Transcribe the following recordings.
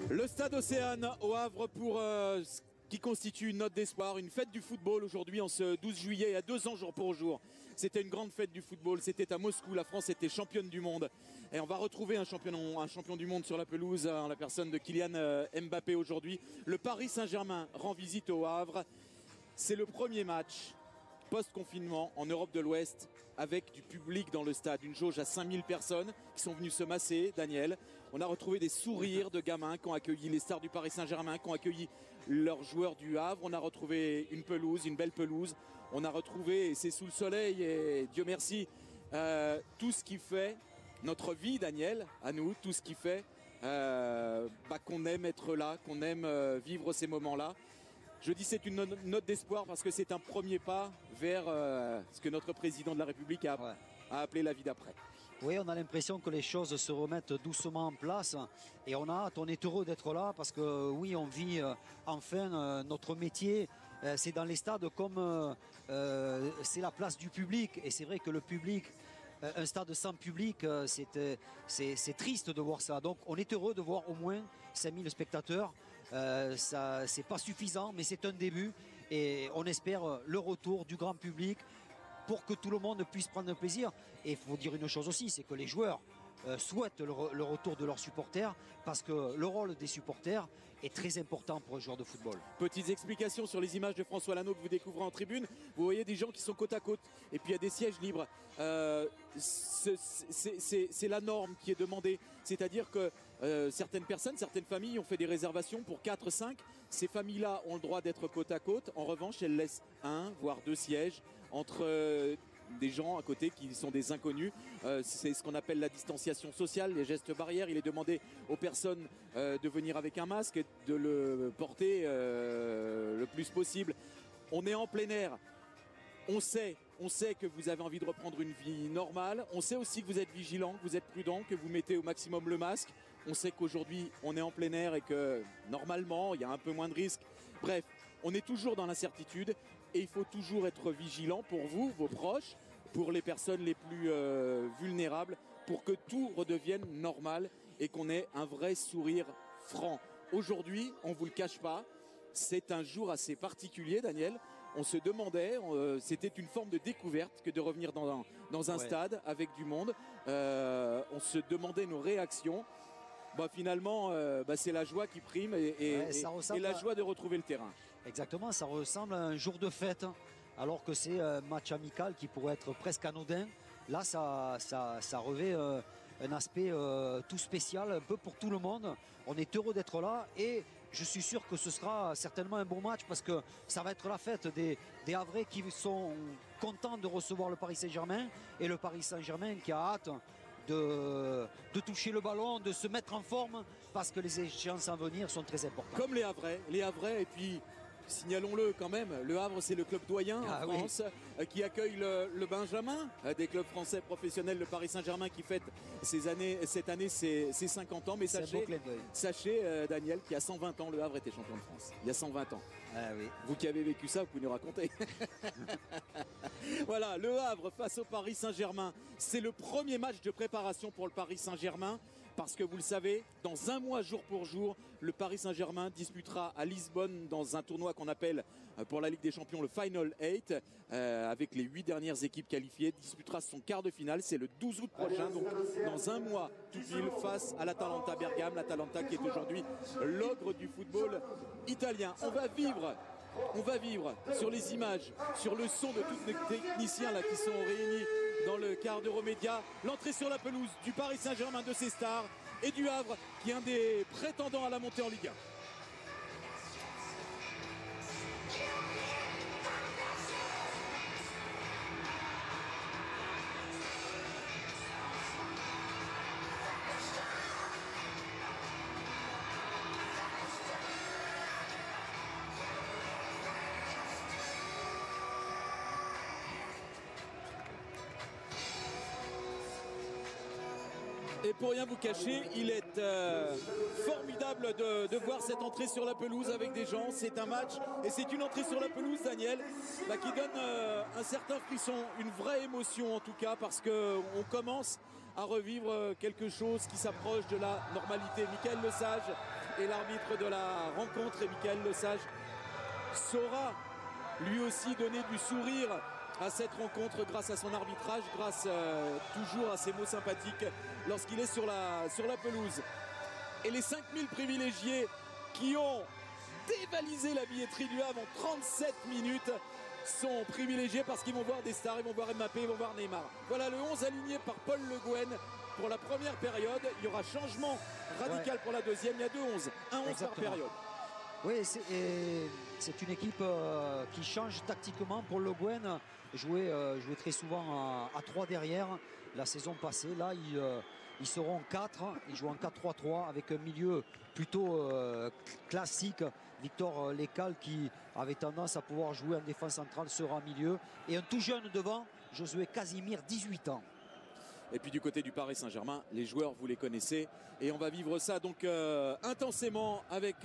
Le stade Océane au Havre pour ce qui constitue une note d'espoir, une fête du football aujourd'hui en ce 12 juillet, il y a 2 ans jour pour jour. C'était une grande fête du football, c'était à Moscou, la France était championne du monde. Et on va retrouver un champion du monde sur la pelouse, en la personne de Kylian Mbappé aujourd'hui. Le Paris Saint-Germain rend visite au Havre. C'est le premier match post-confinement en Europe de l'Ouest avec du public dans le stade, une jauge à 5000 personnes qui sont venues se masser, Daniel. On a retrouvé des sourires de gamins qui ont accueilli les stars du Paris Saint-Germain, qui ont accueilli leurs joueurs du Havre. On a retrouvé une pelouse, une belle pelouse. On a retrouvé, et c'est sous le soleil, et Dieu merci, tout ce qui fait notre vie, Daniel, à nous, tout ce qui fait qu'on aime être là, qu'on aime vivre ces moments-là. Je dis c'est une note d'espoir parce que c'est un premier pas vers ce que notre président de la République a appelé la vie d'après. Oui, on a l'impression que les choses se remettent doucement en place et on a hâte, on est heureux d'être là parce que oui, on vit enfin notre métier. C'est dans les stades comme c'est la place du public et c'est vrai que le public, un stade sans public, c'est triste de voir ça. Donc on est heureux de voir au moins 5000 spectateurs. Ça, c'est pas suffisant, mais c'est un début et on espère le retour du grand public pour que tout le monde puisse prendre plaisir. Et il faut dire une chose aussi, c'est que les joueurs souhaitent le retour de leurs supporters parce que le rôle des supporters est très important pour un joueur de football. Petites explications sur les images de François Lanaud que vous découvrez en tribune. Vous voyez des gens qui sont côte à côte et puis il y a des sièges libres. C'est la norme qui est demandée. C'est-à-dire que certaines personnes, certaines familles ont fait des réservations pour 4, 5. Ces familles-là ont le droit d'être côte à côte. En revanche, elles laissent 1 voire 2 sièges entre des gens à côté qui sont des inconnus. C'est ce qu'on appelle la distanciation sociale, les gestes barrières. Il est demandé aux personnes de venir avec un masque et de le porter le plus possible. On est en plein air. On sait que vous avez envie de reprendre une vie normale. On sait aussi que vous êtes vigilant, que vous êtes prudent, que vous mettez au maximum le masque. On sait qu'aujourd'hui, on est en plein air et que normalement, il y a un peu moins de risques. Bref, on est toujours dans l'incertitude et il faut toujours être vigilant pour vous, vos proches, pour les personnes les plus vulnérables, pour que tout redevienne normal et qu'on ait un vrai sourire franc. Aujourd'hui, on ne vous le cache pas, c'est un jour assez particulier, Daniel. On se demandait, c'était une forme de découverte que de revenir dans un stade avec du monde. On se demandait nos réactions. Finalement, c'est la joie qui prime et la joie de retrouver le terrain. Exactement, ça ressemble à un jour de fête, alors que c'est un match amical qui pourrait être presque anodin. Là, ça revêt un aspect tout spécial, un peu pour tout le monde. On est heureux d'être là et je suis sûr que ce sera certainement un bon match parce que ça va être la fête des Havrais qui sont contents de recevoir le Paris Saint-Germain et le Paris Saint-Germain qui a hâte de toucher le ballon, de se mettre en forme parce que les échéances à venir sont très importantes. Comme les Havrais et puis signalons-le quand même, le Havre c'est le club doyen en France qui accueille le Benjamin des clubs français professionnels, le Paris Saint-Germain qui fête cette année ses 50 ans. Mais sachez Daniel, qu'il y a 120 ans, le Havre était champion de France. Il y a 120 ans. Vous qui avez vécu ça, vous pouvez nous raconter. Voilà, le Havre face au Paris Saint-Germain. C'est le premier match de préparation pour le Paris Saint-Germain. Parce que vous le savez, dans un mois jour pour jour, le Paris Saint-Germain disputera à Lisbonne dans un tournoi qu'on appelle pour la Ligue des Champions le Final 8 avec les 8 dernières équipes qualifiées, disputera son quart de finale, c'est le 12 août prochain, donc dans un mois tout pile face à l'Atalanta Bergame, l'Atalanta qui est aujourd'hui l'ogre du football italien. On va vivre sur les images, sur le son de tous les techniciens là, qui sont réunis dans le quart d'Euromédia, l'entrée sur la pelouse du Paris Saint-Germain, de ses stars, et du Havre, qui est un des prétendants à la montée en Ligue 1. Et pour rien vous cacher, il est formidable de voir cette entrée sur la pelouse avec des gens. C'est un match et c'est une entrée sur la pelouse, Daniel, qui donne un certain frisson, une vraie émotion en tout cas, parce qu'on commence à revivre quelque chose qui s'approche de la normalité. Michael Lesage et l'arbitre de la rencontre, et Michael Lesage, saura lui aussi donner du sourire à cette rencontre grâce à son arbitrage, grâce toujours à ses mots sympathiques lorsqu'il est sur la pelouse. Et les 5000 privilégiés qui ont dévalisé la billetterie du Havre en 37 minutes sont privilégiés parce qu'ils vont voir des stars, ils vont voir Mbappé, ils vont voir Neymar. Voilà le 11 aligné par Paul Le Guen pour la première période. Il y aura changement radical pour la deuxième. Il y a 2-11, un 11 par période. Oui, c'est une équipe qui change tactiquement. Paul Le Guen jouait très souvent à 3 derrière la saison passée. Là, ils seront 4. Ils jouent en 4-3-3 avec un milieu plutôt classique. Victor Lécal qui avait tendance à pouvoir jouer en défense centrale sera milieu. Et un tout jeune devant, Josué Casimir, 18 ans. Et puis du côté du Paris Saint-Germain, les joueurs, vous les connaissez. Et on va vivre ça donc intensément avec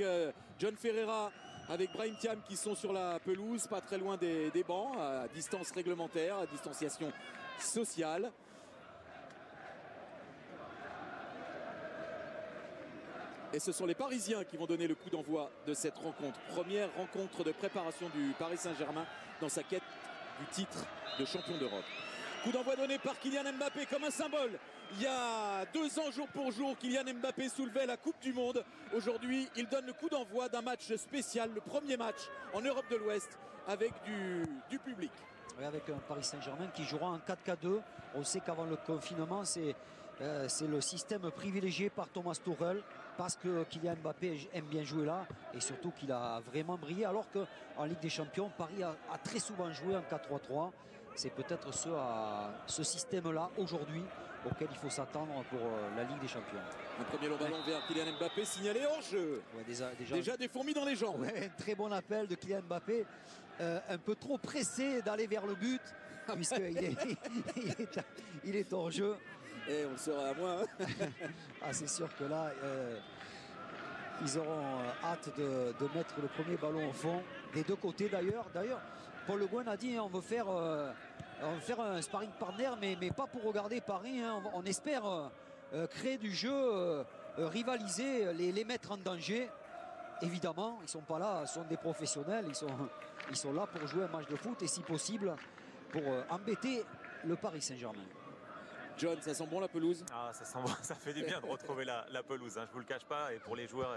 John Ferreira, avec Brahim Thiam qui sont sur la pelouse, pas très loin des bancs, à distance réglementaire, à distanciation sociale. Et ce sont les Parisiens qui vont donner le coup d'envoi de cette rencontre. Première rencontre de préparation du Paris Saint-Germain dans sa quête du titre de champion d'Europe. Coup d'envoi donné par Kylian Mbappé comme un symbole. Il y a 2 ans, jour pour jour, Kylian Mbappé soulevait la Coupe du Monde. Aujourd'hui, il donne le coup d'envoi d'un match spécial, le premier match en Europe de l'Ouest avec du public. Oui, avec un Paris Saint-Germain qui jouera en 4-4-2. On sait qu'avant le confinement, c'est le système privilégié par Thomas Tuchel parce que Kylian Mbappé aime bien jouer là et surtout qu'il a vraiment brillé, alors qu'en Ligue des Champions, Paris a très souvent joué en 4-3-3. C'est peut-être ce système-là aujourd'hui auquel il faut s'attendre pour la Ligue des Champions. Un premier long ballon vers Kylian Mbappé, signalé hors jeu. Ouais, déjà des fourmis dans les jambes. Ouais, un très bon appel de Kylian Mbappé, un peu trop pressé d'aller vers le but puisqu'il il est hors jeu. Et on le saura à moi. Ah, c'est sûr que là, ils auront hâte de mettre le premier ballon au fond, des deux côtés d'ailleurs. D'ailleurs, Paul Le Guen a dit on veut faire un sparring partner, mais pas pour regarder Paris. Hein. On espère créer du jeu, rivaliser, les mettre en danger. Évidemment, ils ne sont pas là, ce sont des professionnels. Ils sont là pour jouer un match de foot et si possible pour embêter le Paris Saint-Germain. John, ça sent bon la pelouse? Ah, ça sent bon, ça fait du bien de retrouver la pelouse, hein, je ne vous le cache pas, et pour les joueurs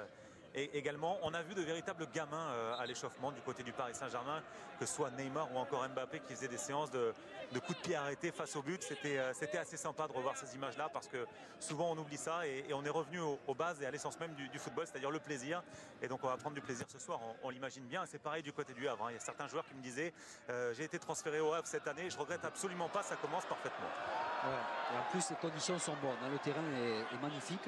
également. On a vu de véritables gamins à l'échauffement du côté du Paris Saint-Germain, que ce soit Neymar ou encore Mbappé qui faisaient des séances de coups de pied arrêtés face au but. C'était assez sympa de revoir ces images-là parce que souvent on oublie ça et on est revenu aux bases et à l'essence même du football, c'est-à-dire le plaisir. Et donc on va prendre du plaisir ce soir, on l'imagine bien. Et c'est pareil du côté du Havre, hein. Il y a certains joueurs qui me disaient j'ai été transféré au Havre cette année, je regrette absolument pas, ça commence parfaitement. Ouais. Et en plus les conditions sont bonnes, hein. Le terrain est magnifique.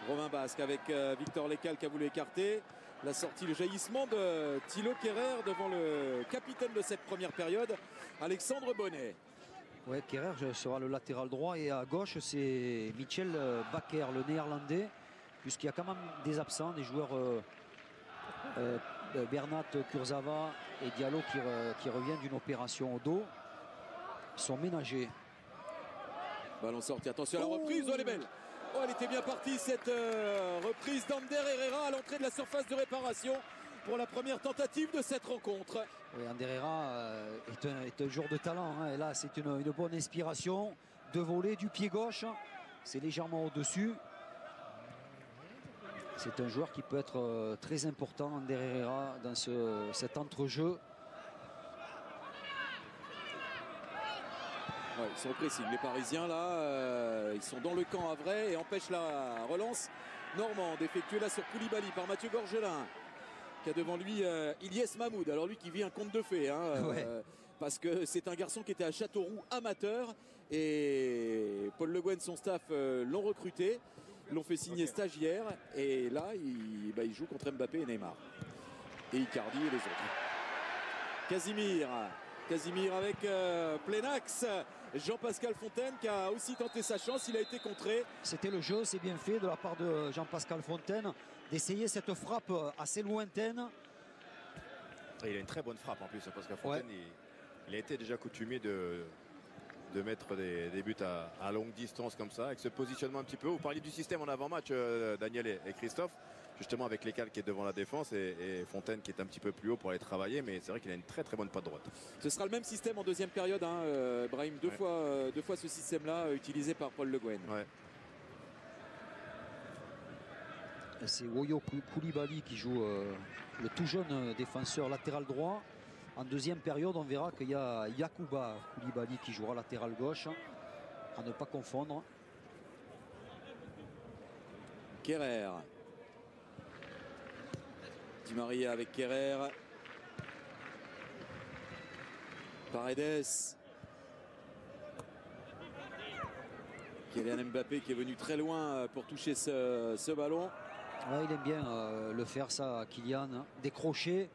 Romain Basque avec Victor Lécal qui a voulu écarter. La sortie, le jaillissement de Thilo Kehrer devant le capitaine de cette première période, Alexandre Bonnet. Ouais, Kehrer sera le latéral droit et à gauche c'est Michel Bakker, le néerlandais, puisqu'il y a quand même des absents, des joueurs Bernat, Kurzawa et Diallo qui reviennent d'une opération au dos. Ils sont ménagés. Ballon sorti, attention à la reprise, oh, elle est belle. Oh, elle était bien partie cette reprise d'Ander Herrera à l'entrée de la surface de réparation pour la première tentative de cette rencontre. Oui, Ander Herrera est un joueur de talent, hein. Et là c'est une bonne inspiration de voler du pied gauche, c'est légèrement au-dessus. C'est un joueur qui peut être très important, Ander Herrera, dans cet entrejeu. Ouais, ils sont au pressing, les Parisiens là, ils sont dans le camp à vrai et empêchent la relance normande effectuée là sur Koulibaly par Mathieu Gorgelin, qui a devant lui Ilyes Mahmoud. Alors lui qui vit un conte de fées, hein, ouais. Parce que c'est un garçon qui était à Châteauroux amateur et Paul Le Guen, son staff l'ont recruté, l'ont fait signer stagiaire et là il joue contre Mbappé et Neymar et Icardi et les autres. Casimir avec plein axe. Jean-Pascal Fontaine qui a aussi tenté sa chance, il a été contré. C'était le jeu, c'est bien fait de la part de Jean-Pascal Fontaine d'essayer cette frappe assez lointaine. Et il a une très bonne frappe en plus, parce que Fontaine, ouais. il a été déjà coutumier de mettre des buts à longue distance comme ça, avec ce positionnement un petit peu. Vous parliez du système en avant-match, Daniel et Christophe. justement avec Lécal qui est devant la défense et Fontaine qui est un petit peu plus haut pour aller travailler, mais c'est vrai qu'il a une très très bonne patte droite. Ce sera le même système en deuxième période, hein, Brahim, deux fois ce système-là utilisé par Paul Le Guen. Ouais. C'est Woyo Koulibaly qui joue le tout jeune défenseur latéral droit. En deuxième période, on verra qu'il y a Yacouba Koulibaly qui jouera latéral gauche, à ne pas confondre. Kerrer. Di Maria avec Kerrer. Paredes. Kylian Mbappé qui est venu très loin pour toucher ce ballon. Ouais, il aime bien le faire ça, Kylian, hein. Décrocher.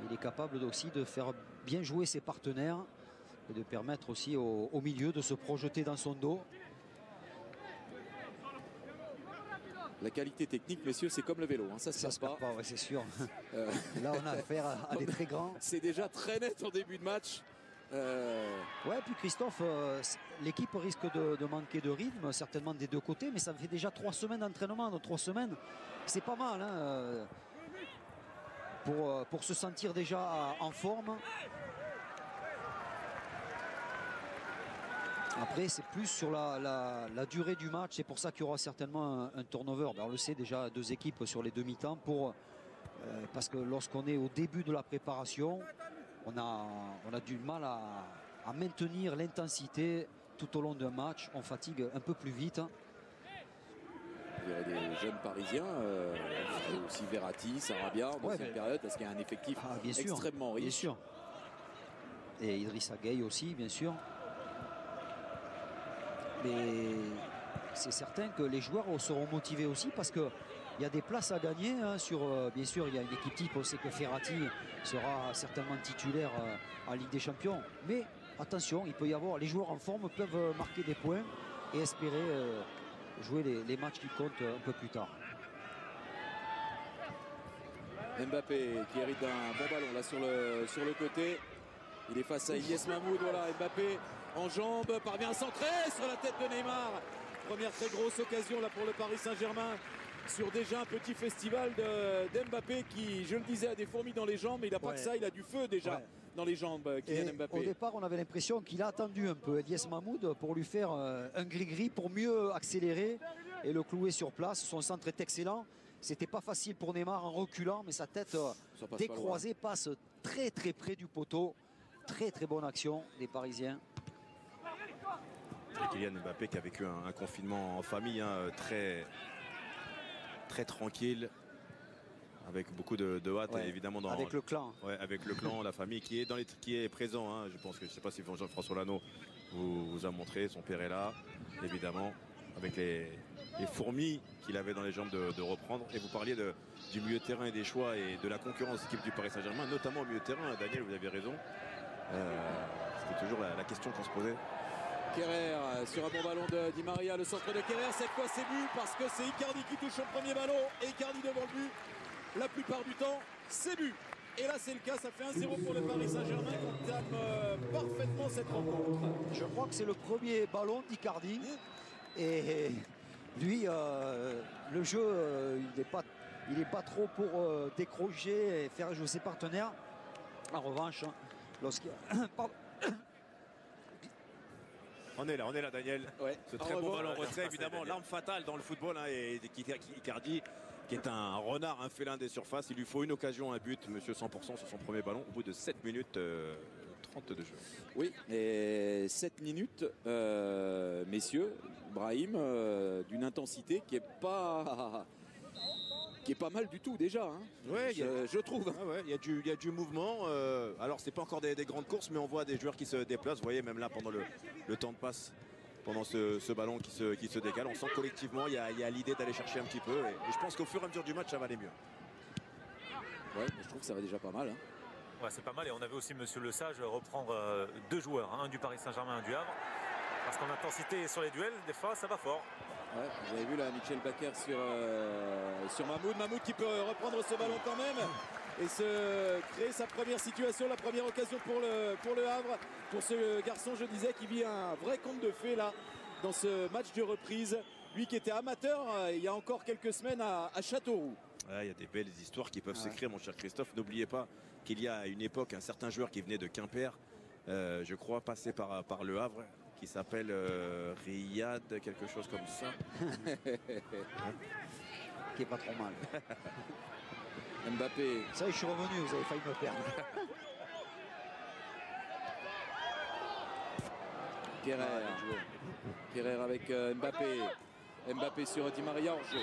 Il est capable aussi de faire bien jouer ses partenaires et de permettre aussi au milieu de se projeter dans son dos. La qualité technique, messieurs, c'est comme le vélo, hein. Ça se passe pas. Ouais, c'est sûr. Là, on a affaire à des très grands. C'est déjà très net en début de match. Ouais, puis Christophe, l'équipe risque de manquer de rythme, certainement des deux côtés, mais ça fait déjà 3 semaines d'entraînement. Dans 3 semaines, c'est pas mal, hein, pour se sentir déjà en forme. Après, c'est plus sur la durée du match. C'est pour ça qu'il y aura certainement un turnover. Ben, on le sait déjà, 2 équipes sur les demi-temps. Parce que lorsqu'on est au début de la préparation, on a du mal à maintenir l'intensité tout au long d'un match. On fatigue un peu plus vite. Il y aurait des jeunes Parisiens, aussi Verratti, Sarabia en deuxième période, parce qu'il y a un effectif extrêmement riche. Bien sûr. Et Idrissa Gueye aussi, bien sûr. Mais c'est certain que les joueurs seront motivés aussi parce qu'il y a des places à gagner. Hein, bien sûr, il y a une équipe type. On sait que Ferrati sera certainement titulaire en Ligue des Champions. Mais attention, il peut y avoir, les joueurs en forme peuvent marquer des points et espérer jouer les matchs qui comptent un peu plus tard. Mbappé qui hérite d'un bon ballon là sur le côté. Il est face à Ilyes Mahmoud. Voilà, Mbappé en jambes parvient à centrer sur la tête de Neymar. Première très grosse occasion là pour le Paris Saint-Germain sur déjà un petit festival d'Mbappé qui, je le disais, a des fourmis dans les jambes, mais il n'a pas que ça, il a du feu déjà dans les jambes, Kylian Mbappé. Au départ, on avait l'impression qu'il a attendu un peu Ilyes Mahmoud pour lui faire un gris-gris pour mieux accélérer et le clouer sur place. Son centre est excellent. C'était pas facile pour Neymar en reculant, mais sa tête décroisée passe très très près du poteau. Très très bonne action des Parisiens. Et Kylian Mbappé qui a vécu un confinement en famille, hein, très très tranquille, avec beaucoup de hâte, évidemment avec le clan. Ouais, avec le clan, la famille qui est présent. Hein. Je pense que je sais pas si Jean-François Lano vous a montré, son père est là, évidemment, avec les fourmis qu'il avait dans les jambes de reprendre. Et vous parliez du milieu de terrain et des choix et de la concurrence de l'équipe du Paris Saint-Germain, notamment au milieu de terrain. Daniel, vous avez raison. C'était toujours la question qu'on se posait. Kerrer sur un bon ballon de Di Maria, le centre de Kerrer, cette fois c'est but parce que c'est Icardi qui touche le premier ballon et Icardi devant le but. La plupart du temps, c'est but. Et là c'est le cas, ça fait 1-0 pour le Paris Saint-Germain qui entame parfaitement cette rencontre. Je crois que c'est le premier ballon d'Icardi. Et lui, le jeu, il n'est pas trop pour décrocher et faire jouer ses partenaires. En revanche, lorsqu'il pardon. On est là, Daniel. Ouais. Ce très beau ballon retrait, évidemment, l'arme fatale dans le football. Hein, et Icardi, qui est un renard, un félin des surfaces. Il lui faut une occasion, un but, monsieur 100% sur son premier ballon, au bout de 7 minutes 30 de jeu. Oui, et 7 minutes, messieurs, Brahim, d'une intensité qui est pas mal du tout déjà, hein. Ouais, je trouve. Ah ouais, il y a du mouvement. Alors c'est pas encore des grandes courses, mais on voit des joueurs qui se déplacent. Vous voyez, même là pendant le temps de passe, pendant ce ballon qui se décale, on sent collectivement il y a l'idée d'aller chercher un petit peu. Et je pense qu'au fur et à mesure du match, ça va aller mieux. Ouais, je trouve que ça va déjà pas mal, hein. Ouais, c'est pas mal. Et on avait aussi Monsieur Le Sage reprendre 2 joueurs, un du Paris Saint-Germain, un du Havre. Parce qu'en intensité sur les duels, des fois, ça va fort. Ouais, vous avez vu là Michel Bakker sur Mahmoud. Mahmoud qui peut reprendre ce ballon quand même et se créer sa première situation, la première occasion pour le Havre. Pour ce garçon, je disais, qui vit un vrai conte de fées là dans ce match de reprise. lui qui était amateur il y a encore quelques semaines à Châteauroux. Il y a des belles histoires qui peuvent s'écrire, mon cher Christophe. N'oubliez pas qu'il y a à une époque un certain joueur qui venait de Quimper, je crois, passé par Le Havre, qui s'appelle Riyad, quelque chose comme ça. Qui est pas trop mal. Mbappé. Ça, je suis revenu, vous avez failli me perdre. Kerrer avec Mbappé. Mbappé sur Di Maria hors jeu.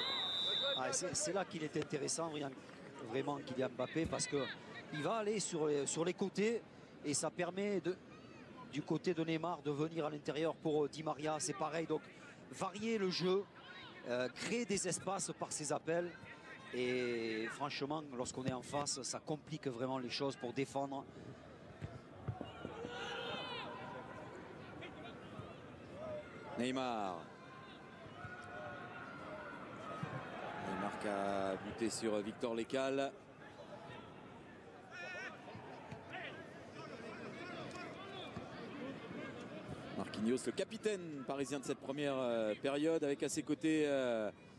C'est là qu'il est intéressant, vraiment, Kylian Mbappé, parce qu'il va aller sur les côtés et ça permet du côté de Neymar de venir à l'intérieur pour Di Maria. C'est pareil, donc varier le jeu, créer des espaces par ses appels. Et franchement, lorsqu'on est en face, ça complique vraiment les choses pour défendre. Neymar qui a buté sur Victor Lécal. Marquinhos, le capitaine parisien de cette première période, avec à ses côtés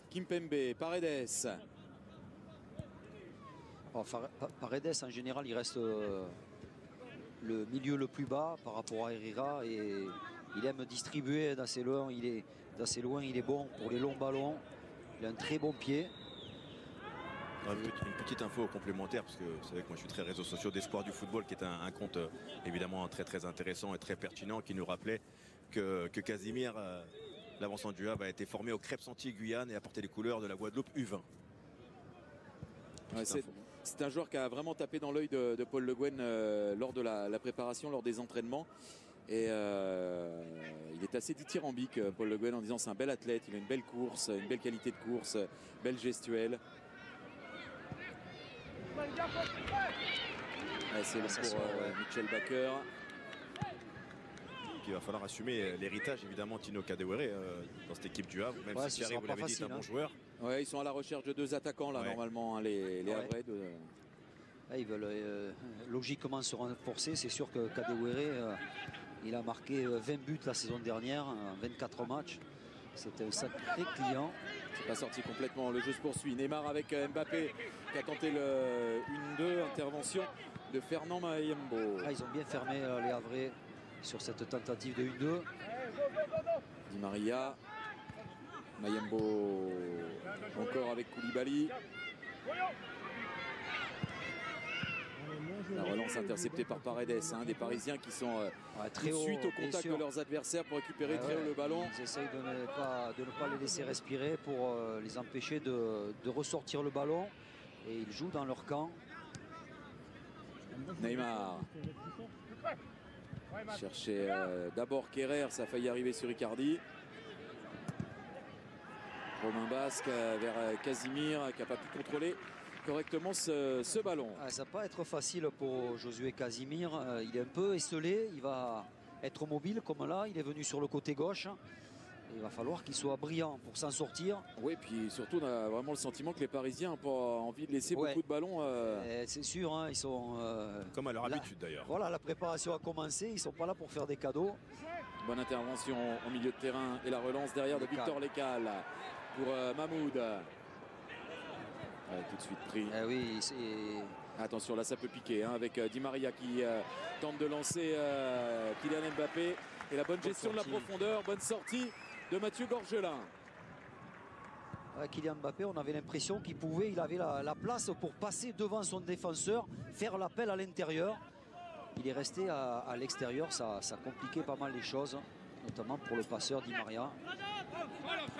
Kimpembe, Paredes. Paredes, en général, il reste le milieu le plus bas par rapport à Herrera et il aime distribuer d'assez loin. Il est bon pour les longs ballons. Il a un très bon pied. Une petite info complémentaire, parce que vous savez que moi je suis très réseaux sociaux d'Espoir du football, qui est un compte évidemment très intéressant et très pertinent, qui nous rappelait que Casimir, l'avancement du Havre, a été formé au Crêpes Antilles-Guyane et a porté les couleurs de la Guadeloupe U20. Ouais, c'est un joueur qui a vraiment tapé dans l'œil de Paul Le Guen lors de la préparation, lors des entraînements. Et il est assez dithyrambique, Paul Le Guen, en disant c'est un bel athlète, il a une belle course, une belle qualité de course, belle gestuelle. C'est pour Michel Baker. Il va falloir assumer l'héritage, évidemment, Tino Kadewere dans cette équipe du Havre, même si Thierry, vous l'avez dit, est un bon joueur. Ouais, ils sont à la recherche de 2 attaquants là, normalement, hein, les Havrais. Ils veulent logiquement se renforcer. C'est sûr que Kadewere, il a marqué 20 buts la saison dernière, 24 matchs. C'était un sacré client. C'est pas sorti complètement, le jeu se poursuit. Neymar avec Mbappé qui a tenté le 1-2, intervention de Fernand Mayembo. Ils ont bien fermé les Havrais sur cette tentative de 1-2. Di Maria, Mayembo encore avec Koulibaly. La relance interceptée par Paredes, des Parisiens qui sont très tout de suite haut, au contact de leurs adversaires pour récupérer très haut le ballon. Ils essayent de ne pas les laisser respirer pour les empêcher de ressortir le ballon. Et ils jouent dans leur camp. Neymar cherchait d'abord Kerrer, ça a failli arriver sur Icardi. Romain Basque vers Casimir qui n'a pas pu contrôler correctement ce ballon. Ça va pas être facile pour Josué Casimir. Il est un peu esselé, il va être mobile comme là, il est venu sur le côté gauche. Il va falloir qu'il soit brillant pour s'en sortir. Oui, puis surtout on a vraiment le sentiment que les Parisiens n'ont pas envie de laisser beaucoup de ballons. C'est sûr, ils sont... comme à leur habitude d'ailleurs. Voilà, la préparation a commencé, ils ne sont pas là pour faire des cadeaux. Bonne intervention au milieu de terrain et la relance derrière de Victor Lécal pour Mahmoud. Tout de suite pris. Attention, là ça peut piquer avec Di Maria qui tente de lancer Kylian Mbappé. Et la bonne gestion de la profondeur, bonne sortie de Mathieu Gorgelin. Kylian Mbappé, on avait l'impression il avait la place pour passer devant son défenseur, faire l'appel à l'intérieur. Il est resté à l'extérieur, ça compliquait pas mal les choses, notamment pour le passeur Di Maria.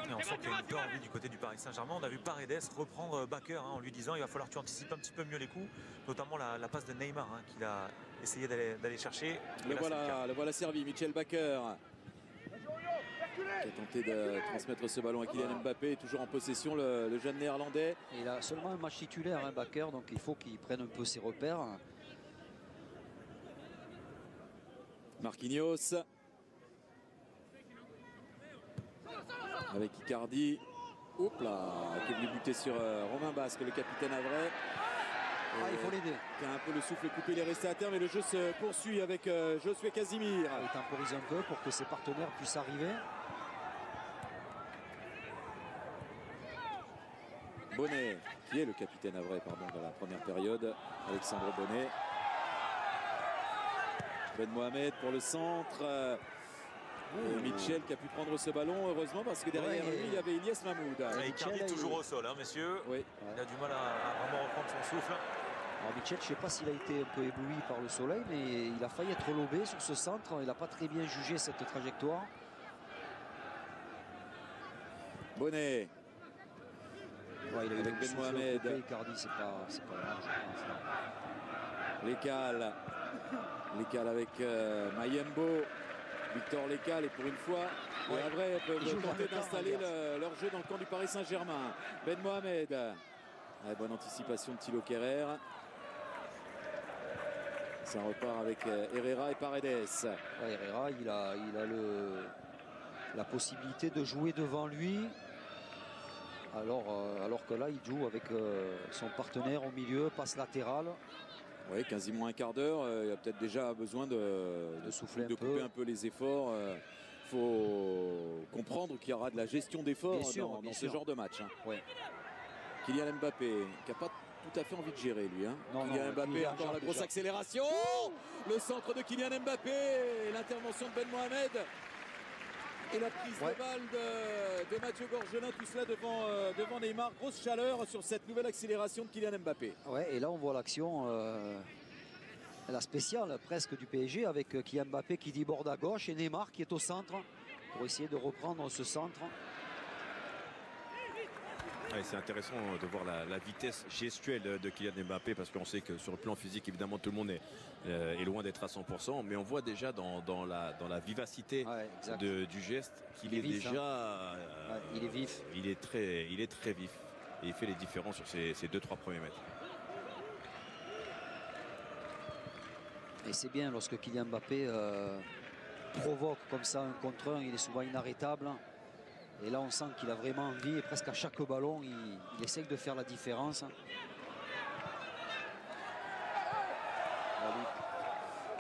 Et on sent qu'il y a une vraie envie du côté du Paris Saint-Germain. On a vu Paredes reprendre Baker en lui disant il va falloir que tu anticipes un petit peu mieux les coups, notamment la passe de Neymar qu'il a essayé d'aller chercher. Le voilà servi, Michel Baker qui a tenté de transmettre ce ballon à Kylian Mbappé, toujours en possession le jeune néerlandais. Il a seulement un match titulaire, Baker, donc il faut qu'il prenne un peu ses repères. Marquinhos avec Icardi, hop là, qui est venu buter sur Romain Basque, le capitaine havrais. Il faut l'aider. Qui a un peu le souffle coupé, il est resté à terme et le jeu se poursuit avec Josué Casimir. Il temporise un peu pour que ses partenaires puissent arriver. Bonnet, qui est le capitaine à vrai, pardon, dans la première période. Alexandre Bonnet. Ben Mohamed pour le centre. Et Mitchell qui a pu prendre ce ballon, heureusement, parce que derrière lui, il y avait Ilyes Mahmoud. Et Icardi toujours au sol, hein, messieurs. Oui. Il a du mal à vraiment reprendre son souffle. Alors Mitchell, je ne sais pas s'il a été un peu ébloui par le soleil, mais il a failli être lobé sur ce centre. Il n'a pas très bien jugé cette trajectoire. Bonnet. Ouais, il a eu Avec le Ben souffle Mohamed. coupé. Icardi, c'est pas grave, je pense, là. Lécal avec Mayembo. Victor Lécal, et pour une fois, les Havrais peuvent tenter d'installer leur jeu dans le camp du Paris Saint-Germain. Ben Mohamed. Bonne anticipation de Thilo Kehrer. Ça repart avec Herrera et Paredes. Ouais, Herrera, il a la possibilité de jouer devant lui. Alors que là, il joue avec son partenaire au milieu, passe latérale. Oui, quasiment un quart d'heure. Il y a peut-être déjà besoin de souffler de couper un peu les efforts. Il faut comprendre qu'il y aura de la gestion d'efforts dans ce genre de match. Hein. Ouais. Kylian Mbappé, qui n'a pas tout à fait envie de gérer, lui. Hein. Kylian Mbappé, encore la grosse accélération. Le centre de Kylian Mbappé. L'intervention de Ben Mohamed. Et la prise de balle de Mathieu Gorgelin, tout cela devant Neymar. Grosse chaleur sur cette nouvelle accélération de Kylian Mbappé. Ouais, et là on voit l'action, la spéciale presque du PSG avec Kylian Mbappé qui déborde à gauche et Neymar qui est au centre pour essayer de reprendre ce centre. Ouais, c'est intéressant de voir la vitesse gestuelle de Kylian Mbappé, parce qu'on sait que sur le plan physique, évidemment, tout le monde est loin d'être à 100%, mais on voit déjà dans la vivacité du geste qu'il est vif, déjà... il est vif. Il est très vif et il fait les différences sur ces 2-3 premiers mètres. Et c'est bien lorsque Kylian Mbappé provoque comme ça un contre un, il est souvent inarrêtable. Et là, on sent qu'il a vraiment envie, et presque à chaque ballon, il essaye de faire la différence.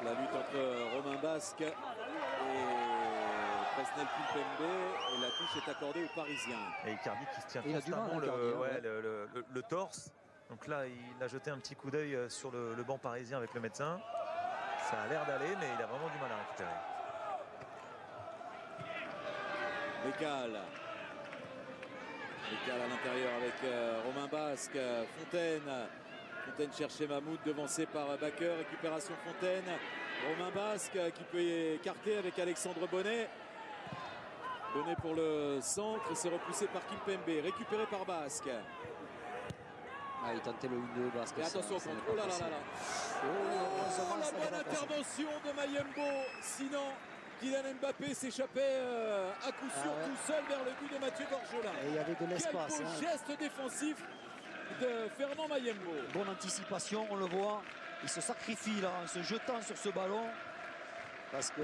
La lutte entre Romain Basque et Presnel Kimpembe, et la touche est accordée aux Parisiens. Et Icardi qui se tient constamment le torse. Donc là, il a jeté un petit coup d'œil sur le banc parisien avec le médecin. Ça a l'air d'aller, mais il a vraiment du mal à récupérer. Lécal à l'intérieur avec Romain Basque. Fontaine cherchait Mahmoud, devancé par Bakker. Récupération Fontaine. Romain Basque qui peut écarter avec Alexandre Bonnet. Bonnet pour le centre, c'est repoussé par Kimpembe. Récupéré par Basque. Il tentait le 1-2 Basque. Et attention au contre. Oh là là là là. La bonne intervention de Mayembo. Sinon, Kylian Mbappé s'échappait à coup sûr tout seul vers le but de Mathieu Gorgelin. Et il y avait de l'espace. Quel beau geste défensif de Fernand Mayembo. Bonne anticipation, on le voit. Il se sacrifie là en se jetant sur ce ballon. Parce que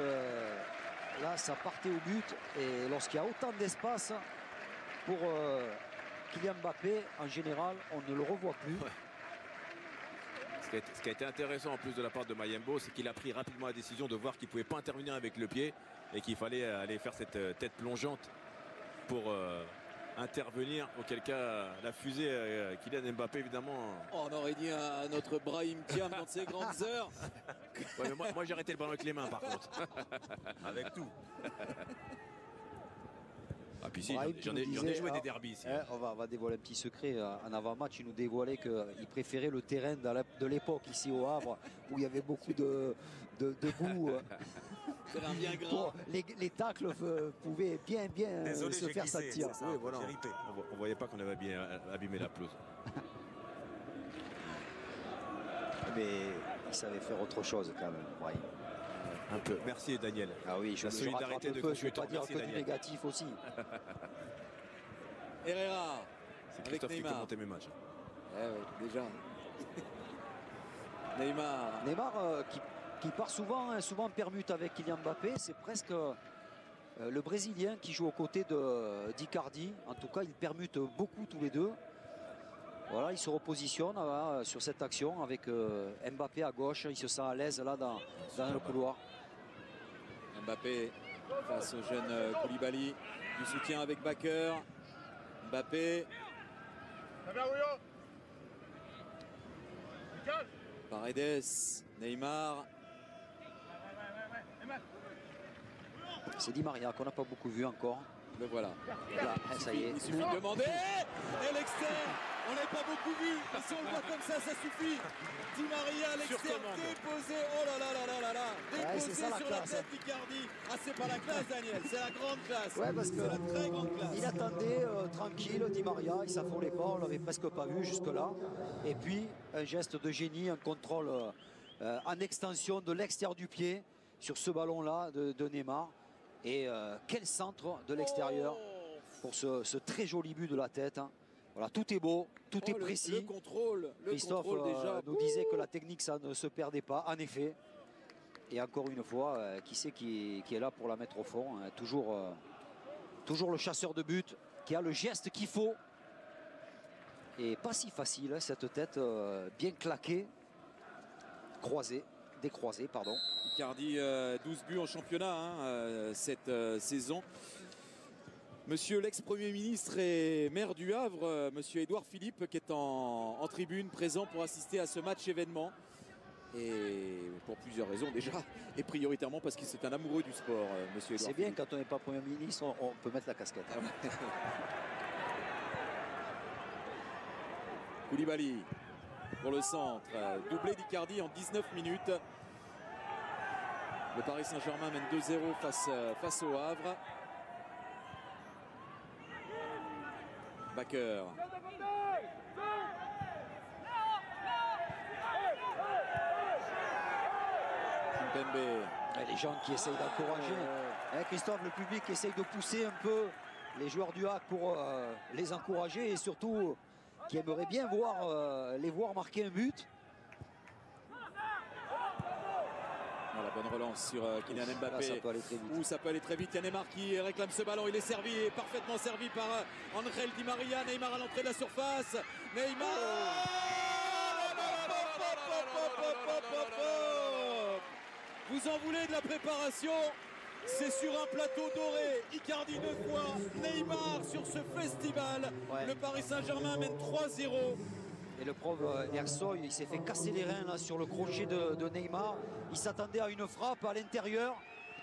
là, ça partait au but. Et lorsqu'il y a autant d'espace pour Kylian Mbappé, en général, on ne le revoit plus. Ouais. Ce qui a été intéressant en plus de la part de Mayembo, c'est qu'il a pris rapidement la décision de voir qu'il ne pouvait pas intervenir avec le pied et qu'il fallait aller faire cette tête plongeante pour intervenir. Auquel cas, la fusée Kylian Mbappé, évidemment. On aurait dit à notre Brahim Thiam dans ses grandes heures. Ouais, mais moi j'ai arrêté le ballon avec les mains, par contre. Avec tout. Ah, puis si, j'en ai joué des derbies ici. On va dévoiler un petit secret. En avant-match, il nous dévoilait qu'il préférait le terrain de l'époque ici au Havre, où il y avait beaucoup de boue. Bien gras. Les tacles pouvaient bien se faire sentir. Oui, voilà. On voyait pas qu'on avait bien abîmé la pelouse. Mais il savait faire autre chose quand même. Ouais. Un peu. Merci Daniel. Ah oui, la solidarité de je ne vais pas dire que du négatif aussi. Herrera. C'est Christophe qui commentait mes matchs. Déjà. Neymar qui part souvent permute avec Kylian Mbappé. C'est presque le Brésilien qui joue aux côtés d'Icardi. En tout cas, ils permutent beaucoup tous les deux. Voilà, il se repositionne sur cette action avec Mbappé à gauche. Il se sent à l'aise là dans le couloir. Mbappé face au jeune Koulibaly. Du soutien avec Bakker. Mbappé. Paredes, Neymar. C'est Di Maria qu'on n'a pas beaucoup vu encore. Le voilà. Là, ça y est. Il suffit de demander. Et l'externe, on n'a pas beaucoup vu. Mais si on le voit comme ça suffit. Di Maria à l'externe, déposé. Oh là là là là là là. Déposé ça, sur la tête d'Icardi. Ah, c'est pas la classe, Daniel. C'est la grande classe. Ouais, parce que c'est la très grande classe. il attendait tranquille, Di Maria. Il s'affolait pas. On l'avait presque pas vu jusque-là. Et puis, un geste de génie, un contrôle en extension de l'extérieur du pied sur ce ballon-là de Neymar. Et quel centre de l'extérieur pour ce très joli but de la tête. Hein. Voilà, tout est beau, tout est précis. Le contrôle, Christophe déjà. Nous disait que la technique, ça ne se perdait pas, en effet. Et encore une fois, qui c'est qui est là pour la mettre au fond, hein. Toujours le chasseur de but qui a le geste qu'il faut. Et pas si facile, hein, cette tête bien claquée, décroisée, pardon. Icardi, 12 buts en championnat hein, cette saison. Monsieur l'ex-premier ministre et maire du Havre, monsieur Édouard Philippe, qui est en tribune, présent pour assister à ce match événement. Et pour plusieurs raisons déjà, et prioritairement parce que c'est un amoureux du sport, monsieur Édouard C'est bien, Philippe. quand on n'est pas Premier ministre, on peut mettre la casquette. Hein. Koulibaly pour le centre, doublé d'Icardi en 19 minutes. Le Paris Saint-Germain mène 2-0 face au Havre. Bakker. Kimpembe. Les gens qui essayent d'encourager. Christophe, le public essaye de pousser un peu les joueurs du Havre pour les encourager et surtout qui aimeraient bien les voir marquer un but. La bonne relance sur Kylian Mbappé. Là, ça peut aller très vite. Ça peut aller très vite. Il y a Neymar qui réclame ce ballon. Il est servi, parfaitement servi par Angel Di Maria. Neymar à l'entrée de la surface. Neymar. Vous en voulez de la préparation? C'est sur un plateau doré. Icardi 2 fois. Neymar sur ce festival. Ouais. Le Paris Saint-Germain mène 3-0. Et le pauvre Ersoy, il s'est fait casser les reins là, sur le crochet de Neymar. Il s'attendait à une frappe à l'intérieur.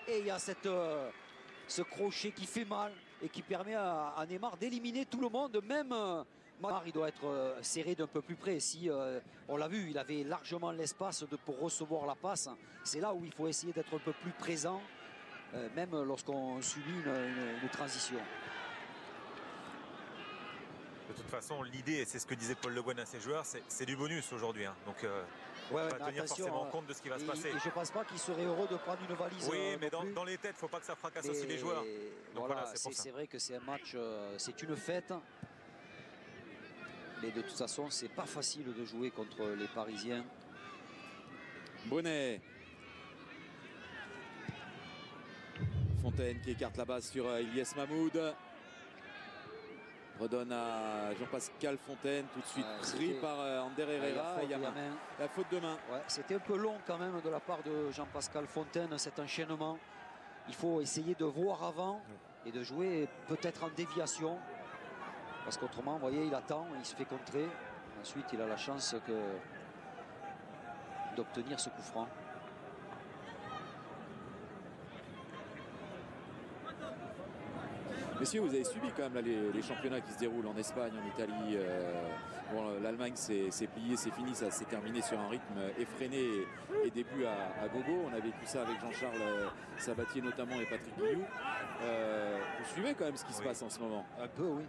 Et il y a ce crochet qui fait mal et qui permet à Neymar d'éliminer tout le monde. Même Neymar, il doit être serré d'un peu plus près. Si, on l'a vu, il avait largement l'espace pour recevoir la passe. C'est là où il faut essayer d'être un peu plus présent, même lorsqu'on subit une transition. De toute façon, l'idée, et c'est ce que disait Paul Le Guen à ses joueurs, c'est du bonus aujourd'hui. Hein. Donc, on va tenir forcément compte de ce qui va se passer. Et je ne pense pas qu'il serait heureux de prendre une valise. Oui, mais dans les têtes, il ne faut pas que ça fracasse aussi les joueurs. Donc voilà, c'est vrai que c'est un match, c'est une fête. Mais de toute façon, c'est pas facile de jouer contre les Parisiens. Bonnet. Fontaine qui écarte la base sur Ilyes Mahmoud. Redonne à Jean-Pascal Fontaine, tout de suite pris par Ander Herrera. Il y a la faute de main. Ouais, c'était un peu long quand même de la part de Jean-Pascal Fontaine, cet enchaînement. Il faut essayer de voir avant et de jouer peut-être en déviation. Parce qu'autrement, vous voyez, il attend, il se fait contrer. Ensuite, il a la chance d'obtenir ce coup franc. Messieurs, vous avez suivi quand même là, les championnats qui se déroulent en Espagne, en Italie. Bon, l'Allemagne s'est pliée, c'est fini, ça s'est terminé sur un rythme effréné et début à gogo. On a vécu ça avec Jean-Charles Sabatier notamment et Patrick Guillou. Vous suivez quand même ce qui se passe en ce moment? Un peu, oui.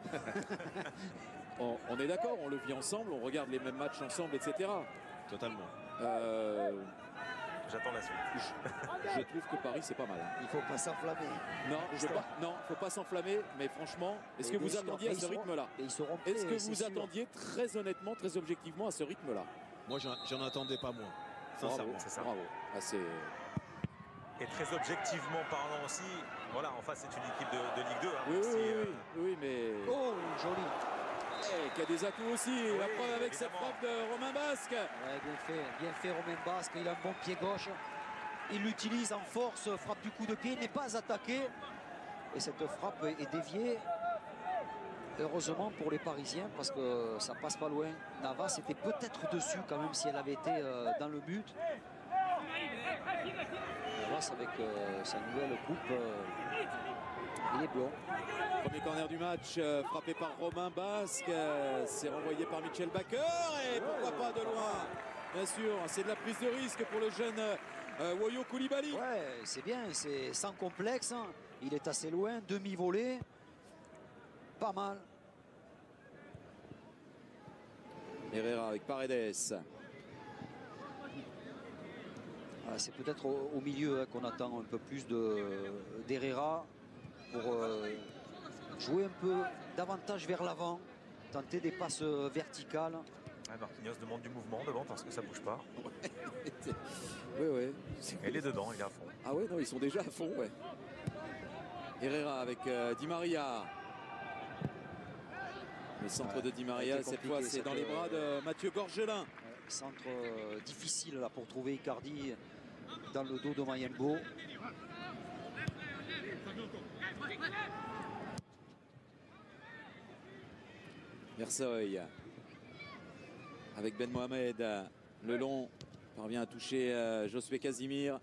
on est d'accord, on le vit ensemble, on regarde les mêmes matchs ensemble, etc. Totalement. J'attends la suite. Je trouve que Paris, c'est pas mal. Il ne faut pas s'enflammer. Non, il ne faut pas s'enflammer, mais franchement, est-ce que vous attendiez à ce rythme-là? Est-ce que vous attendiez très honnêtement, très objectivement à ce rythme-là? Moi, j'en attendais pas moins. Sincèrement. C'est ça. Bravo. Et très objectivement parlant aussi, voilà, en face, c'est une équipe de Ligue 2. Hein, oui, mais... Oh, joli. Qui a des atouts aussi, la preuve avec évidemment. Cette frappe de Romain Basque. Ouais, bien fait Romain Basque, il a un bon pied gauche. Il l'utilise en force, frappe du coup de pied, il n'est pas attaqué. Et cette frappe est déviée. heureusement pour les Parisiens, parce que ça passe pas loin. Navas était peut-être dessus quand même si elle avait été dans le but. Navas avec sa nouvelle coupe, il est blond. Premier corner du match, frappé par Romain Basque, c'est renvoyé par Mitchell Baker et pourquoi pas de loin. Bien sûr, c'est de la prise de risque pour le jeune Woyo Koulibaly. Ouais, c'est bien, c'est sans complexe. Hein. Il est assez loin, demi-volée. Pas mal. Herrera avec Paredes. Voilà, c'est peut-être au milieu hein, qu'on attend un peu plus d'Herrera pour jouer un peu davantage vers l'avant, tenter des passes verticales. Ah, Marquinhos demande du mouvement devant parce que ça bouge pas. Oui, oui. Elle est dedans, il est à fond. Ah ouais, non, ils sont déjà à fond, ouais. Herrera avec Di Maria. Le centre de Di Maria, cette fois, c'est dans les bras de Mathieu Gorgelin. Centre difficile là pour trouver Icardi dans le dos de Mayembo. Versoy avec Ben Mohamed. Le long parvient à toucher Josué Casimir.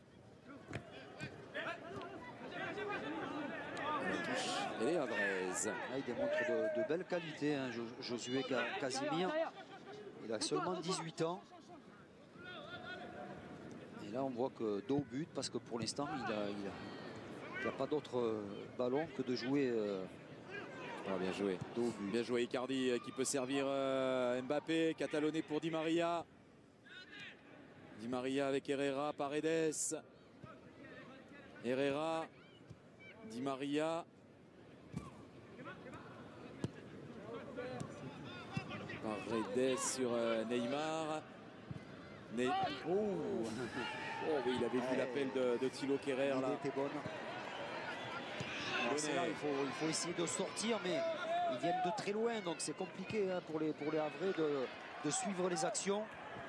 Et les Havraises. Là, il démontre de belles qualités, hein, Josué Casimir. Il a seulement 18 ans. Et là, on voit que dos au but, parce que pour l'instant, il n'a pas d'autre ballon que de jouer. Bien joué. Dos au but. Bien joué Icardi qui peut servir Mbappé. Catalonné pour Di Maria. Di Maria avec Herrera, Paredes. Herrera. Di Maria. Paredes sur Neymar. Oh oui, il avait vu l'appel de Thilo Kehrer là. Il était bonne. Là, il faut essayer de sortir, mais ils viennent de très loin, donc c'est compliqué hein, pour les Havrais de suivre les actions.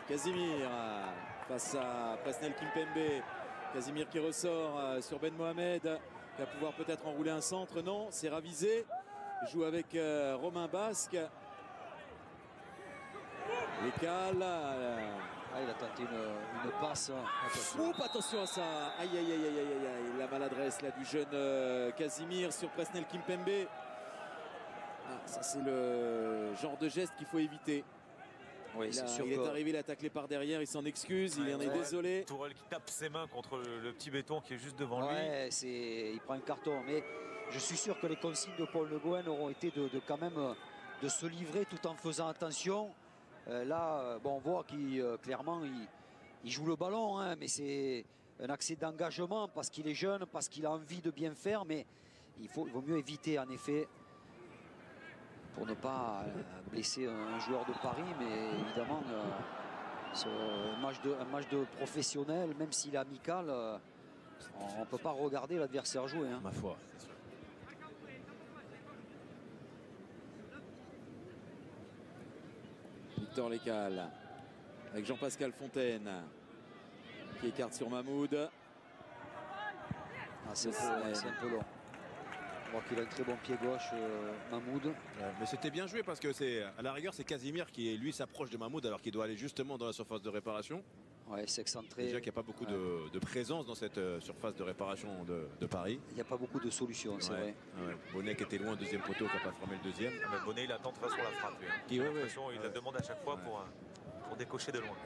Casimir face à Presnel Kimpembe. Casimir qui ressort sur Ben Mohamed, qui va pouvoir peut-être enrouler un centre. Non, c'est ravisé. Il joue avec Romain Basque. Lécal. Il a tenté une passe. Attention à ça. Aïe, aïe, aïe, aïe, aïe, aïe. La maladresse là, du jeune Casimir sur Presnel Kimpembe. Ça, c'est le genre de geste qu'il faut éviter. Oui, il est arrivé, il a taclé par derrière, il s'en excuse, il en est désolé. Tourelle qui tape ses mains contre le petit béton qui est juste devant lui. Il prend un carton. Mais je suis sûr que les consignes de Paul Le Guen auront été quand même de se livrer tout en faisant attention. Là, on voit qu'il clairement il joue le ballon, hein, mais c'est un accès d'engagement parce qu'il est jeune, parce qu'il a envie de bien faire, mais il vaut mieux éviter en effet pour ne pas blesser un joueur de Paris, mais évidemment un match de professionnel, même s'il est amical, on ne peut pas regarder l'adversaire jouer. Hein. Ma foi. Victor Lécal avec Jean-Pascal Fontaine qui écarte sur Mahmoud. C'est un peu long. On voit qu'il a un très bon pied gauche, Mahmoud. Mais c'était bien joué parce que c'est à la rigueur c'est Casimir qui lui s'approche de Mahmoud alors qu'il doit aller justement dans la surface de réparation. Ouais, c'est excentré. Déjà qu'il n'y a pas beaucoup de présence dans cette surface de réparation de Paris. Il n'y a pas beaucoup de solutions, c'est vrai. Bonnet qui était loin, deuxième poteau, qui n'a pas formé le deuxième. Bonnet, il attend de toute façon la frappe. Il la demande à chaque fois pour décocher de loin.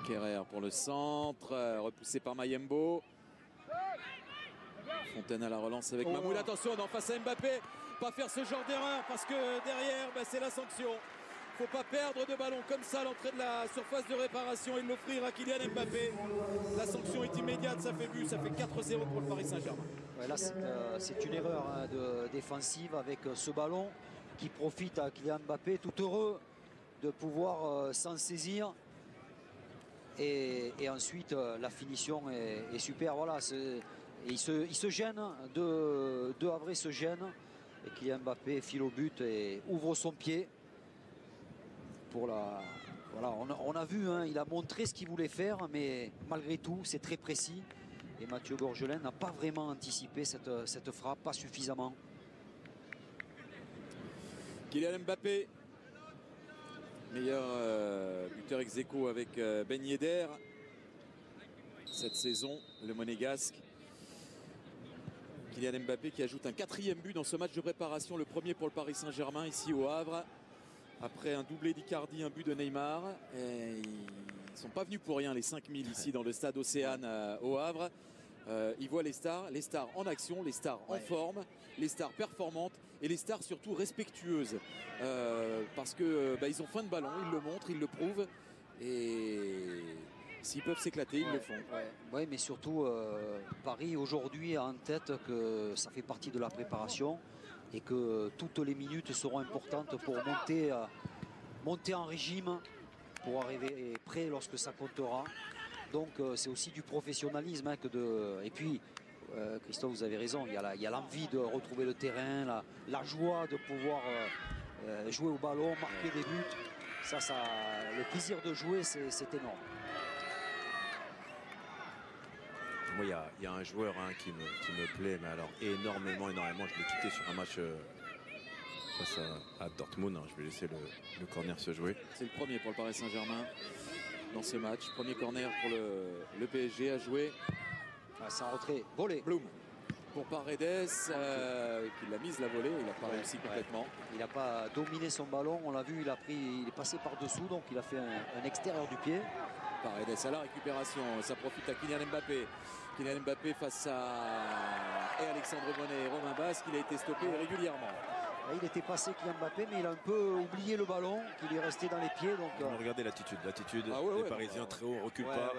Kehrer pour le centre, repoussé par Mayembo. Fontaine à la relance avec Mahmoud. Attention, on est en face à Mbappé. Pas faire ce genre d'erreur parce que derrière, c'est la sanction. Faut pas perdre de ballon comme ça à l'entrée de la surface de réparation et l'offrir à Kylian Mbappé. La sanction est immédiate, ça fait but, ça fait 4-0 pour le Paris Saint-Germain. Ouais, là, c'est une erreur hein, défensive avec ce ballon qui profite à Kylian Mbappé, tout heureux de pouvoir s'en saisir. Et ensuite, la finition est super. Voilà, il se gêne, deux Havrais se gênent. Et Kylian Mbappé file au but et ouvre son pied. Voilà, on a vu, hein, il a montré ce qu'il voulait faire, mais malgré tout, c'est très précis. Et Mathieu Gorgelin n'a pas vraiment anticipé cette frappe, pas suffisamment. Kylian Mbappé, meilleur buteur ex aequo avec Ben Yedder cette saison, le monégasque. Kylian Mbappé qui ajoute un 4e but dans ce match de préparation, le premier pour le Paris Saint-Germain ici au Havre. Après un doublé d'Icardi, un but de Neymar. Et ils ne sont pas venus pour rien les 5000 ici dans le stade Océane au Havre. Ils voient les stars en action, les stars en forme, les stars performantes et les stars surtout respectueuses. Parce que ils ont faim de ballon, ils le montrent, ils le prouvent. Et s'ils peuvent s'éclater, ils le font. Oui, mais surtout, Paris aujourd'hui a en tête que ça fait partie de la préparation et que toutes les minutes seront importantes pour monter en régime, pour arriver prêt lorsque ça comptera. Donc c'est aussi du professionnalisme. Et puis, Christophe, vous avez raison, il y a l'envie de retrouver le terrain, la joie de pouvoir jouer au ballon, marquer des buts. Le plaisir de jouer, c'est énorme. Moi, il y a un joueur qui me plaît, mais alors énormément. Je l'ai quitté sur un match face à Dortmund. Je vais laisser le corner se jouer. C'est le premier pour le Paris Saint-Germain dans ce match. Premier corner pour le PSG à jouer. Sans retrait, volée. Blum pour Paredes, qui l'a mise la volée. Il n'a pas réussi complètement. Il n'a pas dominé son ballon. On l'a vu, il est passé par-dessous, donc il a fait un extérieur du pied. Paredes à la récupération, ça profite à Kylian Mbappé. Kylian Mbappé face à Alexandre Bonnet et Romain Basque, il a été stoppé régulièrement. Il était passé Kylian Mbappé, mais il a un peu oublié le ballon qui lui est resté dans les pieds. Donc, regardez l'attitude des Parisiens très haut, on recule pas.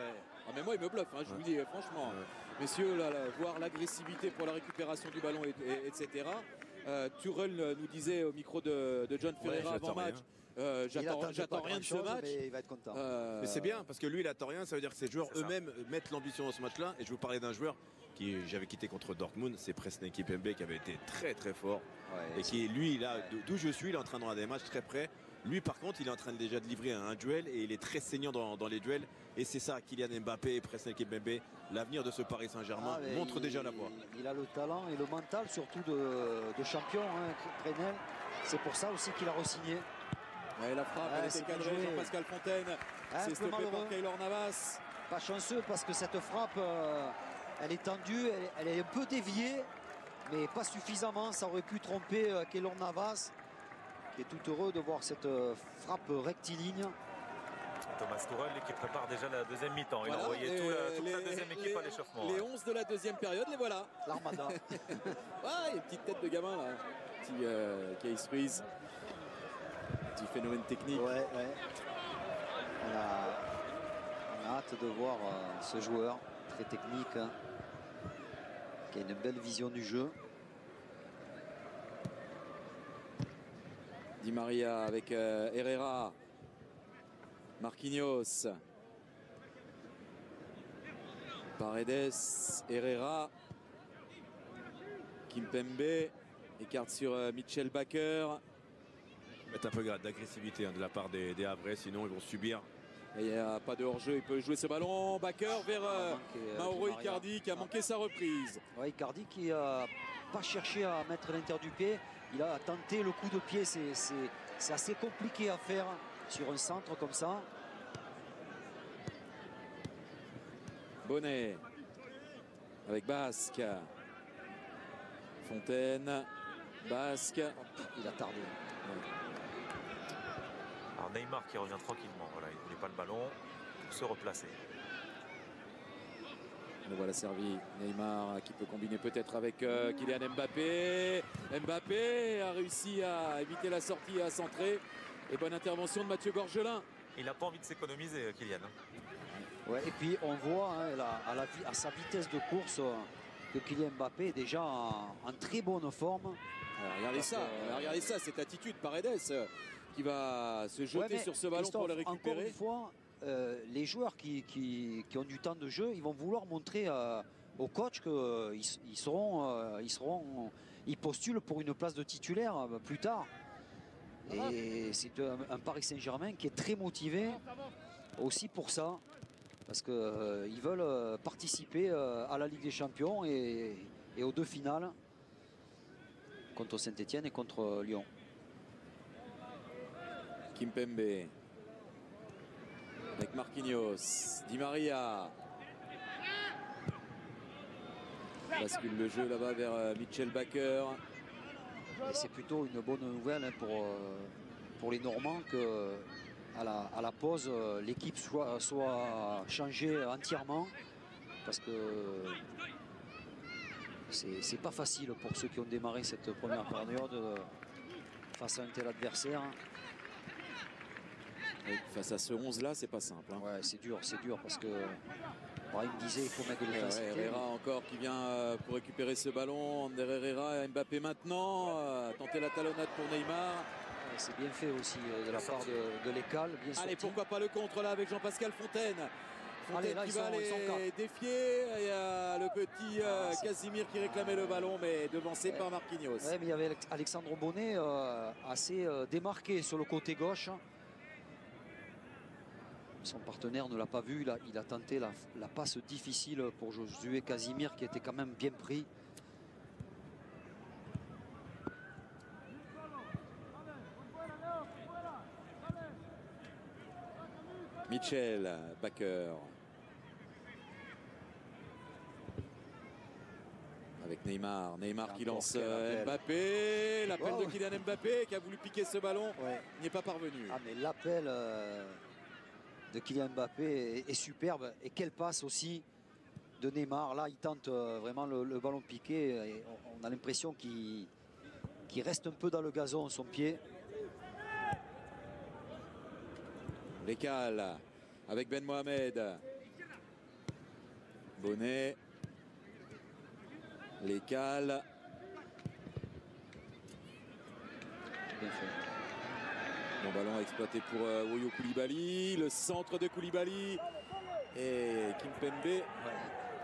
Ah, mais moi il me bluffe, je vous le dis franchement. Messieurs, voir l'agressivité pour la récupération du ballon, etc. Tuchel nous disait au micro de John Ferreira avant match. J'attends rien de ce match. Mais il va être content. Mais c'est bien parce que lui il attend rien, ça veut dire que ces joueurs eux-mêmes mettent l'ambition dans ce match-là. Et je vous parlais d'un joueur qui j'avais quitté contre Dortmund, c'est Presnel Kimpembe qui avait été très très fort et qui lui là d'où je suis, il est en train de rendre des matchs très près. Lui par contre il est en train déjà de livrer un duel et il est très saignant dans les duels et c'est ça Kylian Mbappé et Presnel Kimpembe, l'avenir de ce Paris Saint-Germain montre déjà la voie. Il a le talent et le mental surtout de champion, Presnel. C'est pour ça aussi qu'il a re-signé. La frappe, elle était cadrée, Jean-Pascal Fontaine. C'est stoppé par Keylor Navas. Pas chanceux parce que cette frappe, elle est tendue, elle est un peu déviée, mais pas suffisamment. Ça aurait pu tromper Keylor Navas, qui est tout heureux de voir cette frappe rectiligne. Thomas Tuchel qui prépare déjà la deuxième mi-temps. Il a envoyé toute la deuxième équipe à l'échauffement. Les 11 de la deuxième période, les voilà. L'Armada. Il y a une petite tête de gamin là. Petit Case Freeze. Petit phénomène technique. On a hâte de voir ce joueur très technique, qui a une belle vision du jeu. Di Maria avec Herrera. Marquinhos. Paredes, Herrera. Kimpembe écarte sur Mitchell Baker. Mettre un peu d'agressivité de la part des Havrais, sinon ils vont subir. Il n'y a pas de hors-jeu, il peut jouer ce ballon. Baker vers Mauro Icardi qui a manqué sa reprise. Icardi qui n'a pas cherché à mettre l'intérieur du pied. Il a tenté le coup de pied, c'est assez compliqué à faire sur un centre comme ça. Bonnet avec Basque. Fontaine, Basque. Il a tardé. Alors Neymar qui revient tranquillement. Voilà, il ne voulait pas le ballon pour se replacer. Le voilà servi. Neymar qui peut combiner peut-être avec Kylian Mbappé. Mbappé a réussi à éviter la sortie et à centrer. Et bonne intervention de Mathieu Gorgelin. Il n'a pas envie de s'économiser, Kylian. Et puis on voit à sa vitesse de course que Kylian Mbappé est déjà en très bonne forme. Alors, regardez ça, cette attitude Paredes qui va se jeter sur ce ballon pour le récupérer. Encore une fois, les joueurs qui ont du temps de jeu, ils vont vouloir montrer au coach qu'ils postulent pour une place de titulaire plus tard. Et c'est un Paris Saint-Germain qui est très motivé aussi pour ça, parce qu'ils veulent participer à la Ligue des Champions et aux deux finales contre Saint-Etienne et contre Lyon. Kimpembe. Avec Marquinhos. Di Maria. Bascule le jeu là-bas vers Mitchell Baker. Et c'est plutôt une bonne nouvelle hein, pour les Normands que à la pause, l'équipe soit changée entièrement. Parce que c'est pas facile pour ceux qui ont démarré cette première période face à un tel adversaire. Et face à ce 11-là, c'est pas simple. Hein. Ouais, c'est dur parce que Brahim disait il faut mettre de l'intensité. Herrera encore qui vient pour récupérer ce ballon. Ander Herrera, Mbappé maintenant. Tenter la talonnade pour Neymar. C'est bien fait aussi de la part de l'Écal. Allez, pourquoi pas le contre là avec Jean-Pascal Fontaine. Fontaine qui va aller défier. Il y a le petit Casimir qui réclamait le ballon, mais devancé par Marquinhos. Ouais, mais il y avait Alexandre Bonnet assez démarqué sur le côté gauche. Son partenaire ne l'a pas vu. Il a tenté la passe difficile pour Josué Casimir qui était quand même bien pris. Mitchell Baker. Avec Neymar qui lance Mbappé. L'appel de Kylian Mbappé qui a voulu piquer ce ballon. Ouais. N'y est pas parvenu. Ah, mais l'appel de Kylian Mbappé est superbe. Et quelle passe aussi de Neymar. Là, il tente vraiment le ballon piqué. Et on a l'impression qu'il reste un peu dans le gazon, son pied. L'Écal avec Ben Mohamed. Bonnet. L'Écal. Bien fait. Bon ballon exploité pour Woyo Koulibaly. Le centre de Koulibaly. Et Kimpembe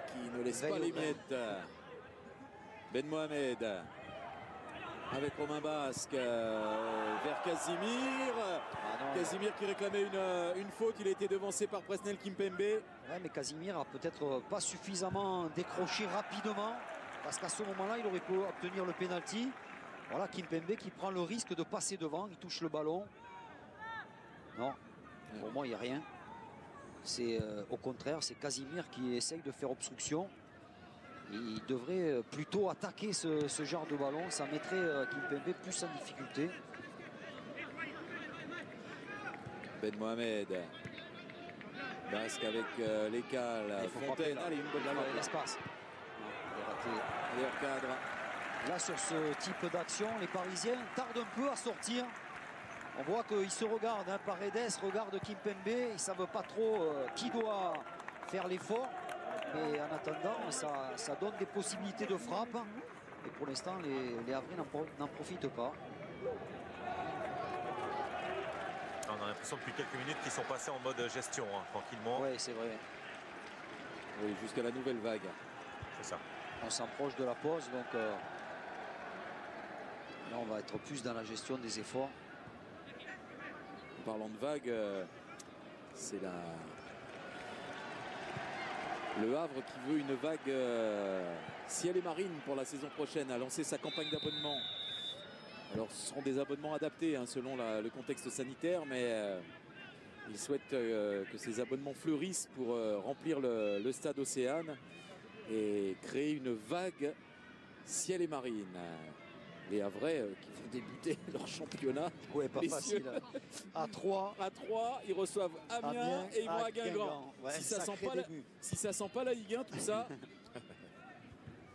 qui ne laisse pas les miettes. Ben Mohamed. Avec Romain Basque vers Casimir. Casimir qui réclamait une faute. Il a été devancé par Presnel Kimpembe. Ouais, mais Casimir a peut-être pas suffisamment décroché rapidement. Parce qu'à ce moment-là, il aurait pu obtenir le pénalty. Voilà, Kimpembe qui prend le risque de passer devant. Il touche le ballon. Non, pour moi, il n'y a rien. C'est au contraire, c'est Casimir qui essaye de faire obstruction. Il devrait plutôt attaquer ce genre de ballon. Ça mettrait Kimpembe plus en difficulté. Ben Mohamed. Basque avec l'Écal. Fontaine. Allez, une bonne balle. L'espace. Meilleur cadre. Là, sur ce type d'action, les Parisiens tardent un peu à sortir. On voit qu'ils se regardent. Hein. Paredes regarde Kimpembe. Ils ne savent pas trop qui doit faire l'effort. Mais en attendant, ça donne des possibilités de frappe. Et pour l'instant, les Havrais n'en profitent pas. On a l'impression depuis quelques minutes qu'ils sont passés en mode gestion, hein, tranquillement. Oui, c'est vrai. Oui, jusqu'à la nouvelle vague. C'est ça. On s'approche de la pause, donc là, on va être plus dans la gestion des efforts. En parlant de vague, c'est le Havre qui veut une vague ciel et marine pour la saison prochaine, a lancé sa campagne d'abonnement. Alors ce seront des abonnements adaptés hein, selon le contexte sanitaire, mais il souhaite que ces abonnements fleurissent pour remplir le stade Océane et créer une vague ciel et marine. Les Havrais qui vont débuter leur championnat. Ouais, pas facile. À 3. À 3, ils reçoivent Amiens et ils vont à Guingamp. Ouais, si ça sent pas la Ligue 1, tout ça.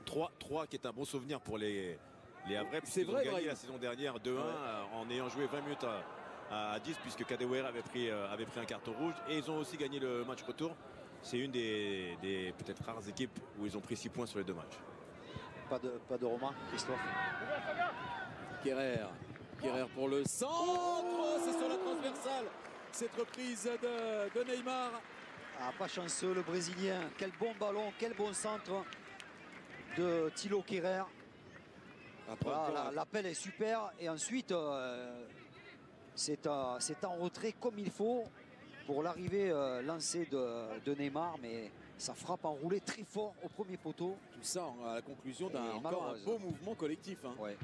3 qui est un bon souvenir pour les Havrais. C'est vrai, ils ont gagné vrai. la saison dernière 2-1 en ayant joué 20 minutes à 10 puisque Kadewere avait pris un carton rouge. Et ils ont aussi gagné le match retour. C'est une des peut-être rares équipes où ils ont pris 6 points sur les 2 matchs. Pas de remarque, Christophe. Kerrer pour le centre. C'est sur la transversale. Cette reprise de Neymar. Ah, pas chanceux le Brésilien. Quel bon ballon, quel bon centre de Thilo Kerrer. Voilà, l'appel est super. Et ensuite, c'est en retrait comme il faut pour l'arrivée lancée de Neymar. Mais ça frappe enroulé très fort au premier poteau. Tout ça à la conclusion d'un beau mouvement collectif. Hein. Ouais.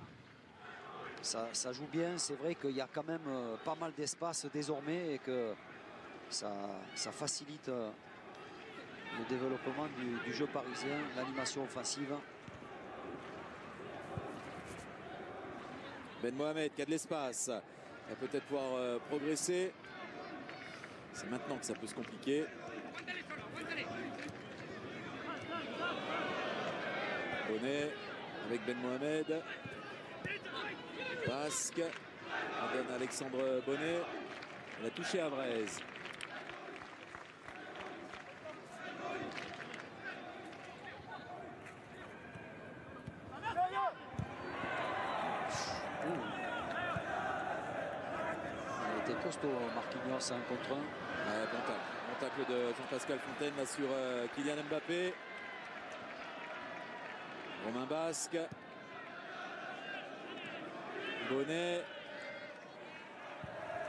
ça joue bien. C'est vrai qu'il y a quand même pas mal d'espace désormais et que ça facilite le développement du jeu parisien, l'animation offensive. Ben Mohamed qui a de l'espace, va peut-être pouvoir progresser. C'est maintenant que ça peut se compliquer. Bonnet avec Ben Mohamed. Basque. On donne Alexandre Bonnet. Elle a touché Avrez. Il était costaud, Marquinhos, 1 contre 1. Ouais, bon tacle de Jean-Pascal Fontaine là sur Kylian Mbappé. Romain Basque. Bonnet.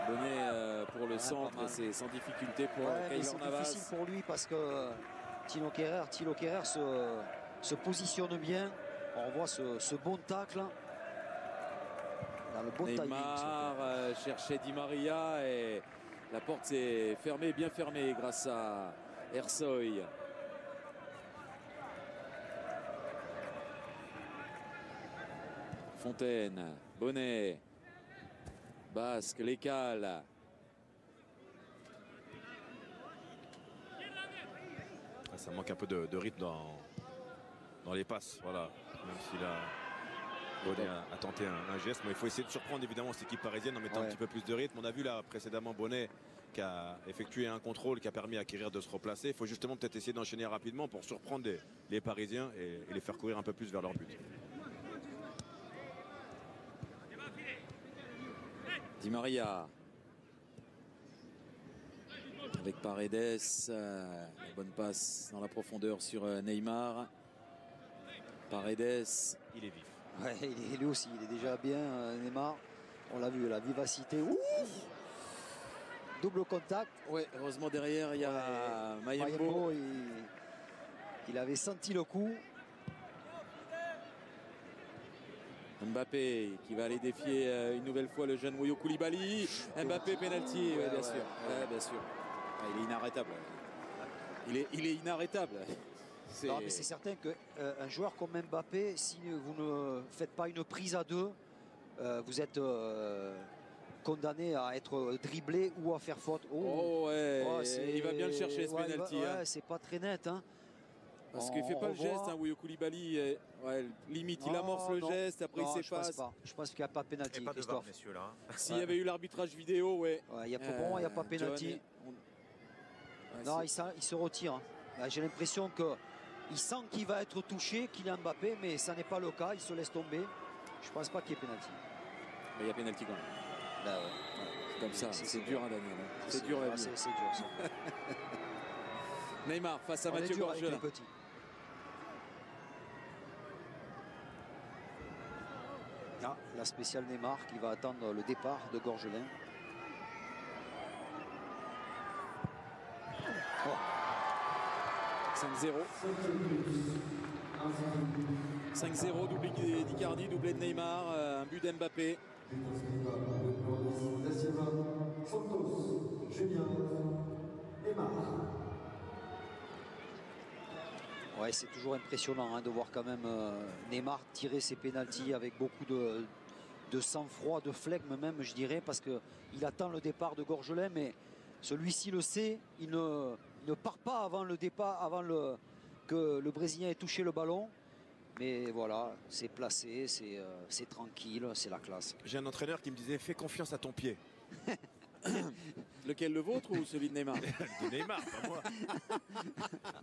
Bonnet pour le centre, c'est sans difficulté pour Keylor Navas. C'est difficile pour lui parce que Thilo Kehrer se positionne bien. On voit ce bon tacle. Dans le bon Neymar cherchait Di Maria et la porte s'est fermée, bien fermée grâce à Ersoy. Fontaine, Bonnet, Basque, Lécal. Ça manque un peu de rythme dans les passes, voilà. Même s'il a Bonnet a tenté un geste, mais il faut essayer de surprendre évidemment cette équipe parisienne en mettant un petit peu plus de rythme. On a vu là précédemment Bonnet qui a effectué un contrôle qui a permis à Kehrer de se replacer. Il faut justement peut-être essayer d'enchaîner rapidement pour surprendre les Parisiens et les faire courir un peu plus vers leur but. Di Maria avec Paredes, la bonne passe dans la profondeur sur Neymar. Paredes, il est vif. Ouais, lui aussi, il est déjà bien, Neymar. On l'a vu, la vivacité. Ouf, double contact. Ouais, heureusement derrière il y a Mayembo. Il avait senti le coup. Mbappé qui va aller défier une nouvelle fois le jeune Woyo Koulibaly. Mbappé penalty, bien sûr. Bien sûr. Il est inarrêtable. Il est inarrêtable. Non, mais c'est certain qu'un joueur comme Mbappé, si vous ne faites pas une prise à deux, vous êtes condamné à être dribblé ou à faire faute. Il va bien le chercher ce penalty. C'est pas très net. Hein. Parce qu'il ne fait pas le geste, Woyo Koulibaly. Limite, il amorce le geste, après il s'efface. Je pense qu'il n'y a pas de pénalty. Et pas de VAR, messieurs, là. S'il y avait eu l'arbitrage vidéo, il n'y a pas de pénalty. Non, il se retire. J'ai l'impression qu'il sent qu'il va être touché, Kylian Mbappé, mais ça n'est pas le cas. Il se laisse tomber. Je ne pense pas qu'il y ait pénalty. Mais il y a pénalty quand même. Là, comme ça, c'est dur, hein, Daniel. C'est dur, la vie. C'est dur, ça. Neymar face à Mathieu Gorgelin. La spéciale Neymar qui va attendre le départ de Gorgelin. 5-0. 5-0, doublé d'Icardi, doublé de Neymar, un but d'Mbappé. Ouais, c'est toujours impressionnant de voir quand même Neymar tirer ses pénaltys avec beaucoup de sang-froid, de flegme même, je dirais, parce qu'il attend le départ de Gorgelin, mais celui-ci le sait, il ne part pas avant le départ, que le Brésilien ait touché le ballon. Mais voilà, c'est placé, c'est tranquille, c'est la classe. J'ai un entraîneur qui me disait fais confiance à ton pied. Lequel, le vôtre ou celui de Neymar? De Neymar, pas moi.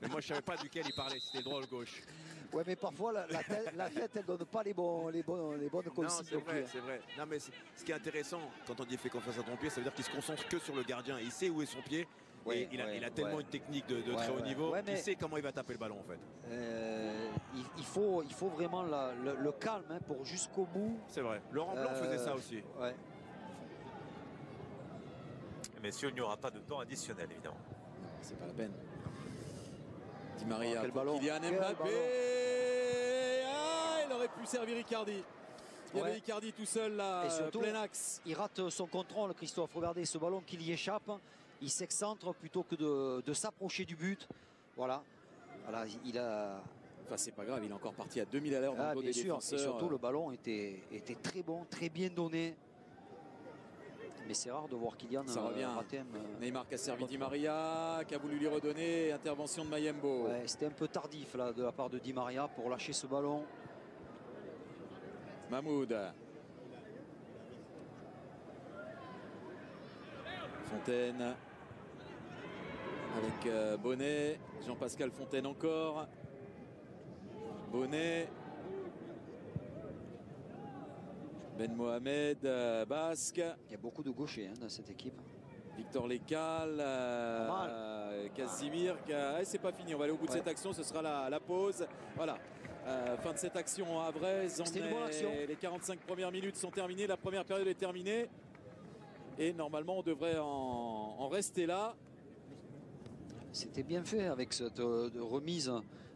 Mais moi je savais pas duquel il parlait, c'était droit ou gauche. Ouais, mais parfois la tête elle donne pas les bonnes consignes. Non, c'est vrai, c'est vrai. Non, mais ce qui est intéressant quand on dit fais confiance à ton pied, ça veut dire qu'il se concentre que sur le gardien. Il sait où est son pied. Et il a tellement une technique de très haut niveau qu'il sait comment il va taper le ballon en fait. Il faut vraiment le calme pour jusqu'au bout. C'est vrai. Laurent Blanc faisait ça aussi. Ouais. Messieurs, il n'y aura pas de temps additionnel, évidemment. C'est pas la peine. Di Maria, Kylian Mbappé. Il aurait pu servir Icardi. Il y Ouais. avait Icardi tout seul là, Et surtout, plein axe. il rate son contrôle, Christophe. Regardez ce ballon qui y échappe. Il s'excentre plutôt que de s'approcher du but. Voilà. Voilà, il a. Enfin, c'est pas grave, il est encore parti à 2000 à l'heure dans le dos Bien des sûr. défenseurs. Et surtout, le ballon était très bon, très bien donné. Mais c'est rare de voir Kylian Ça revient. rater un, Neymar qui a servi contrôle. Di Maria, qui a voulu lui redonner. Intervention de Mayembo. Ouais, c'était un peu tardif là, de la part de Di Maria pour lâcher ce ballon. Mahmoud. Fontaine. Avec Bonnet. Jean-Pascal Fontaine encore. Bonnet. Ben Mohamed, Basque. Il y a beaucoup de gauchers dans cette équipe. Victor Lécal, Casimir. C'est pas fini, on va aller au bout de cette action, ce sera la pause. Voilà, fin de cette action à Vraise. C'était une bonne action. Les 45 premières minutes sont terminées, la première période est terminée. Et normalement, on devrait en rester là. C'était bien fait avec cette remise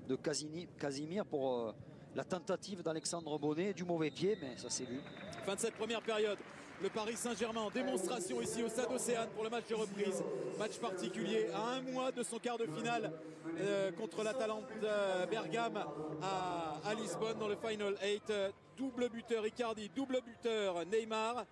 de Casimir pour la tentative d'Alexandre Bonnet du mauvais pied, mais ça s'est vu. Fin de cette première période. Le Paris Saint-Germain en démonstration ici au Stade Océane pour le match de reprise. Match particulier à un mois de son quart de finale contre l'Atalante Bergame à Lisbonne dans le Final 8. Double buteur Icardi, double buteur Neymar,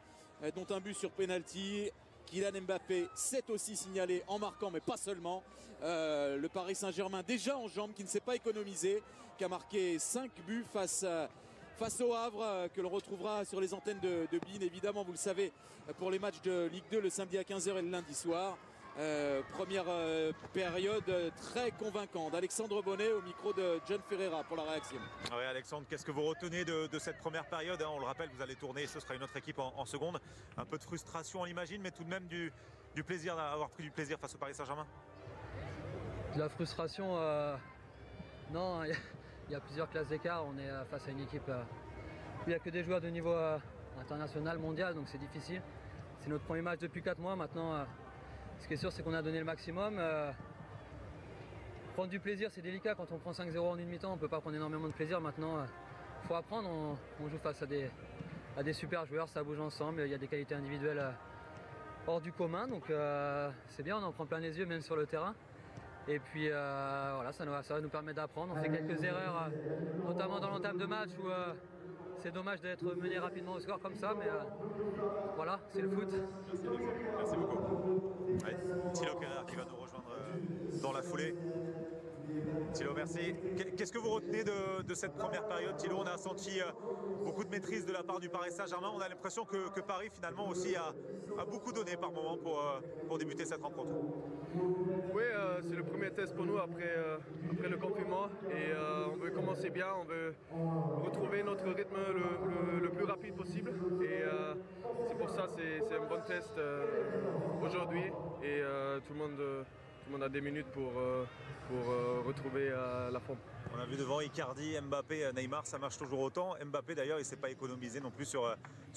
dont un but sur penalty. Kylian Mbappé s'est aussi signalé en marquant, mais pas seulement. Le Paris Saint-Germain déjà en jambes, qui ne s'est pas économisé, qui a marqué 5 buts face au Havre, que l'on retrouvera sur les antennes de BeIN, évidemment, vous le savez, pour les matchs de Ligue 2 le samedi à 15 h et le lundi soir. Première période très convaincante. Alexandre Bonnet au micro de John Ferreira pour la réaction. Oui, Alexandre, qu'est-ce que vous retenez de cette première période, hein? On le rappelle, vous allez tourner, ce sera une autre équipe en seconde. Un peu de frustration, on l'imagine, mais tout de même du plaisir, d'avoir pris du plaisir face au Paris Saint-Germain. De la frustration, non, il y a plusieurs classes d'écart. On est face à une équipe où il n'y a que des joueurs de niveau international, mondial, donc c'est difficile. C'est notre premier match depuis 4 mois. Maintenant, ce qui est sûr, c'est qu'on a donné le maximum. Prendre du plaisir, c'est délicat. Quand on prend 5-0 en une mi-temps, on ne peut pas prendre énormément de plaisir. Maintenant, il faut apprendre. On joue face à des super joueurs, ça bouge ensemble. Il y a des qualités individuelles hors du commun. Donc c'est bien, on en prend plein les yeux, même sur le terrain. Et puis voilà, ça va nous permettre d'apprendre. On fait quelques erreurs, notamment dans l'entame de match où c'est dommage d'être mené rapidement au score comme ça, mais voilà, c'est le foot. Merci beaucoup. Ouais, Thilo Kehrer qui va nous rejoindre dans la foulée. Thilo, merci. Qu'est-ce que vous retenez de cette première période, Thilo? On a senti beaucoup de maîtrise de la part du Paris Saint-Germain. On a l'impression que Paris, finalement, aussi a beaucoup donné par moment pour débuter cette rencontre. Oui, c'est le premier test pour nous après le confinement. Et on veut commencer bien, on veut retrouver notre rythme le plus rapide possible. Et c'est pour ça c'est un bon test aujourd'hui. Et tout le monde a des minutes pour retrouver la forme. On a vu devant Icardi, Mbappé, Neymar, ça marche toujours autant. Mbappé d'ailleurs, il ne s'est pas économisé non plus sur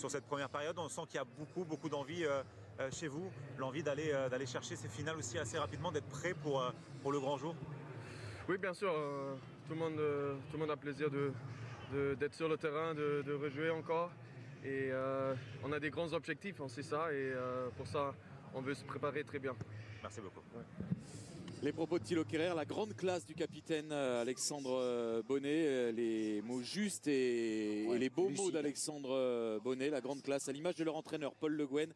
cette première période. On sent qu'il y a beaucoup d'envie chez vous, l'envie d'aller chercher ces finales aussi assez rapidement, d'être prêt pour le grand jour. Oui, bien sûr, tout le monde a plaisir d'être sur le terrain, de rejouer encore. Et on a des grands objectifs, on sait ça, et pour ça, on veut se préparer très bien. Merci beaucoup. Ouais. Les propos de Thilo Kehrer, la grande classe du capitaine Alexandre Bonnet, les mots justes et les beaux mots d'Alexandre Bonnet, la grande classe, à l'image de leur entraîneur Paul Le Guen,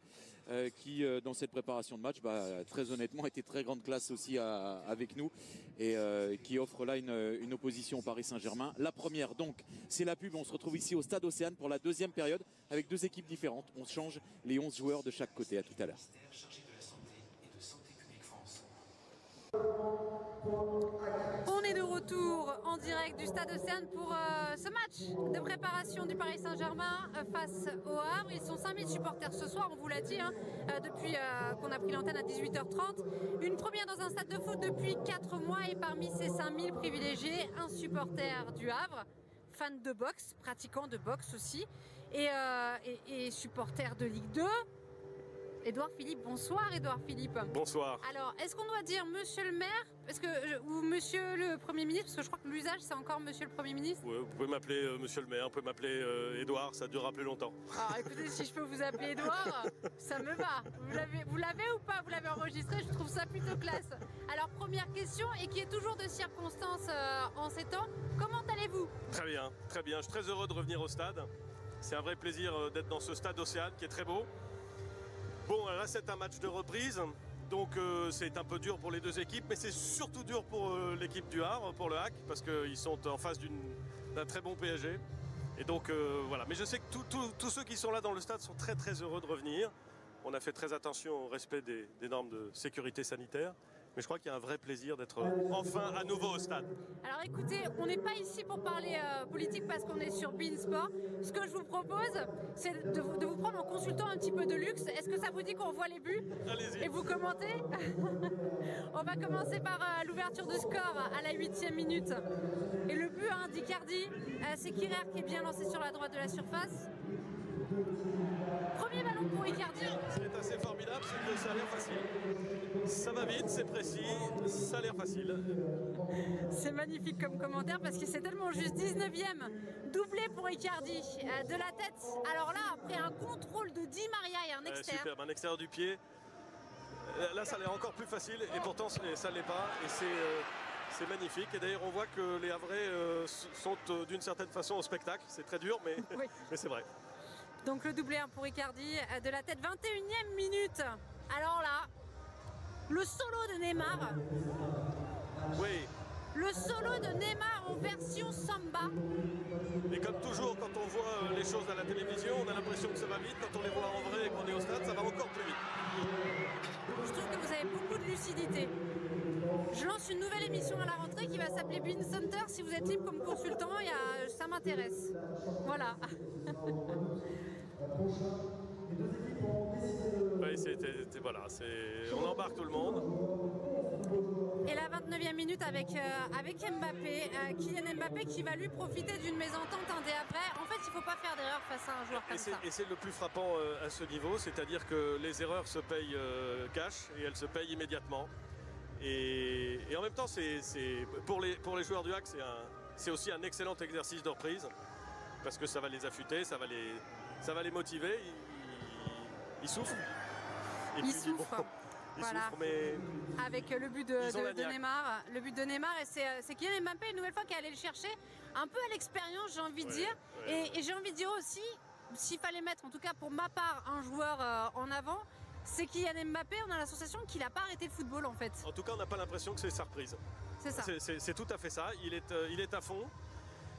qui dans cette préparation de match, très honnêtement, était très grande classe aussi avec nous et qui offre là une opposition au Paris Saint-Germain. La première donc, c'est la pub, on se retrouve ici au Stade Océane pour la deuxième période avec deux équipes différentes. On change les 11 joueurs de chaque côté, à tout à l'heure. On est de retour en direct du Stade Océane pour ce match de préparation du Paris Saint-Germain face au Havre. Ils sont 5000 supporters ce soir, on vous l'a dit, depuis qu'on a pris l'antenne à 18 h 30. Une première dans un stade de foot depuis 4 mois et parmi ces 5000 privilégiés, un supporter du Havre, fan de boxe, pratiquant de boxe aussi, et supporter de Ligue 2. Édouard Philippe. Bonsoir Édouard Philippe. Bonsoir. Alors, est-ce qu'on doit dire monsieur le maire ou monsieur le Premier ministre? Parce que je crois que l'usage, c'est encore monsieur le Premier ministre. Ouais, vous pouvez m'appeler monsieur le maire, vous pouvez m'appeler Édouard, ça durera plus longtemps. Alors écoutez, si je peux vous appeler Édouard, ça me va. Vous l'avez ou pas? Vous l'avez enregistré, je trouve ça plutôt classe. Alors, première question, et qui est toujours de circonstance en ces temps, comment allez-vous? Très bien, très bien. Je suis très heureux de revenir au stade. C'est un vrai plaisir d'être dans ce stade Océane qui est très beau. Bon, là c'est un match de reprise, donc c'est un peu dur pour les deux équipes, mais c'est surtout dur pour l'équipe du Havre, pour le HAC, parce qu'ils sont en face d'un très bon PSG. Et donc voilà, mais je sais que tous ceux qui sont là dans le stade sont très très heureux de revenir. On a fait très attention au respect des normes de sécurité sanitaire. Mais je crois qu'il y a un vrai plaisir d'être enfin à nouveau au stade. Alors écoutez, on n'est pas ici pour parler politique parce qu'on est sur beIN Sport. Ce que je vous propose, c'est de vous prendre en consultant un petit peu de luxe. Est-ce que ça vous dit qu'on voit les buts? Allez-y. Et vous commentez? On va commencer par l'ouverture de score à la 8e minute. Et le but d'Icardi, c'est Kirer qui est bien lancé sur la droite de la surface. Premier ballon pour Icardi. Ce qui est assez formidable, c'est que ça a l'air facile. Ça va vite, c'est précis, ça a l'air facile. C'est magnifique comme commentaire parce que c'est tellement juste. 19e, doublé pour Icardi de la tête. Alors là, après un contrôle de Di Maria et un extérieur. Superbe, un extérieur du pied. Là, ça a l'air encore plus facile et pourtant ça ne l'est pas. Et c'est magnifique. Et d'ailleurs, on voit que les Havrais sont d'une certaine façon au spectacle. C'est très dur, mais, oui. Mais c'est vrai. Donc le doublé pour Icardi de la tête, 21e minute. Alors là, le solo de Neymar. Oui. Le solo de Neymar en version samba. Et comme toujours, quand on voit les choses à la télévision, on a l'impression que ça va vite. Quand on les voit en vrai et qu'on est au stade, ça va encore plus vite. Je trouve que vous avez beaucoup de lucidité. Je lance une nouvelle émission à la rentrée qui va s'appeler beIN Center. Si vous êtes libre comme consultant, ça m'intéresse. Voilà. Oui, voilà, on embarque tout le monde. Et la 29e minute avec Mbappé, Kylian Mbappé qui va lui profiter d'une mésentente des Havrais. En fait, il ne faut pas faire d'erreur face à un joueur comme ça. Et c'est le plus frappant à ce niveau, c'est-à-dire que les erreurs se payent cash et elles se payent immédiatement. Et en même temps, pour les joueurs du HAC, c'est aussi un excellent exercice de reprise parce que ça va les affûter, ça va les motiver. Ils souffrent. Ils souffrent. Voilà. Souffrent, mais avec le but de Neymar. Le but de Neymar, et c'est Kylian Mbappé une nouvelle fois qui est allé le chercher un peu à l'expérience, j'ai envie de dire. Ouais. Et j'ai envie de dire aussi, s'il fallait mettre, en tout cas pour ma part, un joueur en avant, c'est Kylian Mbappé. On a la sensation qu'il n'a pas arrêté le football en fait. En tout cas, on n'a pas l'impression que c'est sa reprise. C'est ça. C'est tout à fait ça. Il est à fond.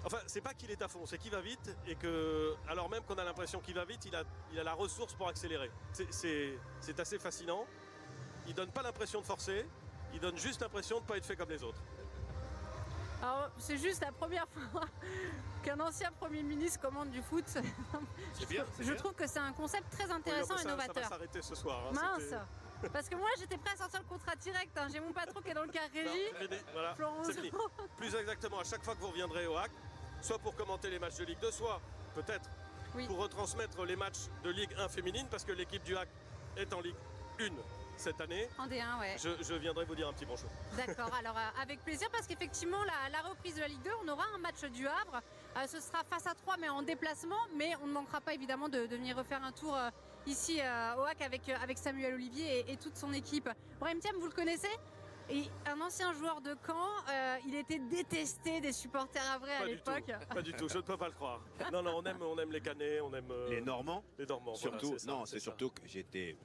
Enfin, c'est pas qu'il est à fond, c'est qu'il va vite et que, alors même qu'on a l'impression qu'il va vite, il a la ressource pour accélérer. C'est assez fascinant. Il donne pas l'impression de forcer, il donne juste l'impression de ne pas être fait comme les autres. Alors, c'est juste la première fois qu'un ancien Premier ministre commande du foot. Je trouve que c'est un concept très intéressant et novateur. Ça va s'arrêter ce soir. Hein, mince. Parce que moi j'étais prêt à sortir le contrat direct, hein. J'ai mon patron qui est dans le cas régie. Voilà, c'est fini. Plus exactement, à chaque fois que vous reviendrez au HAC, soit pour commenter les matchs de Ligue 2, soit peut-être pour retransmettre les matchs de Ligue 1 féminine, parce que l'équipe du HAC est en Ligue 1 cette année. En D1, ouais. Je viendrai vous dire un petit bonjour. D'accord, alors avec plaisir, parce qu'effectivement la reprise de la Ligue 2, on aura un match du Havre. Ce sera face à 3 mais en déplacement, mais on ne manquera pas évidemment de venir refaire un tour ici au HAC avec Samuel Olivier et toute son équipe. Brahim Thiam, vous le connaissez? Et un ancien joueur de Caen, il était détesté des supporters havrais à l'époque. Pas du tout, je ne peux pas le croire. Non, on aime les Canets, on aime les Normands. Les Normands. Surtout, voilà, c'est surtout que j'étais,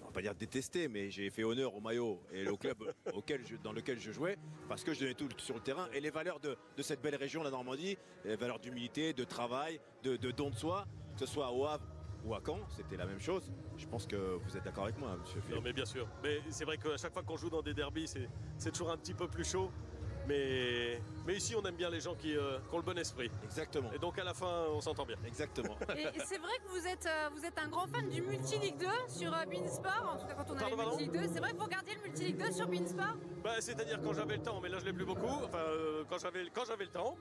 on va pas dire détesté, mais j'ai fait honneur au maillot et au club dans lequel je jouais, parce que je donnais tout sur le terrain et les valeurs de cette belle région, la Normandie, les valeurs d'humilité, de travail, de don de soi, que ce soit au Havre ou à Caen, c'était la même chose. Je pense que vous êtes d'accord avec moi, monsieur Philippe. Non, mais bien sûr. Mais c'est vrai qu'à chaque fois qu'on joue dans des derbys, c'est toujours un petit peu plus chaud. Mais ici, on aime bien les gens qui ont le bon esprit. Exactement. Et donc à la fin, on s'entend bien. Exactement. Et c'est vrai que vous êtes un grand fan du Multi-Ligue 2 sur beIN Sport. En tout cas, quand on avait le Multi-Ligue 2, c'est vrai que vous regardiez le Multi-Ligue 2 sur beIN Sport? C'est-à-dire quand j'avais le temps, mais là je l'ai plus beaucoup. Enfin, quand j'avais le temps.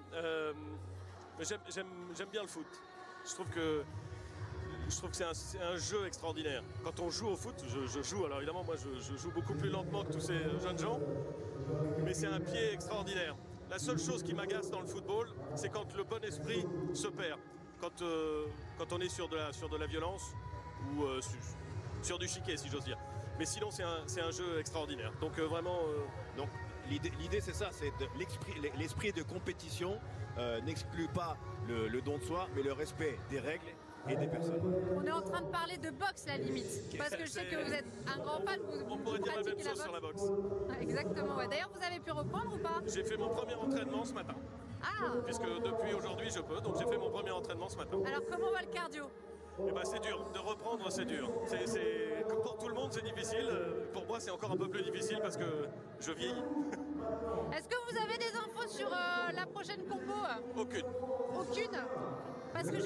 J'aime bien le foot. Je trouve que je trouve que c'est un jeu extraordinaire. Quand on joue au foot, je joue, alors évidemment moi je joue beaucoup plus lentement que tous ces jeunes gens, mais c'est un pied extraordinaire. La seule chose qui m'agace dans le football, c'est quand le bon esprit se perd. Quand on est sur de la violence ou sur du chiquet, si j'ose dire. Mais sinon, c'est un jeu extraordinaire. Donc vraiment... Donc l'idée c'est ça, c'est l'esprit de compétition n'exclut pas le don de soi, mais le respect des règles et des personnes. On est en train de parler de boxe, la limite. Parce que je sais que vous êtes un grand fan, On pourrait dire la même chose sur la boxe. Exactement, ouais. D'ailleurs, vous avez pu reprendre ou pas? J'ai fait mon premier entraînement ce matin. Ah! Puisque depuis aujourd'hui, je peux. Donc j'ai fait mon premier entraînement ce matin. Alors, comment va le cardio? Eh ben, c'est dur. De reprendre, c'est dur. Pour tout le monde, c'est difficile. Pour moi, c'est encore un peu plus difficile parce que je vieillis. Est-ce que vous avez des infos sur la prochaine compo? Aucune. Aucune? Parce que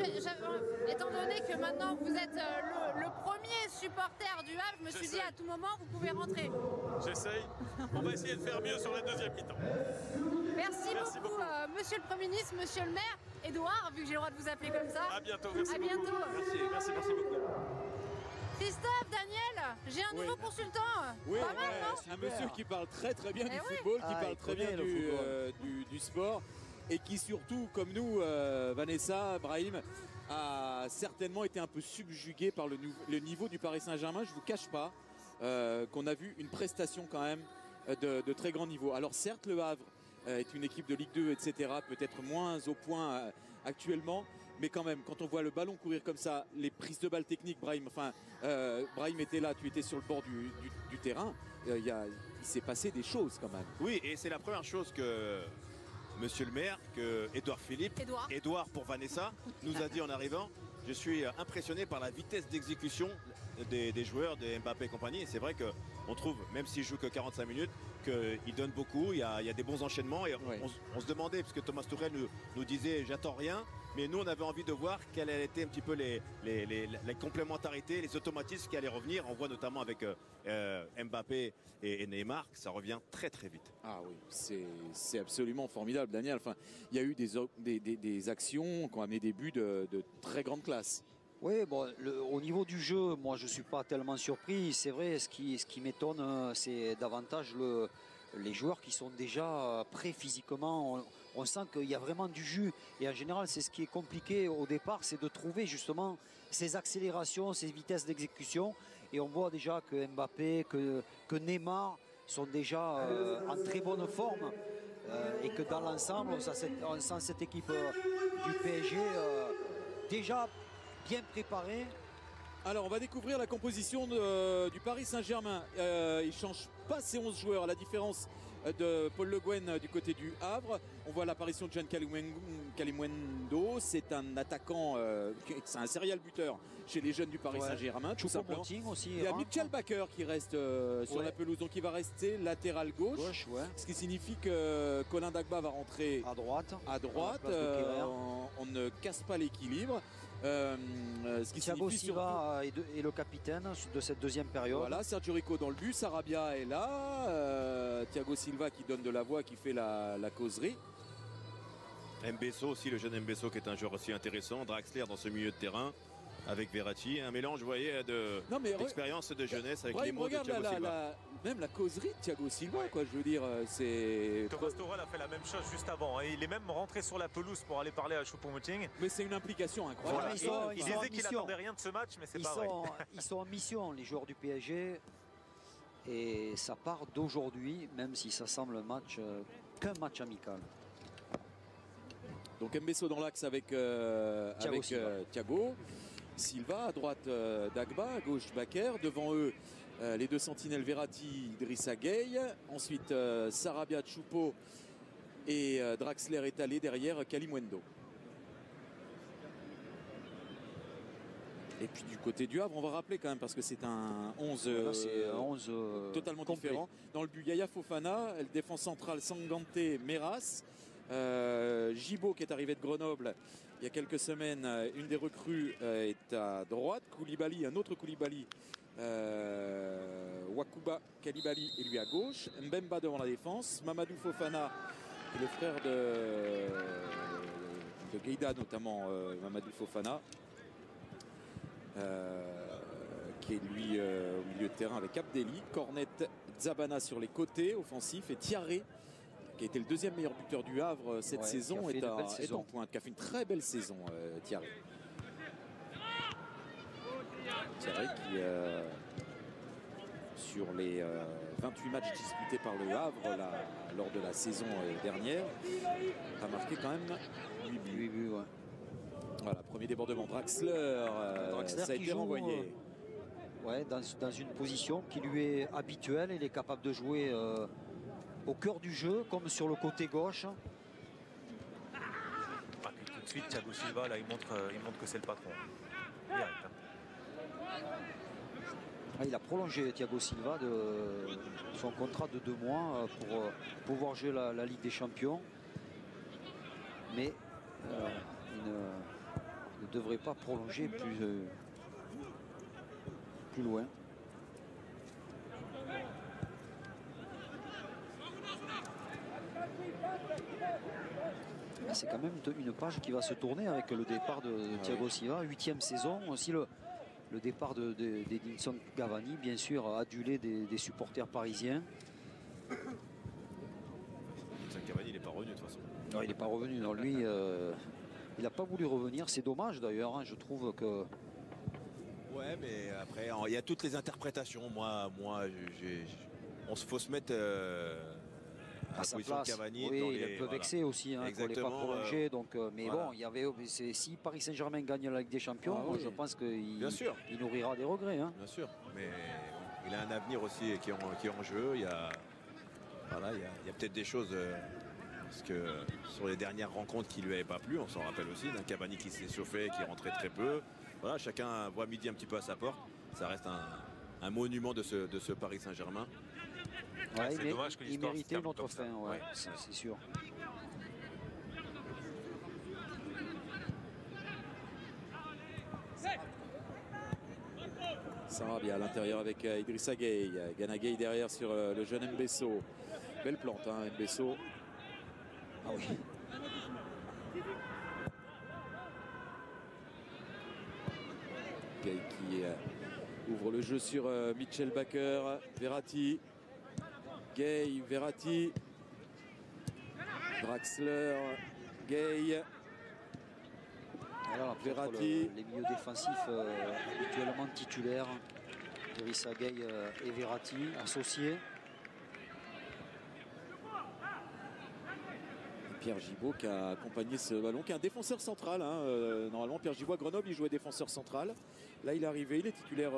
étant donné que maintenant vous êtes le premier supporter du Havre, je me suis dit à tout moment vous pouvez rentrer. J'essaye. On va essayer de faire mieux sur la deuxième mi-temps. Merci beaucoup. Monsieur le Premier ministre, monsieur le maire, Édouard, vu que j'ai le droit de vous appeler comme ça. À bientôt, merci à bientôt. Beaucoup. Merci beaucoup. Christophe, Daniel, j'ai un nouveau consultant. Oui, pas mal, non? un monsieur qui parle très bien du football, qui parle très bien du sport. Et qui surtout, comme nous, Vanessa, Brahim, a certainement été un peu subjugué par le niveau du Paris Saint-Germain. Je ne vous cache pas qu'on a vu une prestation quand même de très grand niveau. Alors certes, le Havre est une équipe de Ligue 2, etc., peut-être moins au point actuellement, mais quand même, quand on voit le ballon courir comme ça, les prises de balles techniques, Brahim, Brahim était là, tu étais sur le bord du terrain, il s'est passé des choses quand même. Oui, et c'est la première chose que... Monsieur le maire, que Édouard pour Vanessa, nous a dit en arrivant. Je suis impressionné par la vitesse d'exécution des joueurs de Mbappé et compagnie. Et c'est vrai qu'on trouve, même s'il joue que 45 minutes, qu'il donne beaucoup, il y a des bons enchaînements. Et on se demandait, parce que Thomas Tuchel nous disait j'attends rien, mais nous on avait envie de voir quelles étaient un petit peu les complémentarités, les automatismes qui allaient revenir. On voit notamment avec Mbappé et Neymar que ça revient très vite. Ah oui, c'est absolument formidable, Daniel. Enfin, il y a eu des actions qui ont amené des buts de très grande classe. Oui, bon, au niveau du jeu, moi je ne suis pas tellement surpris. C'est vrai, ce qui m'étonne, c'est davantage les joueurs qui sont déjà prêts physiquement. On sent qu'il y a vraiment du jus. Et en général, c'est ce qui est compliqué au départ, c'est de trouver justement ces accélérations, ces vitesses d'exécution. Et on voit déjà que Mbappé, que Neymar sont déjà en très bonne forme. Et que dans l'ensemble, on sent cette équipe du PSG déjà bien préparée. Alors on va découvrir la composition du Paris Saint-Germain. Il ne change pas ses 11 joueurs, à la différence de Paul Le Guen du côté du Havre. On voit l'apparition de Gian Kalimuendo. C'est un attaquant, c'est un serial buteur chez les jeunes du Paris Saint-Germain. Tout simplement. Aussi, il y a Mitchell Baker qui reste sur la pelouse, donc il va rester latéral gauche. Ce qui signifie que Colin Dagba va rentrer à droite. On ne casse pas l'équilibre. Ce qui Thiago Silva est le capitaine de cette deuxième période. Voilà, Sergio Rico dans le but, Sarabia est là, Thiago Silva qui donne de la voix, qui fait la causerie. Mbesso aussi, le jeune Mbesso qui est un joueur aussi intéressant. Draxler dans ce milieu de terrain avec Verratti, un mélange, vous voyez, d'expérience de jeunesse avec les mots de Thiago Silva. Même la causerie de Thiago Silva, quoi, je veux dire, c'est... Thomas Tuchel a fait la même chose juste avant. Il est même rentré sur la pelouse pour aller parler à Choupo-Moting. Mais c'est une implication incroyable. Voilà. Il disait qu'il n'attendait rien de ce match, mais c'est pas vrai. Ils sont en mission, les joueurs du PSG. Et ça part d'aujourd'hui, même si ça semble qu'un match amical. Donc Mbesso dans l'axe avec Thiago Silva, à droite Dagba, à gauche Baker, devant eux les deux sentinelles Verratti, Idrissa Gueye, ensuite Sarabia, Choupo et Draxler étalé derrière Kalimuendo. Et puis du côté du Havre, on va rappeler quand même parce que c'est un 11, totalement complet. Différent. Dans le but, Yaya Fofana, le défense central Sangante Meras, Gibaud qui est arrivé de Grenoble il y a quelques semaines, une des recrues est à droite, Koulibaly, un autre Koulibaly, Wakuba Kalibali est lui à gauche, Mbemba devant la défense, Mamadou Fofana, le frère de Gueïda notamment, Mamadou Fofana. qui est lui au milieu de terrain avec Abdelli, Cornet, Zabana sur les côtés offensifs et Thiaré qui a été le deuxième meilleur buteur du Havre cette saison est en pointe, qui a fait une très belle saison, Thiaré. Thiaré qui sur les 28 matchs disputés par le Havre lors de la saison dernière a marqué quand même 8 buts. Ouais. Voilà, premier débordement. Draxler, ça a été renvoyé. Dans une position qui lui est habituelle. Il est capable de jouer au cœur du jeu, comme sur le côté gauche. Puis tout de suite, Thiago Silva, là, il montre que c'est le patron. Il a prolongé Thiago Silva de son contrat de 2 mois pour pouvoir jouer la Ligue des Champions. Mais il ne devrait pas prolonger plus loin. C'est quand même une page qui va se tourner avec le départ de Thiago Silva, 8e saison. Aussi le départ d'Edinson Cavani, bien sûr, adulé des supporters parisiens. Edinson Cavani, il n'est pas revenu de toute façon. Non, il n'est pas revenu. Non, lui, il n'a pas voulu revenir. C'est dommage d'ailleurs. Hein, je trouve que. Ouais, mais après, il y a toutes les interprétations. Moi, on se faut se mettre à la position de Cavani. Oui, il est un peu vexé aussi. Hein, qu'on l'ait pas prolongé. Donc, mais bon, il y avait. Si Paris Saint-Germain gagne la Ligue des Champions, je pense qu'il nourrira des regrets. Hein. Bien sûr, mais il a un avenir aussi qui est en jeu. Il y a peut-être des choses. Parce que sur les dernières rencontres qui lui avaient pas plu, on s'en rappelle aussi, d'un Cavani qui s'est chauffé, qui rentrait très peu. Voilà, chacun voit midi un petit peu à sa porte. Ça reste un monument de ce Paris Saint-Germain. C'est dommage que il méritait une autre fin, c'est sûr. Sarabia à l'intérieur avec Idrissa Gueye. Gana Gueye derrière sur le jeune Mbesso. Belle plante, hein, Mbesso. Ah oui. Gueye qui ouvre le jeu sur Mitchell Baker. Verratti. Gueye, Verratti. Draxler. Gueye. Alors, Verratti. Les milieux défensifs habituellement titulaires. Idrissa Gueye et Verratti associés. Pierre Gibaud qui a accompagné ce ballon, qui est un défenseur central. Hein. Normalement, Pierre Gibaud à Grenoble, il jouait défenseur central. Là, il est arrivé, il est titulaire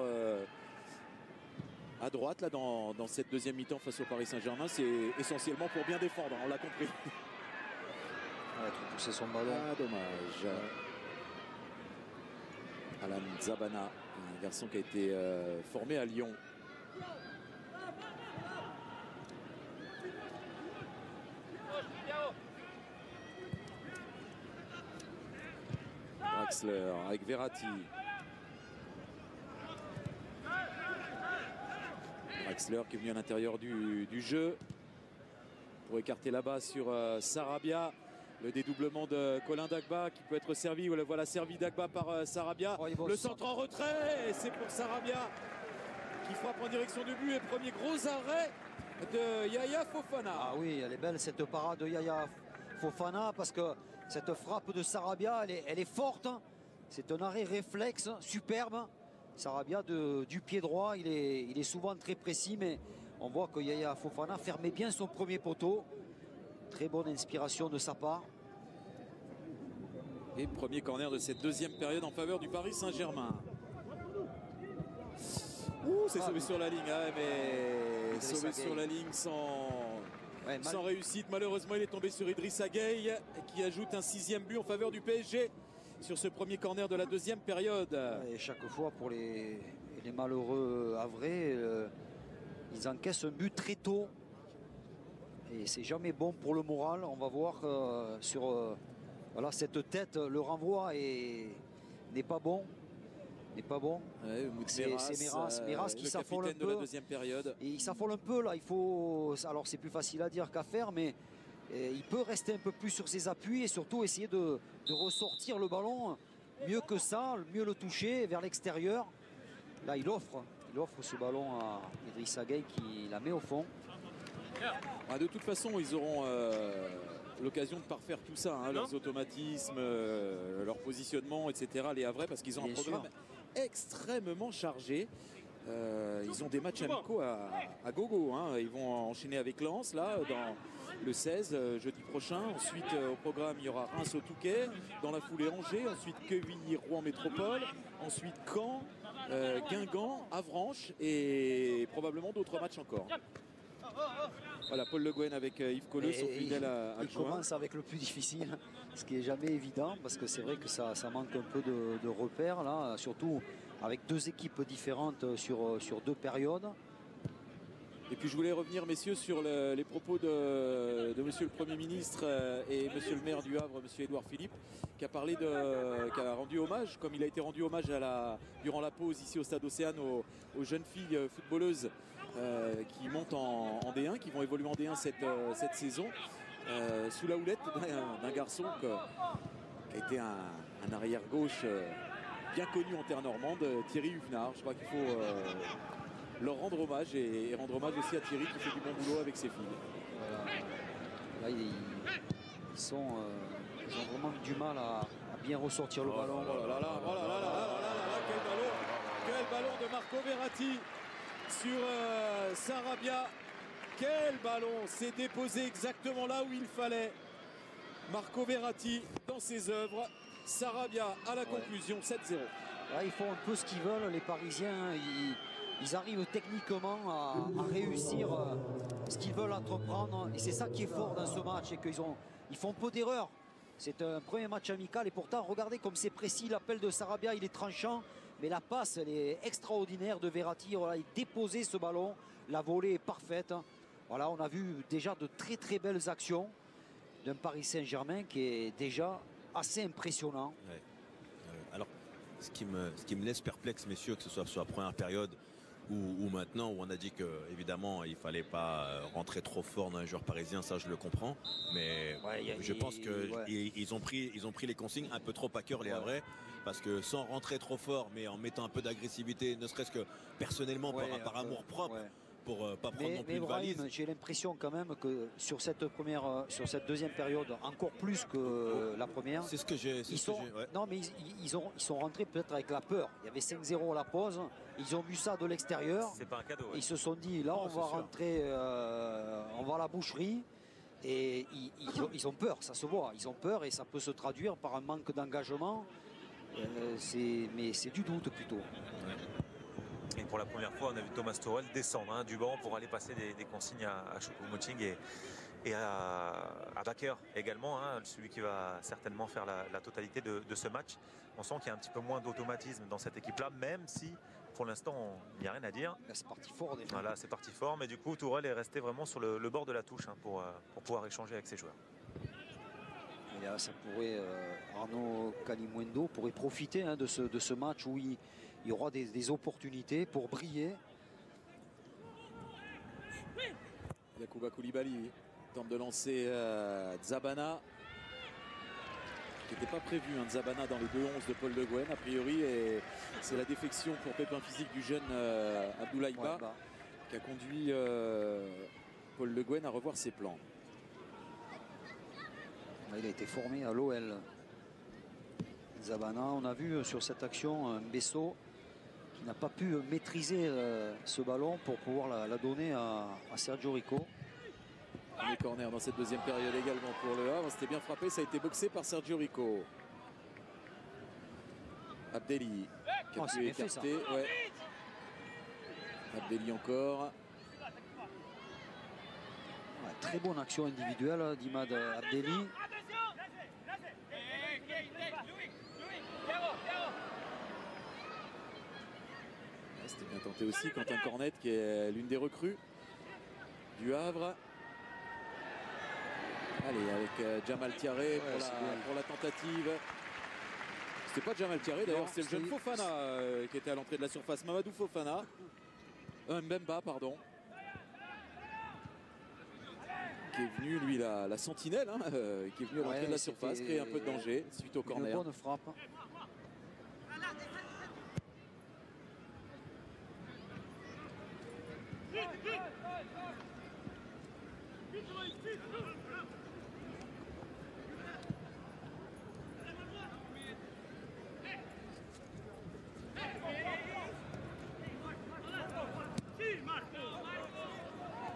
à droite là, dans cette deuxième mi-temps face au Paris Saint-Germain. C'est essentiellement pour bien défendre, on l'a compris. Pousser son ballon. Ah, dommage. Alan Zabana, un garçon qui a été formé à Lyon. Draxler avec Verratti. Draxler qui est venu à l'intérieur du jeu pour écarter là-bas sur Sarabia. Le dédoublement de Colin Dagba qui peut être servi. Voilà, servi Dagba par Sarabia. Le centre en retrait, c'est pour Sarabia qui frappe en direction du but. Et premier gros arrêt de Yaya Fofana. Ah oui, elle est belle cette parade de Yaya Fofana parce que cette frappe de Sarabia, elle est forte. C'est un arrêt réflexe superbe. Sarabia du pied droit, il est souvent très précis, mais on voit que Yaya Fofana fermait bien son premier poteau. Très bonne inspiration de sa part. Et premier corner de cette deuxième période en faveur du Paris Saint-Germain. C'est sauvé sur la ligne, mais sauvé sur la ligne sans réussite. Malheureusement, il est tombé sur Idrissa Gueye qui ajoute un 6e but en faveur du PSG sur ce premier corner de la deuxième période. Et chaque fois pour les malheureux havrais, ils encaissent un but très tôt. Et c'est jamais bon pour le moral. On va voir sur voilà, cette tête, le renvoi n'est pas bon. C'est Meras qui s'affole un peu. De la deuxième période. Et il s'affole un peu là. Alors c'est plus facile à dire qu'à faire, mais il peut rester un peu plus sur ses appuis et surtout essayer de ressortir le ballon mieux que ça, mieux le toucher vers l'extérieur. Là, il offre ce ballon à Idrissa Gueye qui la met au fond. De toute façon, ils auront l'occasion de parfaire tout ça, hein, leurs automatismes, leur positionnement, etc. Les Havrais, parce qu'ils ont un programme extrêmement chargé. Ils ont des matchs amicaux à gogo. Hein. Ils vont enchaîner avec Lens là dans le 16 jeudi prochain. Ensuite au programme il y aura Reims au Touquet. Dans la foulée Angers. Ensuite Quevilly, Rouen Métropole. Ensuite Caen, Guingamp, Avranches et probablement d'autres matchs encore. Voilà, Paul Le Guen avec Yves Colleux, son fidèle adjoint. Il commence avec le plus difficile, ce qui n'est jamais évident, parce que c'est vrai que ça manque un peu de repères, là, surtout avec deux équipes différentes sur deux périodes. Et puis je voulais revenir, messieurs, sur les propos de monsieur le Premier ministre et monsieur le maire du Havre, monsieur Édouard Philippe, qui a rendu hommage, comme il a été rendu hommage durant la pause ici au Stade Océane aux jeunes filles footballeuses qui montent en D1, qui vont évoluer en D1 cette saison, sous la houlette d'un garçon qui a été un arrière-gauche bien connu en terre normande, Thierry Huvenard. Je crois qu'il faut leur rendre hommage et rendre hommage aussi à Thierry qui fait du bon boulot avec ses filles. Là, ils ont vraiment du mal à bien ressortir le ballon. Quel ballon de Marco Verratti sur Sarabia. Quel ballon, c'est déposé exactement là où il fallait. Marco Verratti dans ses œuvres. Sarabia à la conclusion, 7-0. Là, ils font un peu ce qu'ils veulent, les Parisiens. Ils arrivent techniquement à réussir ce qu'ils veulent entreprendre. Et c'est ça qui est fort dans ce match, c'est qu'ils font peu d'erreurs. C'est un premier match amical et pourtant, regardez comme c'est précis. L'appel de Sarabia, il est tranchant. Mais la passe, elle est extraordinaire de Verratti. Voilà, il déposait ce ballon. La volée est parfaite. Voilà, on a vu déjà de très très belles actions d'un Paris Saint-Germain qui est déjà assez impressionnant. Ouais. Alors, ce qui me laisse perplexe, messieurs, que ce soit sur la première période ou maintenant, où on a dit qu'évidemment, il ne fallait pas rentrer trop fort dans les joueurs parisiens, ça je le comprends. Mais je pense qu'ils ont pris les consignes un peu trop à cœur, les Havrais. Parce que sans rentrer trop fort, mais en mettant un peu d'agressivité, ne serait-ce que personnellement par amour propre, pour pas prendre non plus une valise. J'ai l'impression quand même que sur cette deuxième période, encore plus que la première, c'est ce que j'ai. Non, mais ils sont rentrés peut-être avec la peur. Il y avait 5-0 à la pause. Ils ont vu ça de l'extérieur. C'est pas un cadeau. Ils se sont dit là, on va rentrer, on va à la boucherie. Et ils ont peur, ça se voit. Ils ont peur et ça peut se traduire par un manque d'engagement. Mais c'est du doute plutôt. Et pour la première fois, on a vu Thomas Tuchel descendre du banc pour aller passer des consignes à Choupo-Moting et à Bakker également, celui qui va certainement faire la totalité de ce match. On sent qu'il y a un petit peu moins d'automatisme dans cette équipe-là, même si pour l'instant, il n'y a rien à dire. Là, c'est parti fort déjà. Voilà, c'est parti fort, mais du coup, Tuchel est resté vraiment sur le bord de la touche pour pouvoir échanger avec ses joueurs. Et là, ça pourrait, Arnaud Kalimuendo pourrait profiter de ce match où il y aura des opportunités pour briller. Yacouba Koulibaly tente de lancer Zabana, qui n'était pas prévu, Zabana dans les 2-11 de Paul Le Guen a priori, et c'est la défection pour pépin physique du jeune Abdoulaye Ba qui a conduit Paul Le Guen à revoir ses plans. Il a été formé à l'OL. Zabana, on a vu sur cette action un Besso qui n'a pas pu maîtriser ce ballon pour pouvoir la donner à Sergio Rico. Les corners dans cette deuxième période également pour le Havre. C'était bien frappé, ça a été boxé par Sergio Rico. Abdelli qui a pu écarter. Abdelli encore. Très bonne action individuelle d'Imad Abdelli. C'était bien tenté aussi. Quentin Cornet qui est l'une des recrues du Havre. Allez, avec Jamal Tiaré pour la tentative. C'était pas Jamal Tiaré d'ailleurs, c'est le jeune Fofana qui était à l'entrée de la surface. Mamadou Fofana. Mbemba, pardon. Qui est venu, lui, la sentinelle, qui est venu à l'entrée de la surface, créer un peu de danger suite au corner. Une bonne frappe.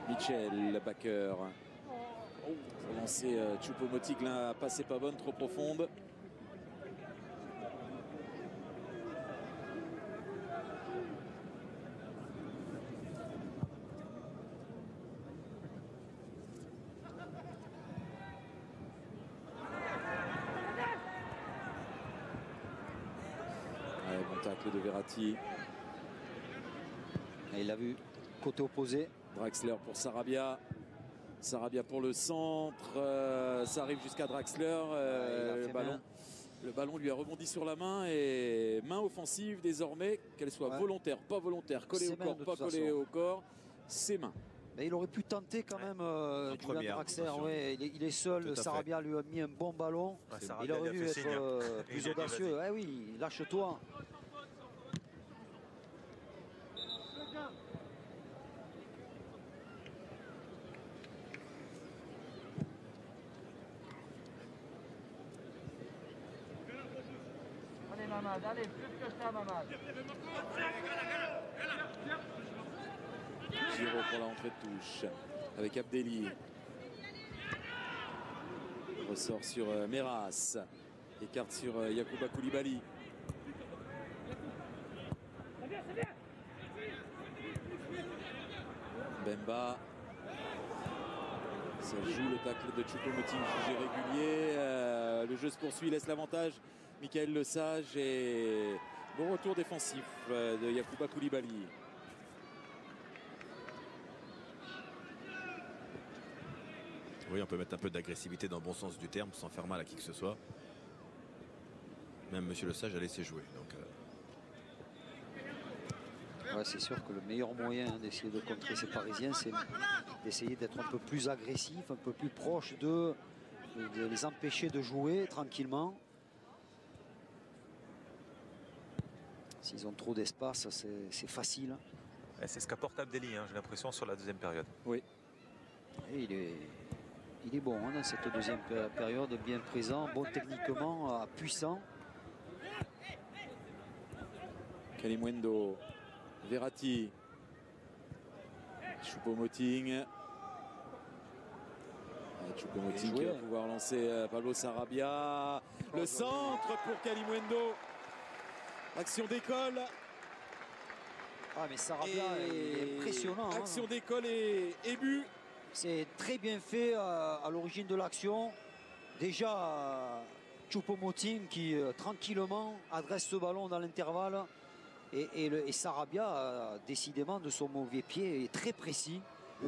Mitchell, backer. Oh, pour lancer Choupo-Moting, la passe est pas bonne, trop profonde. Ouais, bon tacle de Verratti. Et il l'a vu, côté opposé. Draxler pour Sarabia. Sarabia pour le centre. Ça arrive jusqu'à Draxler. Le ballon lui a rebondi sur la main. Et main offensive désormais, qu'elle soit volontaire, pas volontaire, collée au corps, pas collée au corps. C'est main. Mais il aurait pu tenter quand même Draxler. Ouais, il est seul. Sarabia lui a mis un bon ballon. Il aurait dû être plus audacieux. Ouais, oui, lâche-toi. Allez, plus que ça, Mamad. Giro pour la entrée de touche avec Abdelli. Ressort sur Meras. Écarte sur Yacouba Koulibaly. Bemba. Ça joue le tacle de Choupo-Moting jugé régulier. Le jeu se poursuit, laisse l'avantage. Michael Lesage et bon retour défensif de Yacouba Koulibaly. Oui, on peut mettre un peu d'agressivité dans le bon sens du terme sans faire mal à qui que ce soit. Même Monsieur Lesage a laissé jouer. Donc, ouais, c'est sûr que le meilleur moyen d'essayer de contrer ces Parisiens, c'est d'essayer d'être un peu plus agressif, un peu plus proche de les empêcher de jouer tranquillement. S'ils ont trop d'espace, c'est facile. C'est ce qu'apporte Abdelli, hein, j'ai l'impression, sur la deuxième période. Oui. Et il est bon hein, dans cette deuxième période, bien présent, bon techniquement, puissant. Kalimuendo, Verratti, Choupo-Moting. Choupo-Moting qui va pouvoir lancer Pablo Sarabia. Le centre pour Kalimuendo. Action d'école. Ah mais Sarabia est impressionnant. Action d'école et but. C'est très bien fait à l'origine de l'action. Déjà Choupo-Moting qui tranquillement adresse ce ballon dans l'intervalle. Et Sarabia, décidément de son mauvais pied, est très précis.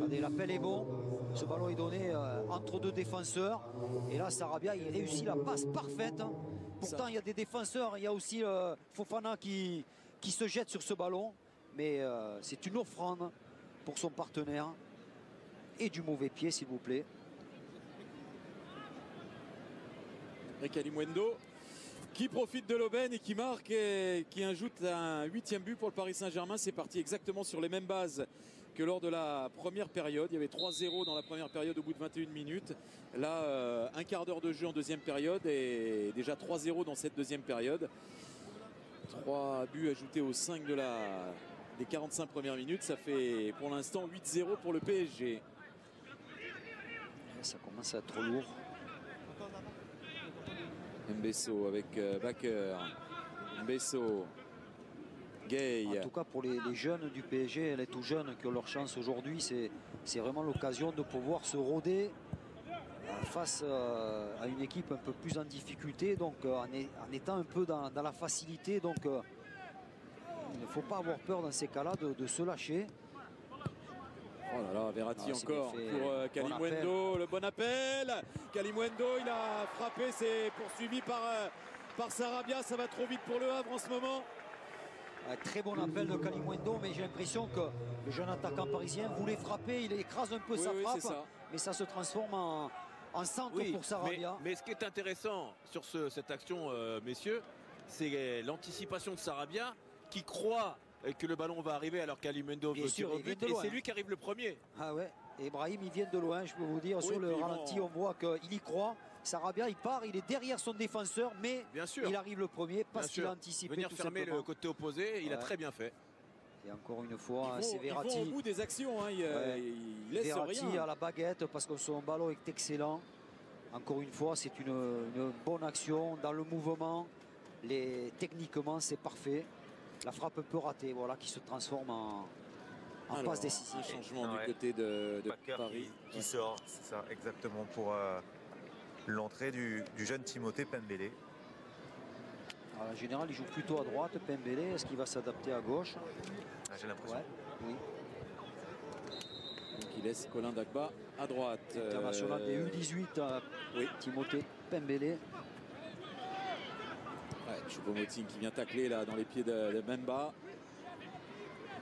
L'appel est bon. Ce ballon est donné entre deux défenseurs. Et là, Sarabia, il réussit la passe parfaite. Pourtant, il y a des défenseurs. Il y a aussi Fofana qui se jette sur ce ballon. Mais c'est une offrande pour son partenaire. Et du mauvais pied, s'il vous plaît. Et Kalimuendo qui profite de l'aubaine et qui marque et qui ajoute un 8e but pour le Paris Saint-Germain. C'est parti exactement sur les mêmes bases que lors de la première période. Il y avait 3-0 dans la première période au bout de 21 minutes. Là, un quart d'heure de jeu en deuxième période et déjà 3-0 dans cette deuxième période. 3 buts ajoutés aux 5 des 45 premières minutes. Ça fait pour l'instant 8-0 pour le PSG. Ça commence à être trop lourd. Mbesso avec Bakker. Mbesso. Gay. En tout cas pour les jeunes du PSG, les tout jeunes qui ont leur chance aujourd'hui, c'est vraiment l'occasion de pouvoir se rôder face à une équipe un peu plus en difficulté, donc en étant un peu dans la facilité. Donc il ne faut pas avoir peur dans ces cas-là de se lâcher. Oh là là, Verratti encore pour Kalimuendo, le bon appel. Kalimuendo, il a frappé, c'est poursuivi par Sarabia. Ça va trop vite pour le Havre en ce moment. Un très bon appel de Kalimuendo, mais j'ai l'impression que le jeune attaquant parisien voulait frapper, il écrase un peu sa frappe, mais ça se transforme en centre pour Sarabia. Mais ce qui est intéressant sur cette action, messieurs, c'est l'anticipation de Sarabia qui croit que le ballon va arriver alors qu'Alimendo veut tirer au but. Et c'est lui qui arrive le premier. Ah ouais, et Brahim, il vient de loin, je peux vous dire. Sur le ralenti, on voit qu'il y croit. Sarabia, il part, il est derrière son défenseur, mais il arrive le premier parce qu'il a anticipé. Venir fermer le côté opposé, il a très bien fait. Et encore une fois, c'est Verratti. Ils vont au bout des actions, hein. Il laisse Verratti rien. à la baguette parce que son ballon est excellent. Encore une fois, c'est une bonne action dans le mouvement. Techniquement, c'est parfait. La frappe un peu ratée, voilà, qui se transforme en passe décisive. Un changement du côté de Paris. Qui sort, c'est ça, exactement, pour l'entrée du jeune Timothée Pembele. En général, il joue plutôt à droite, Pembele. Est-ce qu'il va s'adapter à gauche? J'ai l'impression. Oui. Donc il laisse Colin Dagba à droite. International des U18, Timothée Pembele. Choupo-Moting qui vient tacler là dans les pieds de Mbemba.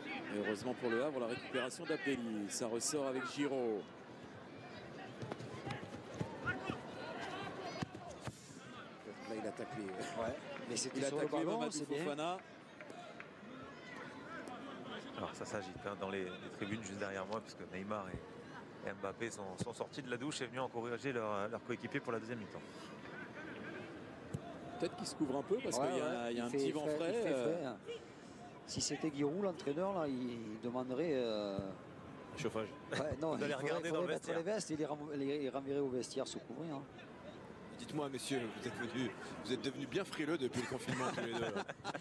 Et heureusement pour le Havre, la récupération d'Abdelli. Ça ressort avec Giroud. Là, il a taclé. Mais c'était sur le ballon, c'est bien. Fofana. Alors ça s'agite dans les tribunes juste derrière moi, puisque Neymar et Mbappé sont sortis de la douche et venus encourager leur coéquipier pour la deuxième mi-temps. Peut-être qu'il se couvre un peu parce qu'il y a un petit vent frais. Si c'était Giroud, l'entraîneur, là, il demanderait chauffage. Non, il faudrait mettre les vestes et les renverrait au vestiaire se couvrir. Hein. Dites-moi, messieurs, vous êtes devenus bien frileux depuis le confinement tous les deux.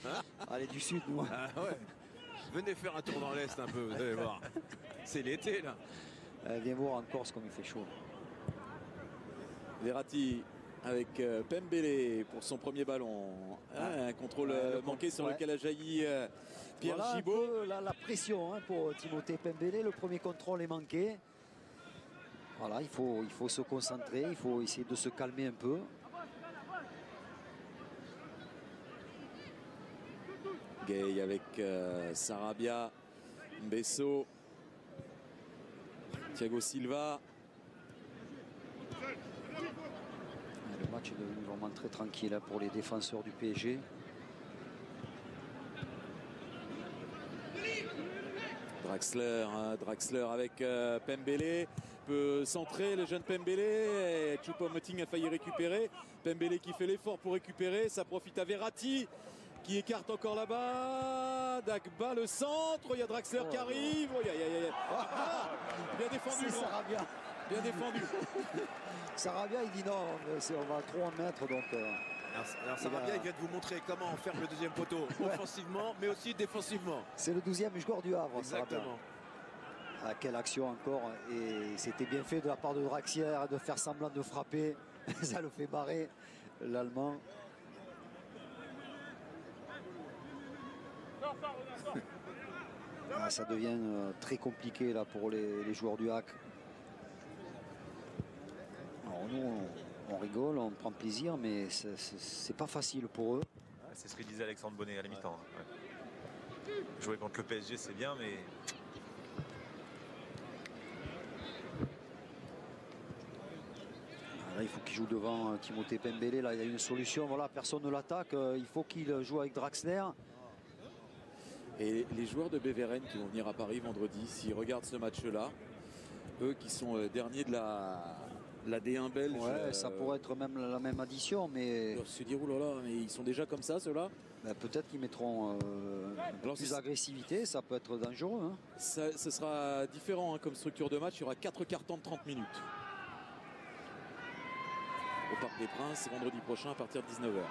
Hein? Allez, du sud, nous. Ah ouais. Venez faire un tour dans l'Est un peu, vous allez voir. C'est l'été, là. Viens voir en Corse comme il fait chaud. Verratti avec Pembele pour son premier ballon. Un contrôle manqué sur lequel a jailli Pierre Gibaud. La pression pour Timothée Pembele. Le premier contrôle est manqué. Voilà, il faut se concentrer, il faut essayer de se calmer un peu. Gay avec Sarabia, Mbesso, Thiago Silva. Le match est devenu vraiment très tranquille pour les défenseurs du PSG. Draxler avec Pembele peut centrer le jeune Pembele. Choupo-Moting a failli récupérer. Pembele qui fait l'effort pour récupérer. Ça profite à Verratti qui écarte encore là-bas. Dagba le centre. Il y a Draxler qui arrive. Bien défendu. Sarabia. Bien défendu. Sarabia il dit non, on va trop en mettre donc. Alors Sarabia il vient de vous montrer comment faire le deuxième poteau offensivement mais aussi défensivement. C'est le 12e joueur du Havre. Exactement. Quelle action encore, et c'était bien fait de la part de Draxler de faire semblant de frapper. Ça le fait barrer l'Allemand. Ça devient très compliqué là pour les joueurs du HAC. Alors nous on rigole, on prend plaisir, mais c'est pas facile pour eux. C'est ce que disait Alexandre Bonnet à la mi-temps. Jouer contre le PSG c'est bien, mais là, il faut qu'il joue devant Timothée Pembele. Là, il y a une solution. Voilà, personne ne l'attaque. Il faut qu'il joue avec Draxler. Et les joueurs de Beveren qui vont venir à Paris vendredi, s'ils regardent ce match-là, eux qui sont derniers de la D1 belge. Ouais, ça pourrait être même la même addition, mais. Ils doivent se dire, oulala, mais ils sont déjà comme ça, ceux-là. Ben, peut-être qu'ils mettront plus d'agressivité, ça peut être dangereux. Hein. Ce sera différent comme structure de match. Il y aura 4 cartons de 30 minutes. Au Parc des Princes, vendredi prochain à partir de 19h.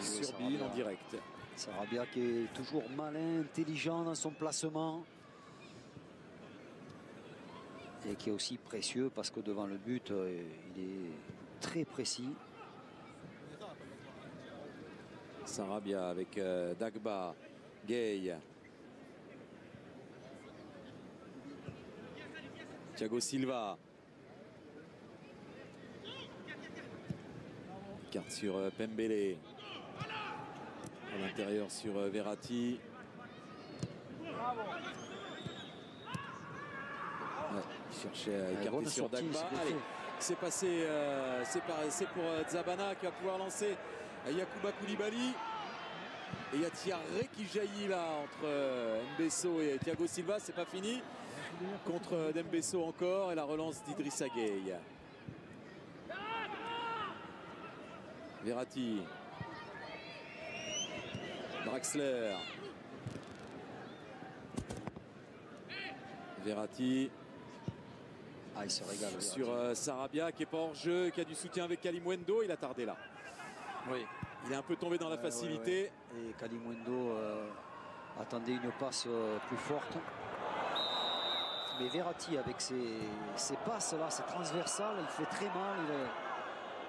Sur BeIN en direct. Sarabia qui est toujours malin, intelligent dans son placement. Et qui est aussi précieux parce que devant le but, il est très précis. Sarabia avec Dagba, Gay. Thiago Silva. Carte sur Pembele. À l'intérieur sur Verratti. Il cherchait à écarter sur Dagba. Allez, c'est passé. C'est pour Zabana qui va pouvoir lancer Yacouba Koulibaly. Et il y a Thierry qui jaillit là entre Mbesso et Thiago Silva. C'est pas fini. Contre Dembesso encore. Et la relance d'Idrissa Gueye. Verratti. Draxler. Verratti. Ah, il se régale. Sur Sarabia qui est pas hors jeu, qui a du soutien avec Kalimundo. Il a tardé là. Oui. Il est un peu tombé dans la facilité. Ouais. Et Kalimundo attendait une passe plus forte. Mais Verratti avec ses passes là, c'est transversal, il fait très mal,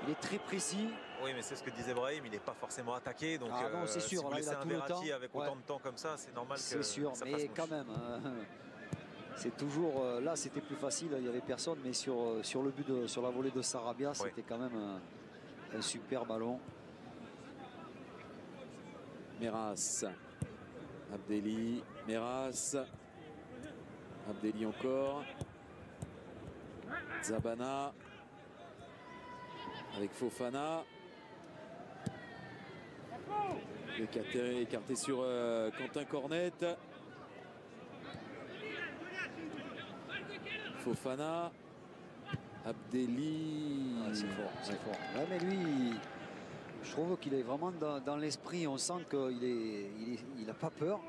il est très précis. Oui, mais c'est ce que disait Brahim, il n'est pas forcément attaqué. Donc non, c'est sûr, si vous là, laissez il a un tout le Verratti temps. avec autant de temps comme ça, c'est normal que c'est sûr, ça mais fasse quand mouche. même, c'est toujours là, c'était plus facile, il n'y avait personne, mais sur le but sur la volée de Sarabia, c'était quand même un super ballon. Meras, Abdelli, Meras, Abdelli encore, Zabana avec Fofana, écarté sur Quentin Cornette, Fofana, Abdelli. Ah, c'est fort, c'est fort. Ouais, mais lui, je trouve qu'il est vraiment dans l'esprit. On sent qu'il n'a pas peur.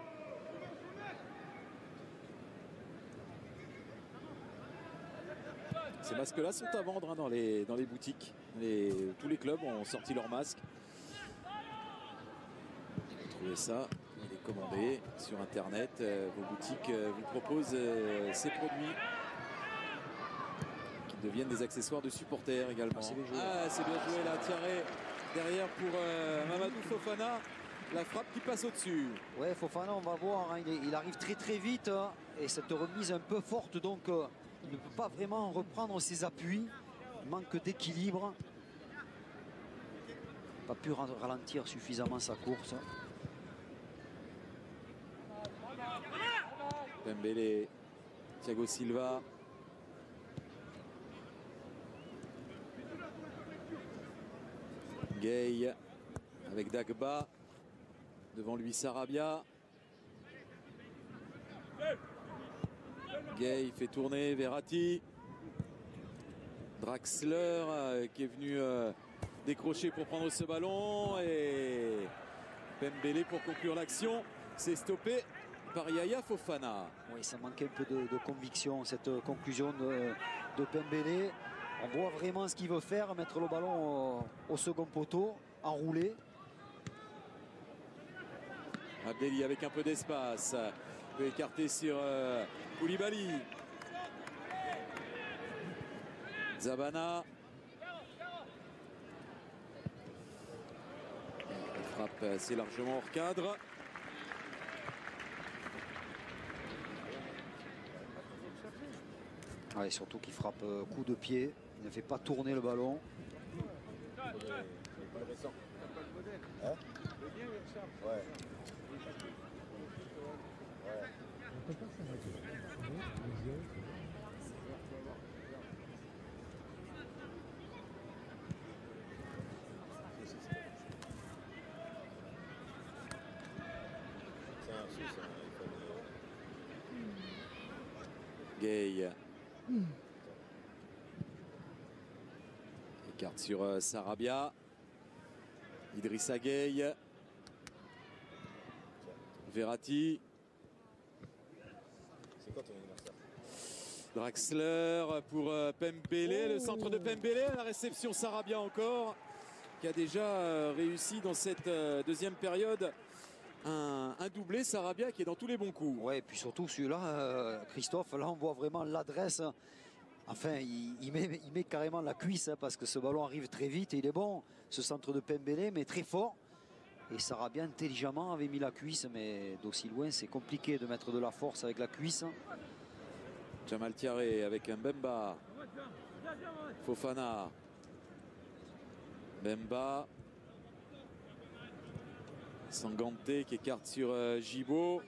Ces masques-là sont à vendre dans les boutiques. Tous les clubs ont sorti leurs masques. Vous trouvez ça, il est commandé sur Internet. Vos boutiques vous proposent ces produits qui deviennent des accessoires de supporters également. C'est bien joué là, Thierry derrière pour Mamadou Fofana. La frappe qui passe au-dessus. Ouais, Fofana, on va voir, hein, il arrive très très vite hein, et cette remise un peu forte, donc il ne peut pas vraiment reprendre ses appuis. Il manque d'équilibre. Pas pu ralentir suffisamment sa course. Dembélé, Thiago Silva. Gueye avec Dagba. Devant lui Sarabia. Gueye fait tourner Verratti. Draxler qui est venu décrocher pour prendre ce ballon. Et Dembélé pour conclure l'action. C'est stoppé par Yaya Fofana. Oui, ça manquait un peu de conviction, cette conclusion de Pembélé. On voit vraiment ce qu'il veut faire, mettre le ballon au second poteau, enroulé. Abdelli avec un peu d'espace. Peut écarter sur Koulibaly. Zabana. Il frappe assez largement hors cadre. Ouais, surtout qu'il frappe coup de pied. Il ne fait pas tourner le ballon. Gueye. Écarte sur Sarabia. Idrissa Gueye. Verratti. C'est quoi ton anniversaire? Draxler pour Pembélé. Le centre de Pembélé. La réception Sarabia encore. Qui a déjà réussi dans cette deuxième période un doublé. Sarabia qui est dans tous les bons coups. Ouais, et puis surtout celui-là, Christophe, là on voit vraiment l'adresse. Enfin, il met carrément la cuisse hein, parce que ce ballon arrive très vite et il est bon. Ce centre de Pembélé, mais très fort. Et Sarabia intelligemment avait mis la cuisse, mais d'aussi loin c'est compliqué de mettre de la force avec la cuisse. Jamal Thiaré avec un Mbemba. Fofana. Mbemba. Sanganté qui écarte sur Gibaud.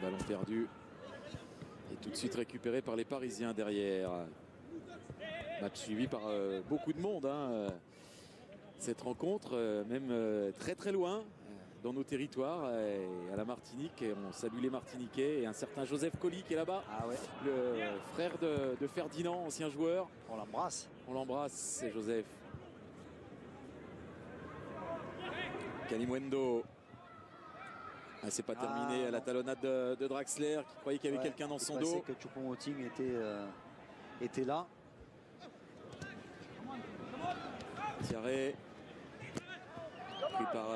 Ballon perdu. Tout de suite récupéré par les Parisiens derrière. Match suivi par beaucoup de monde. Hein. Cette rencontre, même très très loin dans nos territoires, à la Martinique. Et on salue les Martiniquais et un certain Joseph Colli qui est là-bas. Ah ouais. Le frère de Ferdinand, ancien joueur. On l'embrasse. On l'embrasse, c'est Joseph. Kalimundo. Ah, c'est pas terminé à la talonnade de Draxler qui croyait qu'il y avait quelqu'un dans son dos. Que Choupo-Moting était là. Thierry pris par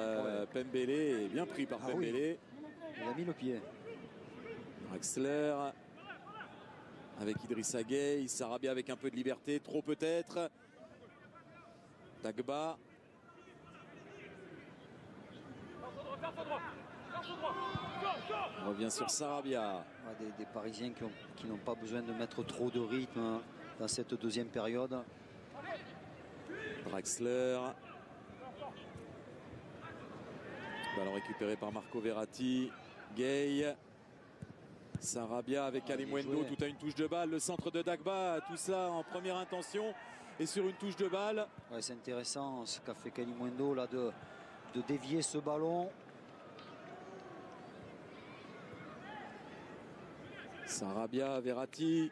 Pembele, et bien pris par Pembele. Oui. Il a mis le pied. Draxler avec Idrissa Gueye, Sarabia avec un peu de liberté, trop peut-être. Dagba. On revient sur Sarabia. Des Parisiens qui n'ont pas besoin de mettre trop de rythme dans cette deuxième période. Draxler. Ballon récupéré par Marco Verratti. Gueye. Sarabia avec Kalimundo, tout à une touche de balle. Le centre de Dagba, tout ça en première intention et sur une touche de balle. Ouais, c'est intéressant ce qu'a fait Kalimundo là de dévier ce ballon. Sarabia, Verratti.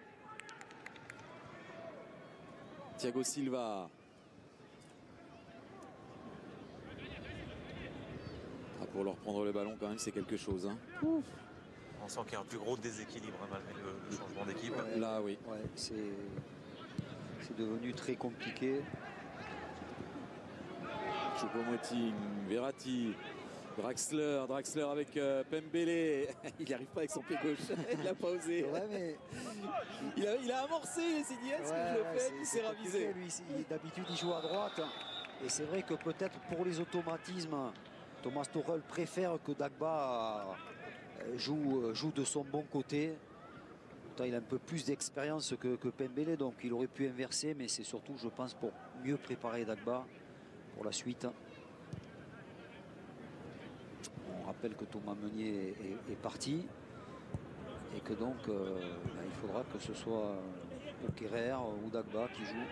Thiago Silva. Ah, pour leur prendre le ballon quand même c'est quelque chose. Hein. On sent qu'il y a un plus gros déséquilibre malgré le changement d'équipe. Ouais, là oui. Ouais, c'est devenu très compliqué. Choupo-Moting, Verratti, Draxler avec Pembele. Il n'arrive pas avec son pied gauche. Il n'a pas osé. Ouais, mais... il a amorcé, il s'est dit est-ce que je le fais, il s'est ravisé. D'habitude il joue à droite. Et c'est vrai que peut-être pour les automatismes, Thomas Tuchel préfère que Dagba joue de son bon côté. Pourtant, il a un peu plus d'expérience que Pembele, donc il aurait pu inverser, mais c'est surtout, je pense, pour mieux préparer Dagba pour la suite. On rappelle que Thomas Meunier est parti et que donc il faudra que ce soit Okerer ou Dagba qui joue.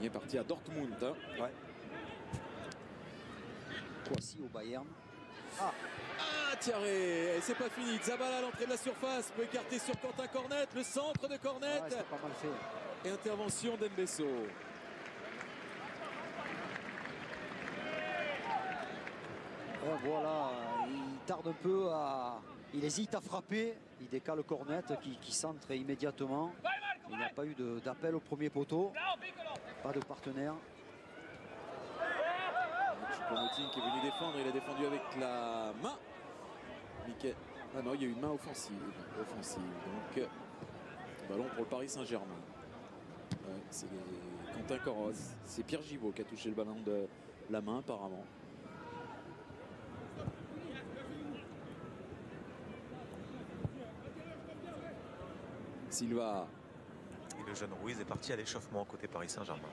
Il est parti à Dortmund. Hein. Ouais. Voici au Bayern. Thierry, c'est pas fini. Zabala à l'entrée de la surface peut écarter sur Quentin Cornet, le centre de Cornet. Ouais, c'est pas mal fait. Et intervention d'Embesso. Voilà, il tarde un peu il hésite à frapper. Il décale Cornet qui centre immédiatement. Il n'y a pas eu d'appel au premier poteau. Pas de partenaire. Choupo-Moting qui est venu défendre, il a défendu avec la main. Mickey. Ah non, il y a eu une main offensive. Donc, ballon pour le Paris Saint-Germain. Ouais, c'est Quentin Corros. C'est Pierre Gibaud qui a touché le ballon de la main apparemment. Silva. Et le jeune Ruiz est parti à l'échauffement côté Paris Saint-Germain.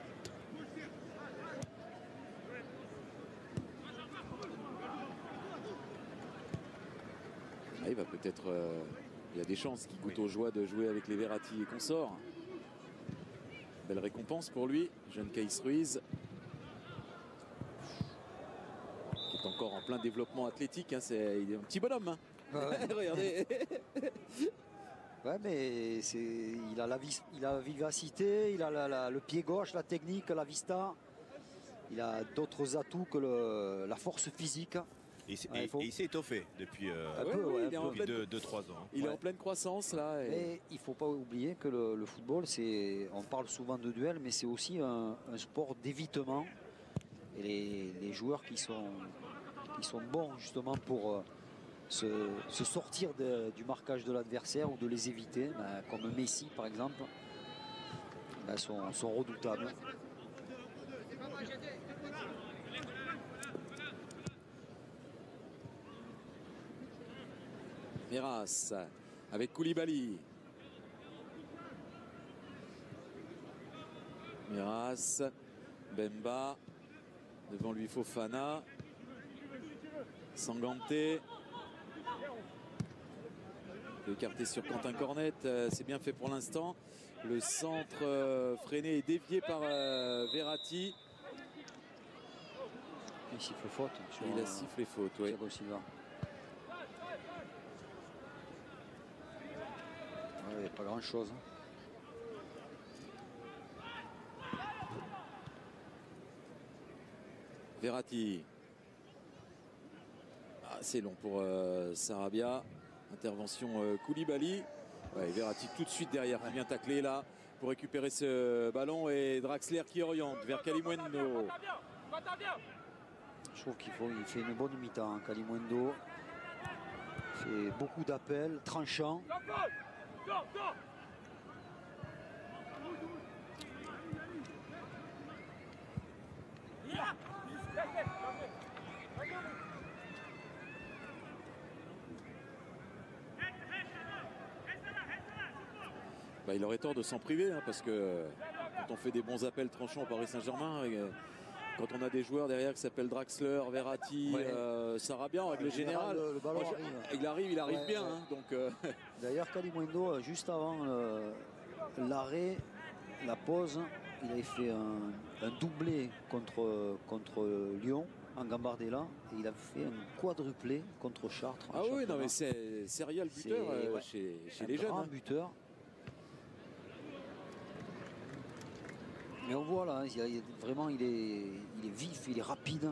Il va peut-être. Il y a des chances qu'il goûte aux joies de jouer avec les Verratti et consorts. Belle récompense pour lui, jeune Keïs Ruiz. Qui est encore en plein développement athlétique. Hein, il est un petit bonhomme. Hein. Ouais. Regardez. Ouais, mais il a la vivacité, il a le pied gauche, la technique, la vista. Il a d'autres atouts que la force physique. Et il s'est étoffé depuis 2-3 ans. Il est en pleine croissance là. Mais il ne faut pas oublier que le football, on parle souvent de duel, mais c'est aussi un sport d'évitement. Et les joueurs qui sont bons justement pour se sortir du marquage de l'adversaire ou de les éviter, comme Messi par exemple, sont redoutables. Meras avec Koulibaly. Meras, Bemba, devant lui Fofana, Sanganté. écarté sur Quentin Cornet. C'est bien fait pour l'instant. Le centre freiné et dévié par Verratti. Il siffle faute. Il a sifflé faute, oui. Thiago Silva. Ouais, pas grand chose. Verratti. Ah, c'est long pour Sarabia. Intervention Koulibaly. Ouais, Verratti tout de suite derrière qui vient tacler là pour récupérer ce ballon et Draxler qui oriente vers Kalimuendo. Je trouve qu'il fait une bonne mi-temps. Hein. Kalimuendo fait beaucoup d'appels, tranchants. Bah, il aurait tort de s'en priver hein, parce que quand on fait des bons appels tranchants au Paris Saint-Germain, quand on a des joueurs derrière qui s'appellent Draxler, Verratti, Sarabia en règle générale, le ballon il arrive bien. Hein, donc, D'ailleurs, Kalimuendo, juste avant l'arrêt, la pause, il avait fait un doublé contre Lyon en Gambardella et il a fait un quadruplé contre Chartres. Ah oui, non mais c'est serial buteur chez les jeunes. Grand buteur. Mais on voit là, vraiment il est vif, il est rapide,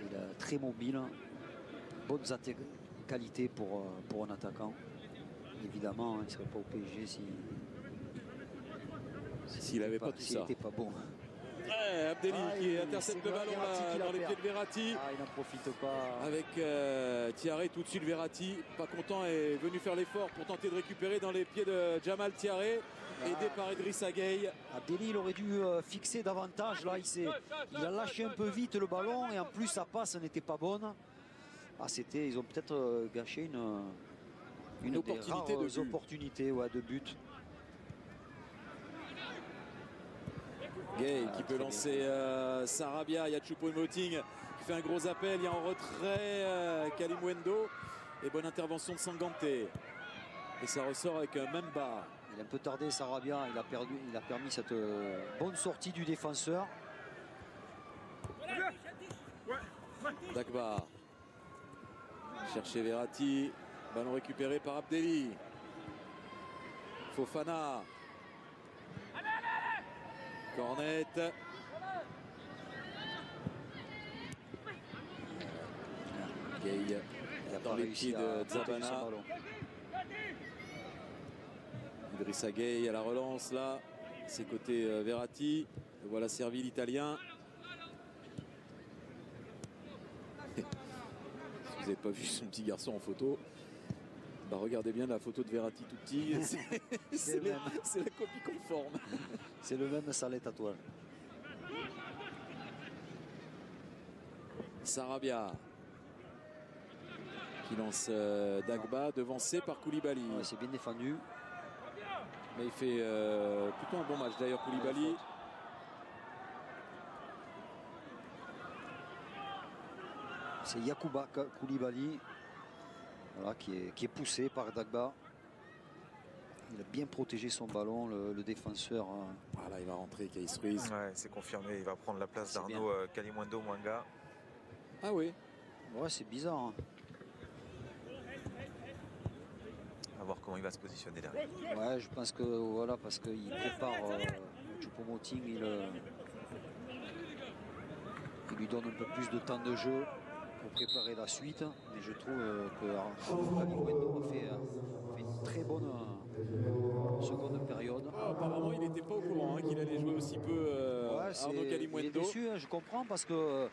il est très mobile, bonnes qualités pour un attaquant. Évidemment, il ne serait pas au PSG s'il n'avait pas tout ça. S'il n'était pas bon. Ouais, Abdelli qui intercepte le ballon là, dans les pieds de Verratti. Il n'en profite pas. Avec Thiaré tout de suite, Verratti, pas content, est venu faire l'effort pour tenter de récupérer dans les pieds de Jamal Thiaré. Aidé par Idrissa Gueye. Abdelli, il aurait dû fixer davantage. Là, il a lâché un peu vite le ballon et en plus sa passe n'était pas bonne. Ils ont peut-être gâché une opportunité de but. Gueye qui peut lancer Sarabia. Il y a Choupo-Moting qui fait un gros appel. Il y a en retrait Kalimuendo. Et bonne intervention de Sanganté. Et ça ressort avec Memba. Il a un peu tardé Sarabia, il a permis cette bonne sortie du défenseur. Dagba. Chercher Verratti. Ballon récupéré par Abdelli. Fofana. Cornet. Gueye dans les pieds de Zabana. Idrissa Gueye à la relance là, c'est côté Verratti. Et voilà servi l'Italien. Si vous n'avez pas vu son petit garçon en photo, bah regardez bien la photo de Verratti tout petit. C'est la copie conforme. C'est le même Salette à toi. Sarabia qui lance Dagba, devancé par Koulibaly. Ouais, c'est bien défendu. Mais il fait plutôt un bon match d'ailleurs Koulibaly. C'est Yacouba Koulibaly voilà, qui est poussé par Dagba. Il a bien protégé son ballon, le défenseur. Voilà, il va rentrer, Keïs Ruiz. Ouais, c'est confirmé, il va prendre la place d'Arnaud Kalimuendo Mwanga. Ah oui. Ouais, c'est bizarre. Hein. On va voir comment il va se positionner derrière. Ouais, je pense que voilà, parce qu'il prépare Choupo-Moting, il lui donne un peu plus de temps de jeu pour préparer la suite. Mais je trouve que Kalimuendo a fait une très bonne seconde période. Apparemment, il n'était pas au courant qu'il allait jouer aussi peu Arnaud Kalimuendo. Il est déçu, hein, je comprends, parce que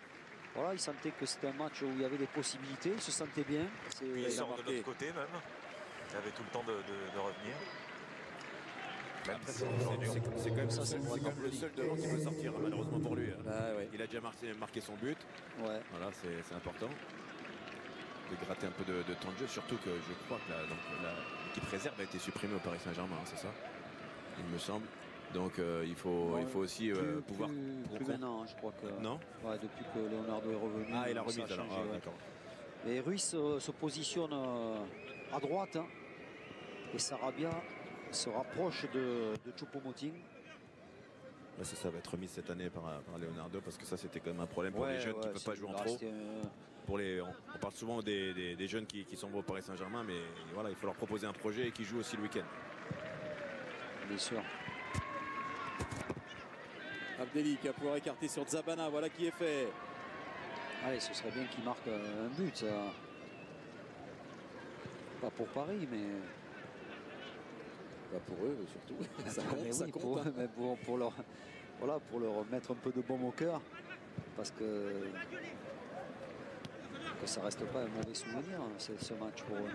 voilà, il sentait que c'était un match où il y avait des possibilités, il se sentait bien. Puis il sort de l'autre côté même. Il avait tout le temps de revenir. C'est quand même le seul devant qui peut sortir, malheureusement pour lui. Ouais. Il a déjà marqué son but. Ouais. Voilà, c'est important de gratter un peu de temps de jeu, surtout que je crois que l'équipe réserve a été supprimée au Paris Saint-Germain, hein, c'est ça, il me semble. Donc il faut aussi pouvoir... Plus maintenant, je crois que... Non. Ouais, depuis que Leonardo est revenu. Ah, il a remis alors. D'accord. Et Ruiz se positionne à droite. Hein. Et Sarabia se rapproche de Choupo-Moting. Ça va être remis cette année par Leonardo, parce que ça c'était quand même un problème pour les jeunes qui ne peuvent pas jouer en trop. On parle souvent des jeunes qui sont bons au Paris Saint-Germain, mais voilà, il faut leur proposer un projet et qui jouent aussi le week-end. Bien sûr. Abdelli qui va pouvoir écarter sur Zabana, voilà qui est fait. Allez, ce serait bien qu'il marque un but, ça. Pas pour Paris, mais... Pas pour eux surtout. Ça compte, mais ça oui, compte. mais pour leur mettre un peu de baume au cœur, parce que ça reste pas un mauvais souvenir, ce match pour eux.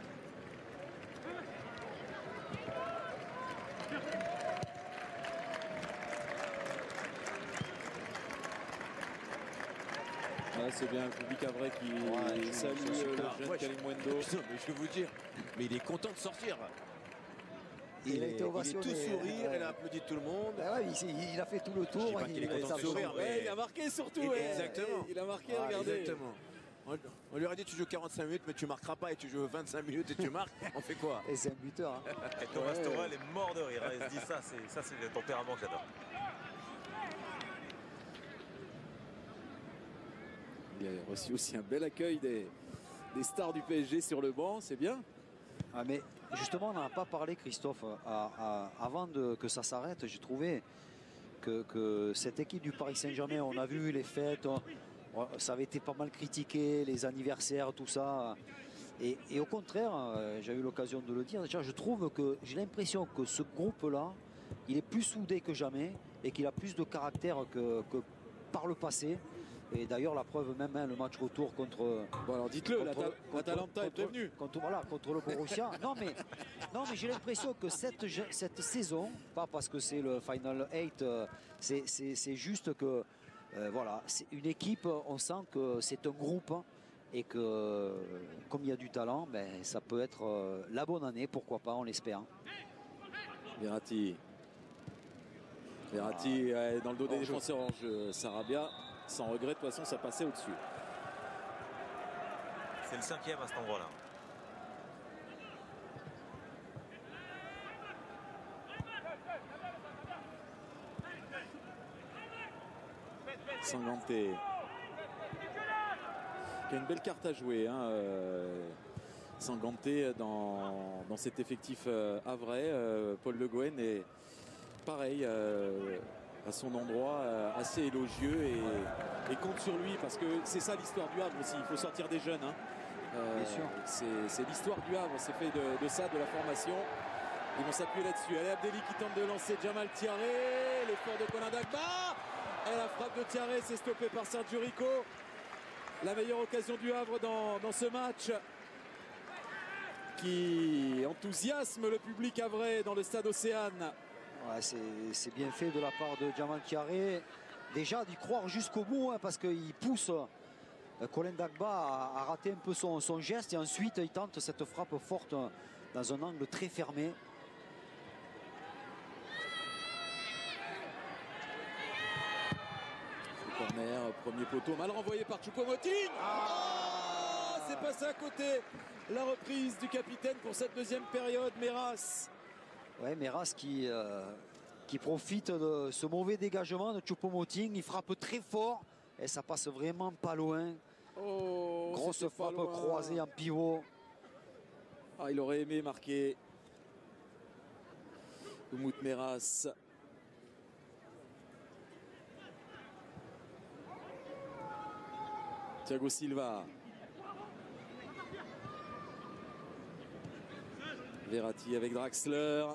Ouais, c'est bien le public Havrais qui salue le jeune Kalimundo. Je vais vous dire, mais il est content de sortir. Il a été ovationné. Il est tout sourire, il a applaudi tout le monde. Ouais, il a fait tout le tour. Je dis pas qu'il est content de sourire, mais... il a marqué surtout. Exactement. Il a marqué, regardez. Exactement. On lui aurait dit tu joues 45 minutes mais tu marqueras pas, et tu joues 25 minutes et tu marques. On fait quoi? Et c'est un buteur. Hein. Et Thomas Tuchel est mort de rire. Il se dit ça c'est le tempérament que j'adore. Il a reçu aussi un bel accueil des stars du PSG sur le banc, c'est bien. Ah, mais justement, on n'en a pas parlé, Christophe. Avant que ça s'arrête, j'ai trouvé que cette équipe du Paris Saint-Germain, on a vu les fêtes, ça avait été pas mal critiqué, les anniversaires, tout ça. Et au contraire, j'ai eu l'occasion de le dire, déjà, je trouve que j'ai l'impression que ce groupe-là, il est plus soudé que jamais et qu'il a plus de caractère que par le passé. Et d'ailleurs, la preuve même, le match retour contre... Bon, alors dites-le, l'Atalanta est prévenu. Contre le Borussia. non, mais j'ai l'impression que cette saison, pas parce que c'est le Final 8, c'est juste que, voilà, c'est une équipe, on sent que c'est un groupe et que, comme il y a du talent, ben, ça peut être la bonne année, pourquoi pas, on l'espère. Verratti dans le dos des défenseurs en jeu. Sarabia. Sans regret, de toute façon, ça passait au-dessus. C'est le 5e à cet endroit-là. Sanganté. Qui a une belle carte à jouer. Hein, Sanganté dans cet effectif havrais. Paul Le Guen est pareil. À son endroit, assez élogieux et compte sur lui, parce que c'est ça l'histoire du Havre aussi, il faut sortir des jeunes. Hein. Bien sûr. C'est l'histoire du Havre, c'est fait de ça, de la formation. Ils vont s'appuyer là-dessus. Allez, Abdelli qui tente de lancer Jamal Thiaré, l'effort de Colin Dagba, et la frappe de Thiaré, c'est stoppé par Sergio Rico. La meilleure occasion du Havre dans ce match qui enthousiasme le public havrais dans le stade Océane. Ouais, c'est bien fait de la part de Jamal Thiaré. Déjà d'y croire jusqu'au bout, hein, parce qu'il pousse. Colin Dagba a raté un peu son geste et ensuite il tente cette frappe forte dans un angle très fermé. Corner, premier poteau, mal renvoyé par Choupo-Moting. C'est passé à côté. La reprise du capitaine pour cette deuxième période, Meras. Ouais, Meras qui profite de ce mauvais dégagement de Choupo-Moting. Il frappe très fort et ça passe vraiment pas loin. Grosse frappe croisée en pivot. Il aurait aimé marquer. Umut Meras. Thiago Silva. Verratti avec Draxler.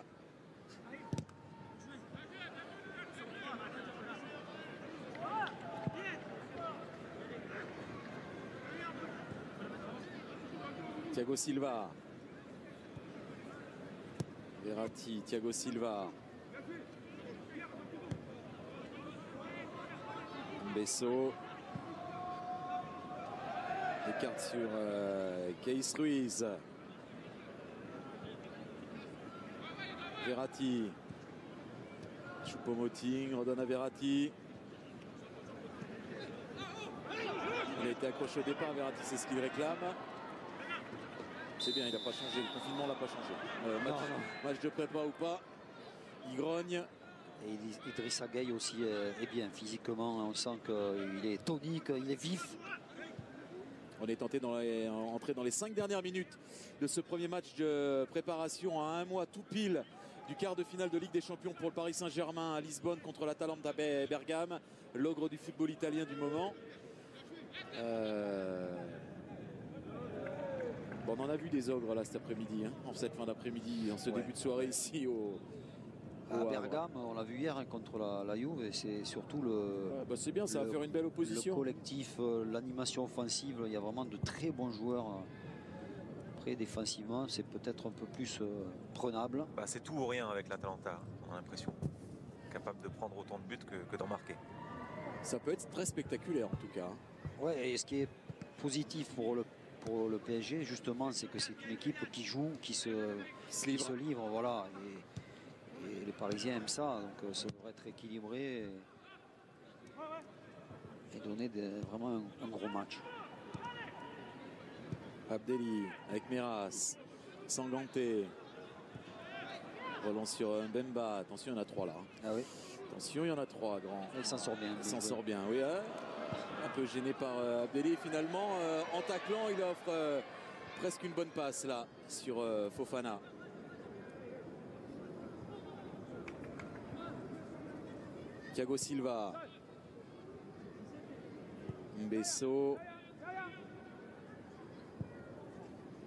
Thiago Silva. Verratti, Thiago Silva. Besso. Écarte sur Keis Ruiz. Verratti. Choupo-Moting redonne à Verratti. Il a été accroché au départ, Verratti, c'est ce qu'il réclame. C'est bien, il n'a pas changé. Le confinement l'a pas changé. Match de prépa ou pas, il grogne. Et Idrissa Gueye aussi est bien physiquement. On sent qu'il est tonique, il est vif. On est tenté d'entrer dans les 5 dernières minutes de ce premier match de préparation à un mois tout pile du quart de finale de Ligue des Champions pour le Paris Saint-Germain à Lisbonne contre l'Atalanta Bergame, l'ogre du football italien du moment. Bon, on en a vu des ogres là cet après-midi, hein, en cette fin d'après-midi, en ce début de soirée ici à Bergame. On l'a vu hier hein, contre la Juve, et c'est surtout c'est bien, ça va faire une belle opposition. Le collectif, l'animation offensive, il y a vraiment de très bons joueurs. Après, défensivement, c'est peut-être un peu plus prenable. C'est tout ou rien avec l'Atalanta, on a l'impression. Capable de prendre autant de buts que d'en marquer. Ça peut être très spectaculaire en tout cas. Ouais, et ce qui est positif pour le PSG, justement, c'est que c'est une équipe qui joue, qui se livre. Voilà. Et les Parisiens aiment ça, donc ça devrait être équilibré et donner vraiment un gros match. Abdelli avec Meras, Sanganté, relance sur Mbemba. Attention, il y en a 3 là. Ah oui. Attention, il y en a 3 grand. Il s'en sort bien. Il s'en sort bien, oui. Un peu gêné par Abdelli. Finalement, en taclant, il offre presque une bonne passe là sur Fofana. Thiago Silva. Mbesso.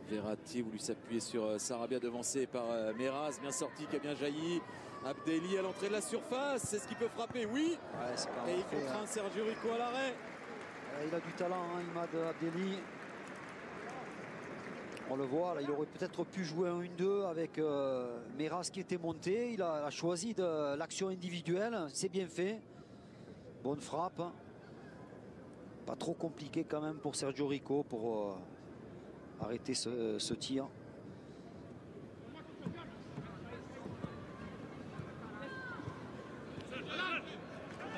Verratti voulu s'appuyer sur Sarabia, devancé par Meras, bien sorti, qui a bien jailli. Abdelli à l'entrée de la surface, c'est ce qui peut frapper, oui. Ouais, et il contraint Sergio Rico à l'arrêt. Il a du talent, hein, Imad Abdelli. On le voit, là, il aurait peut-être pu jouer un 1-2 avec Meras qui était monté. Il a choisi de l'action individuelle, c'est bien fait. Bonne frappe. Pas trop compliqué quand même pour Sergio Rico pour arrêter ce tir.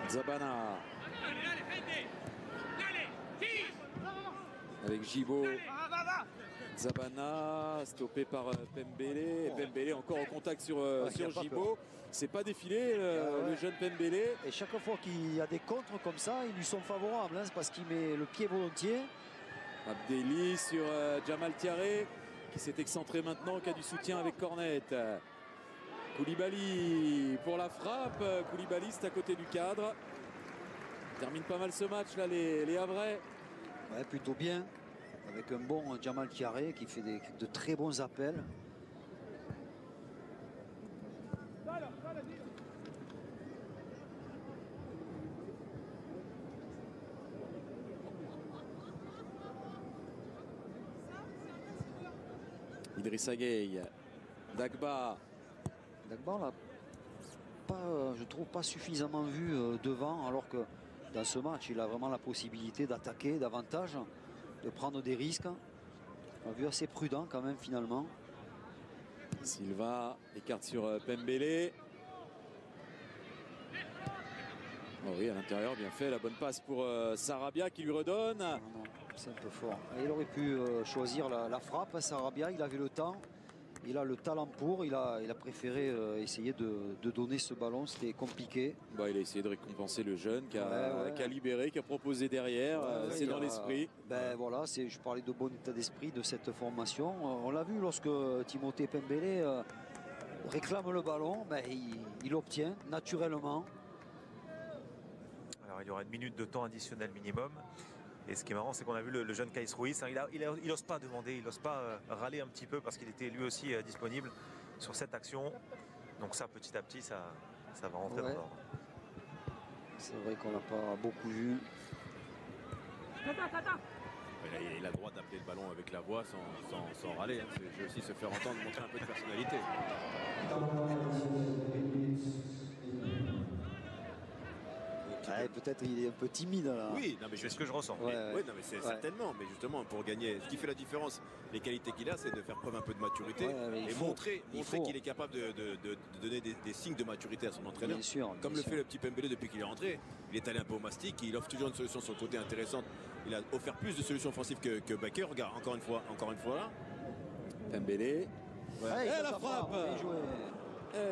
Zabana avec Gibaud. Zabana stoppé par Pembele. Pembele encore en contact sur Gibaud. C'est pas défilé le jeune Pembele. Et chaque fois qu'il y a des contres comme ça, ils lui sont favorables, hein, parce qu'il met le pied volontiers. Abdelli sur Jamal Tiaré qui s'est excentré maintenant, qui a du soutien avec Cornet. Koulibaly pour la frappe. Koulibaly, c'est à côté du cadre. Il termine pas mal ce match là, les Havrais. Ouais, plutôt bien. Avec un bon Jamal Tiaré qui fait de très bons appels. Idrissa Gueye, Dagba. Dagba, on l'a pas, je trouve pas suffisamment vu devant, alors que dans ce match, il a vraiment la possibilité d'attaquer davantage, de prendre des risques. On a vu assez prudent quand même finalement. Silva écarte sur Pembele. Oh oui, à l'intérieur, bien fait, la bonne passe pour Sarabia qui lui redonne. Non, c'est un peu fort. Et il aurait pu choisir la frappe, Sarabia, il avait le temps. Il a le talent pour, il a préféré essayer de donner ce ballon, c'était compliqué. Il a essayé de récompenser le jeune qui a libéré, qui a proposé derrière, c'est dans l'esprit. Voilà, je parlais de bon état d'esprit de cette formation. On l'a vu lorsque Timothée Pembele réclame le ballon, il l'obtient naturellement. Alors il y aura 1 minute de temps additionnel minimum. Et ce qui est marrant, c'est qu'on a vu le jeune Kais Ruiz. Hein, il n'ose pas demander, il n'ose pas râler un petit peu parce qu'il était lui aussi disponible sur cette action. Donc ça, petit à petit, ça va rentrer dans l'ordre. C'est vrai qu'on n'a pas beaucoup vu. Il a le droit d'appeler le ballon avec la voix sans râler. Hein. C'est aussi se faire entendre, montrer un peu de personnalité. Peut-être il est un peu timide là. Oui, non, mais c'est ce que je ressens. Oui, non, mais c'est certainement. Mais justement, pour gagner, ce qui fait la différence, les qualités qu'il a, c'est de faire preuve un peu de maturité et montrer qu'il est capable de donner des signes de maturité à son entraîneur. Bien sûr, comme le fait le petit Pembele depuis qu'il est rentré. Il est allé un peu au mastic, il offre toujours une solution sur le côté intéressante. Il a offert plus de solutions offensives que Baker. Regarde, encore une fois là. Dembélé. Ouais, et la frappe. Bien joué.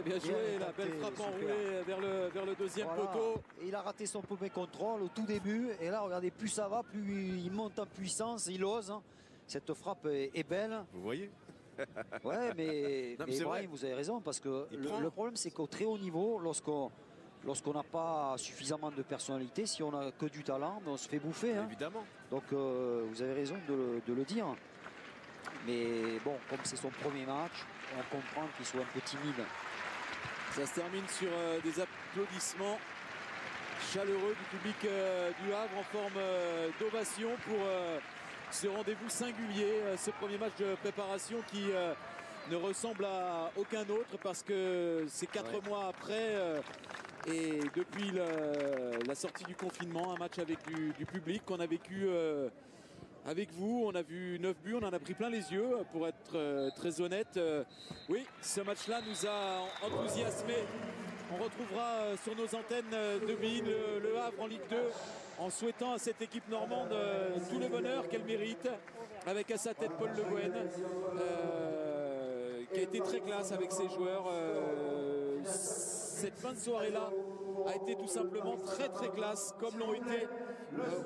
Bien joué, la belle frappe enroulée vers le deuxième poteau. Et il a raté son premier contrôle au tout début. Et là, regardez, plus ça va, plus il monte en puissance, il ose. Cette frappe est belle. Vous voyez? Ouais, mais c'est vrai. Brahim, vous avez raison, parce que prend. le problème, c'est qu'au très haut niveau, lorsqu'on n'a pas suffisamment de personnalité, si on n'a que du talent, on se fait bouffer. Hein. Évidemment. Donc, vous avez raison de le dire. Mais bon, comme c'est son premier match, on comprend qu'il soit un peu timide. Ça se termine sur des applaudissements chaleureux du public du Havre en forme d'ovation pour ce rendez-vous singulier, ce premier match de préparation qui ne ressemble à aucun autre parce que c'est 4 mois après et depuis la sortie du confinement, un match avec du public qu'on a vécu avec vous. On a vu 9 buts, on en a pris plein les yeux pour être très honnête. Oui, ce match-là nous a enthousiasmés. On retrouvera sur nos antennes de BeIN le Havre en Ligue 2 en souhaitant à cette équipe normande tout le bonheur qu'elle mérite, avec à sa tête Paul Le Guen qui a été très classe avec ses joueurs. Cette fin de soirée-là a été tout simplement très très classe, comme l'ont été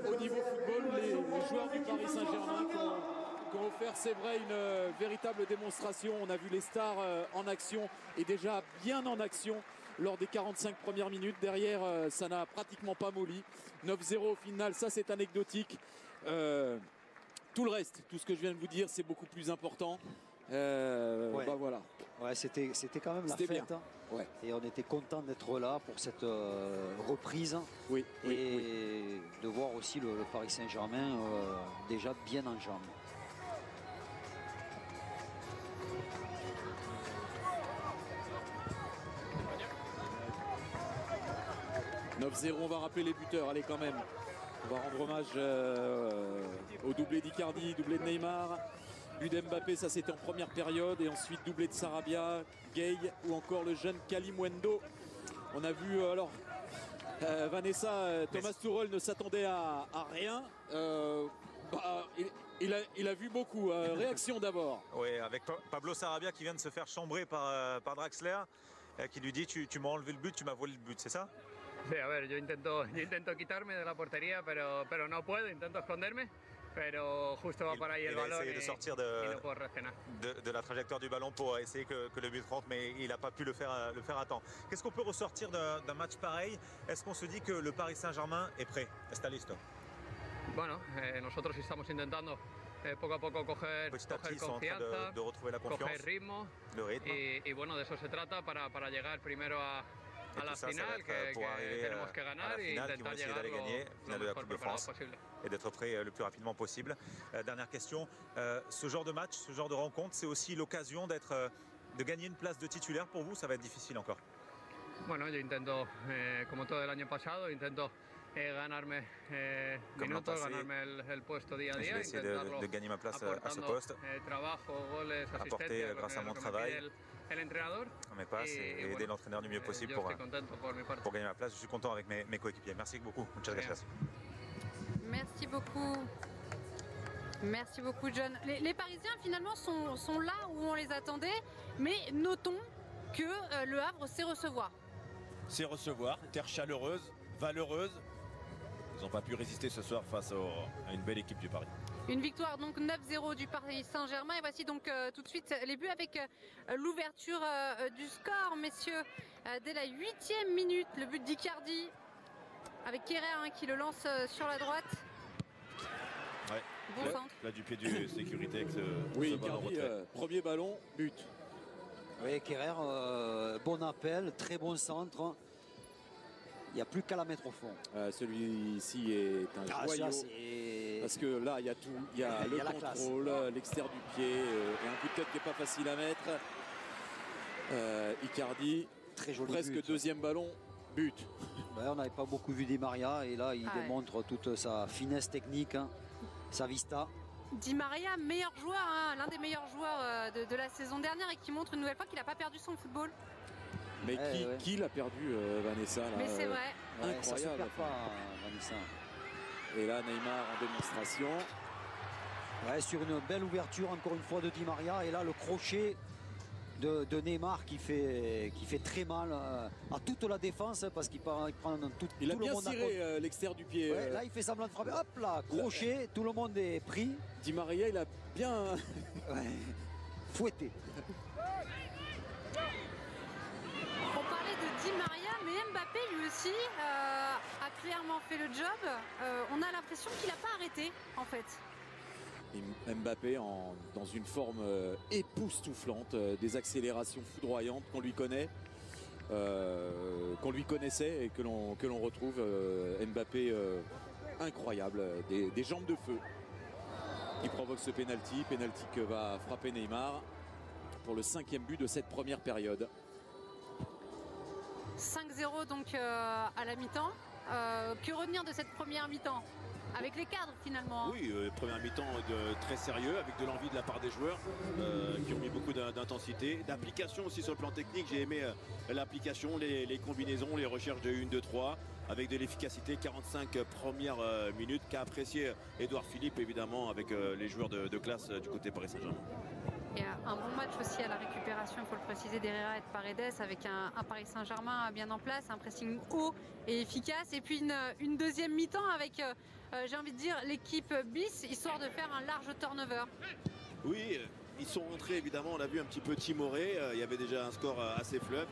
au niveau football les joueurs du Paris Saint-Germain qui ont offert, c'est vrai, une véritable démonstration. On a vu les stars en action et déjà bien en action lors des 45 premières minutes. Derrière, ça n'a pratiquement pas molli. 9-0 au final, ça c'est anecdotique. Tout le reste, tout ce que je viens de vous dire, c'est beaucoup plus important. Bah voilà. Ouais, c'était quand même la fête. Bien. Hein. Ouais. Et on était content d'être là pour cette reprise. Oui. Et de voir aussi le Paris Saint-Germain déjà bien en jambes. « 9-0, on va rappeler les buteurs. Allez, quand même. On va rendre hommage au doublé d'Icardi, doublé de Neymar. But d'Mbappé, ça c'était en première période. Et ensuite doublé de Sarabia, Gay ou encore le jeune Kalimundo. On a vu Vanessa, Thomas Tuchel ne s'attendait à rien. Il a vu beaucoup. Réaction d'abord. Oui, avec Pablo Sarabia qui vient de se faire chambrer par Draxler, qui lui dit tu m'as enlevé le but, tu m'as volé le but, c'est ça? Sí, a ver, yo intento quitarme de la portería, pero no puedo, intento esconderme, pero justo va para ahí el balón de sortir y no puedo reaccionar. De la trajectoire du ballon pour essayer que le but rentre, mais il n'a pas pu le faire à temps. Qu'est-ce qu'on peut ressortir d'un match pareil? Est-ce qu'on se dit que le Paris Saint-Germain est prêt? ¿Está listo? Bueno, nosotros estamos intentando poco a poco coger confianza, de retrouver la confiance, coger ritmo, le rythme. Y bueno, de eso se trata para llegar primero a la final, que tenemos que ganar y intentar llegar lo mejor preparados posible. Et d'être prêt le plus rapidement possible. Dernière question, ce genre de match, ce genre de rencontre, c'est aussi l'occasion de gagner une place de titulaire pour vous? Ça va être difficile encore. Bueno, yo intento, como todo el año pasado, intento ganarme minutos, ganarme el puesto día a día, de gagner ma place à ce poste, trabajo, goles, asistencias, grâce à mon travail, el entrenador, mes passes et aider l'entraîneur du mieux possible pour gagner ma place. Je suis content avec mes coéquipiers. Merci beaucoup. Muchas gracias. Merci beaucoup. Merci beaucoup, John. Les Parisiens, finalement, sont là où on les attendait, mais notons que le Havre sait recevoir. C'est recevoir, terre chaleureuse, valeureuse. Ils n'ont pas pu résister ce soir face à une belle équipe du Paris. Une victoire donc 9-0 du Paris Saint-Germain. Et voici donc tout de suite les buts avec l'ouverture du score, messieurs. Dès la 8e minute, le but d'Icardi avec Kerrer qui le lance sur la droite. Ouais. Bon centre. Là du pied du sécurité avec ce Icardi, premier ballon, but. Oui, Kerrer, bon appel, très bon centre. Il n'y a plus qu'à la mettre au fond. Celui-ci est un joyau. Parce que là, il y a tout. Il y a le contrôle, l'extérieur du pied et un coup de tête qui n'est pas facile à mettre. Icardi, très joli presque but. Deuxième ballon, but. On n'avait pas beaucoup vu Di Maria et là, il démontre toute sa finesse technique, sa vista. Di Maria, meilleur joueur, l'un des meilleurs joueurs de la saison dernière et qui montre une nouvelle fois qu'il n'a pas perdu son football. Mais qui l'a perdu, Vanessa là, mais c'est vrai. Incroyable. Ça se perd pas, Vanessa. Et là, Neymar en démonstration. Ouais, sur une belle ouverture encore une fois de Di Maria. Et là le crochet de Neymar qui fait très mal à toute la défense parce qu'il prend tout Il a tout le bien monde à ciré l'extérieur du pied. ouais, là il fait semblant de frapper. Hop là, crochet, tout le monde est pris. Di Maria, il a bien Ouais, fouetté. On parlait de Di Maria, mais Mbappé lui aussi a clairement fait le job. On a l'impression qu'il n'a pas arrêté en fait. Mbappé dans une forme époustouflante, des accélérations foudroyantes qu'on lui connaît, qu'on lui connaissait et que l'on retrouve. Mbappé incroyable, des jambes de feu qui provoque ce penalty que va frapper Neymar pour le 5e but de cette première période. 5-0 donc à la mi-temps. Que retenir de cette première mi-temps avec les cadres finalement hein. Oui, première mi-temps très sérieux, avec de l'envie de la part des joueurs qui ont mis beaucoup d'intensité, d'application aussi sur le plan technique. J'ai aimé l'application, les combinaisons, les recherches de 1, 2, 3 avec de l'efficacité. 45 premières minutes qu'a apprécié Édouard Philippe évidemment avec les joueurs de classe du côté Paris Saint-Germain. Et un bon match aussi à la récupération, il faut le préciser, d'Herrera et de Paredes avec un Paris Saint-Germain bien en place, un pressing haut et efficace. Et puis une deuxième mi-temps avec, j'ai envie de dire, l'équipe bis, histoire de faire un large turnover. Oui, ils sont rentrés évidemment, on a vu un petit peu timoré, il y avait déjà un score assez fleuve.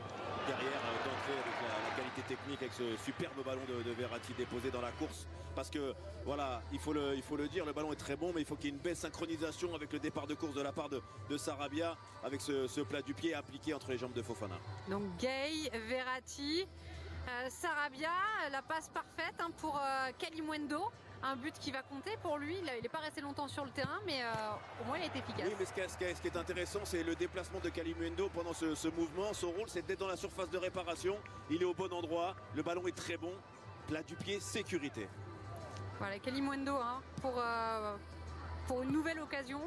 Derrière, d'entrer avec la qualité technique, avec ce superbe ballon de Verratti déposé dans la course. Parce que, voilà, il faut le dire, le ballon est très bon, mais il faut qu'il y ait une belle synchronisation avec le départ de course de la part de Sarabia, avec ce plat du pied appliqué entre les jambes de Fofana. Donc Gay, Verratti, Sarabia, la passe parfaite hein, pour Kalimuendo. Un but qui va compter pour lui. Il n'est pas resté longtemps sur le terrain, mais au moins il a été efficace. Oui, mais ce qui est intéressant, c'est le déplacement de Kalimuendo pendant ce mouvement. Son rôle, c'est d'être dans la surface de réparation. Il est au bon endroit. Le ballon est très bon. Plat du pied, sécurité. Voilà, Kalimuendo hein, pour une nouvelle occasion.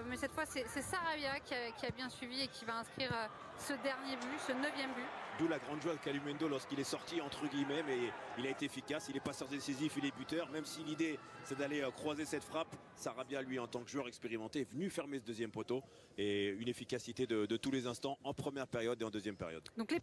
Mais cette fois, c'est Sarabia qui a bien suivi et qui va inscrire ce dernier but, ce 9e but. D'où la grande joie de Kalimuendo lorsqu'il est sorti entre guillemets, mais il a été efficace, il est passeur décisif, il est buteur, même si l'idée c'est d'aller croiser cette frappe. Sarabia, lui, en tant que joueur expérimenté, est venu fermer ce deuxième poteau et une efficacité de tous les instants en première période et en deuxième période. Donc les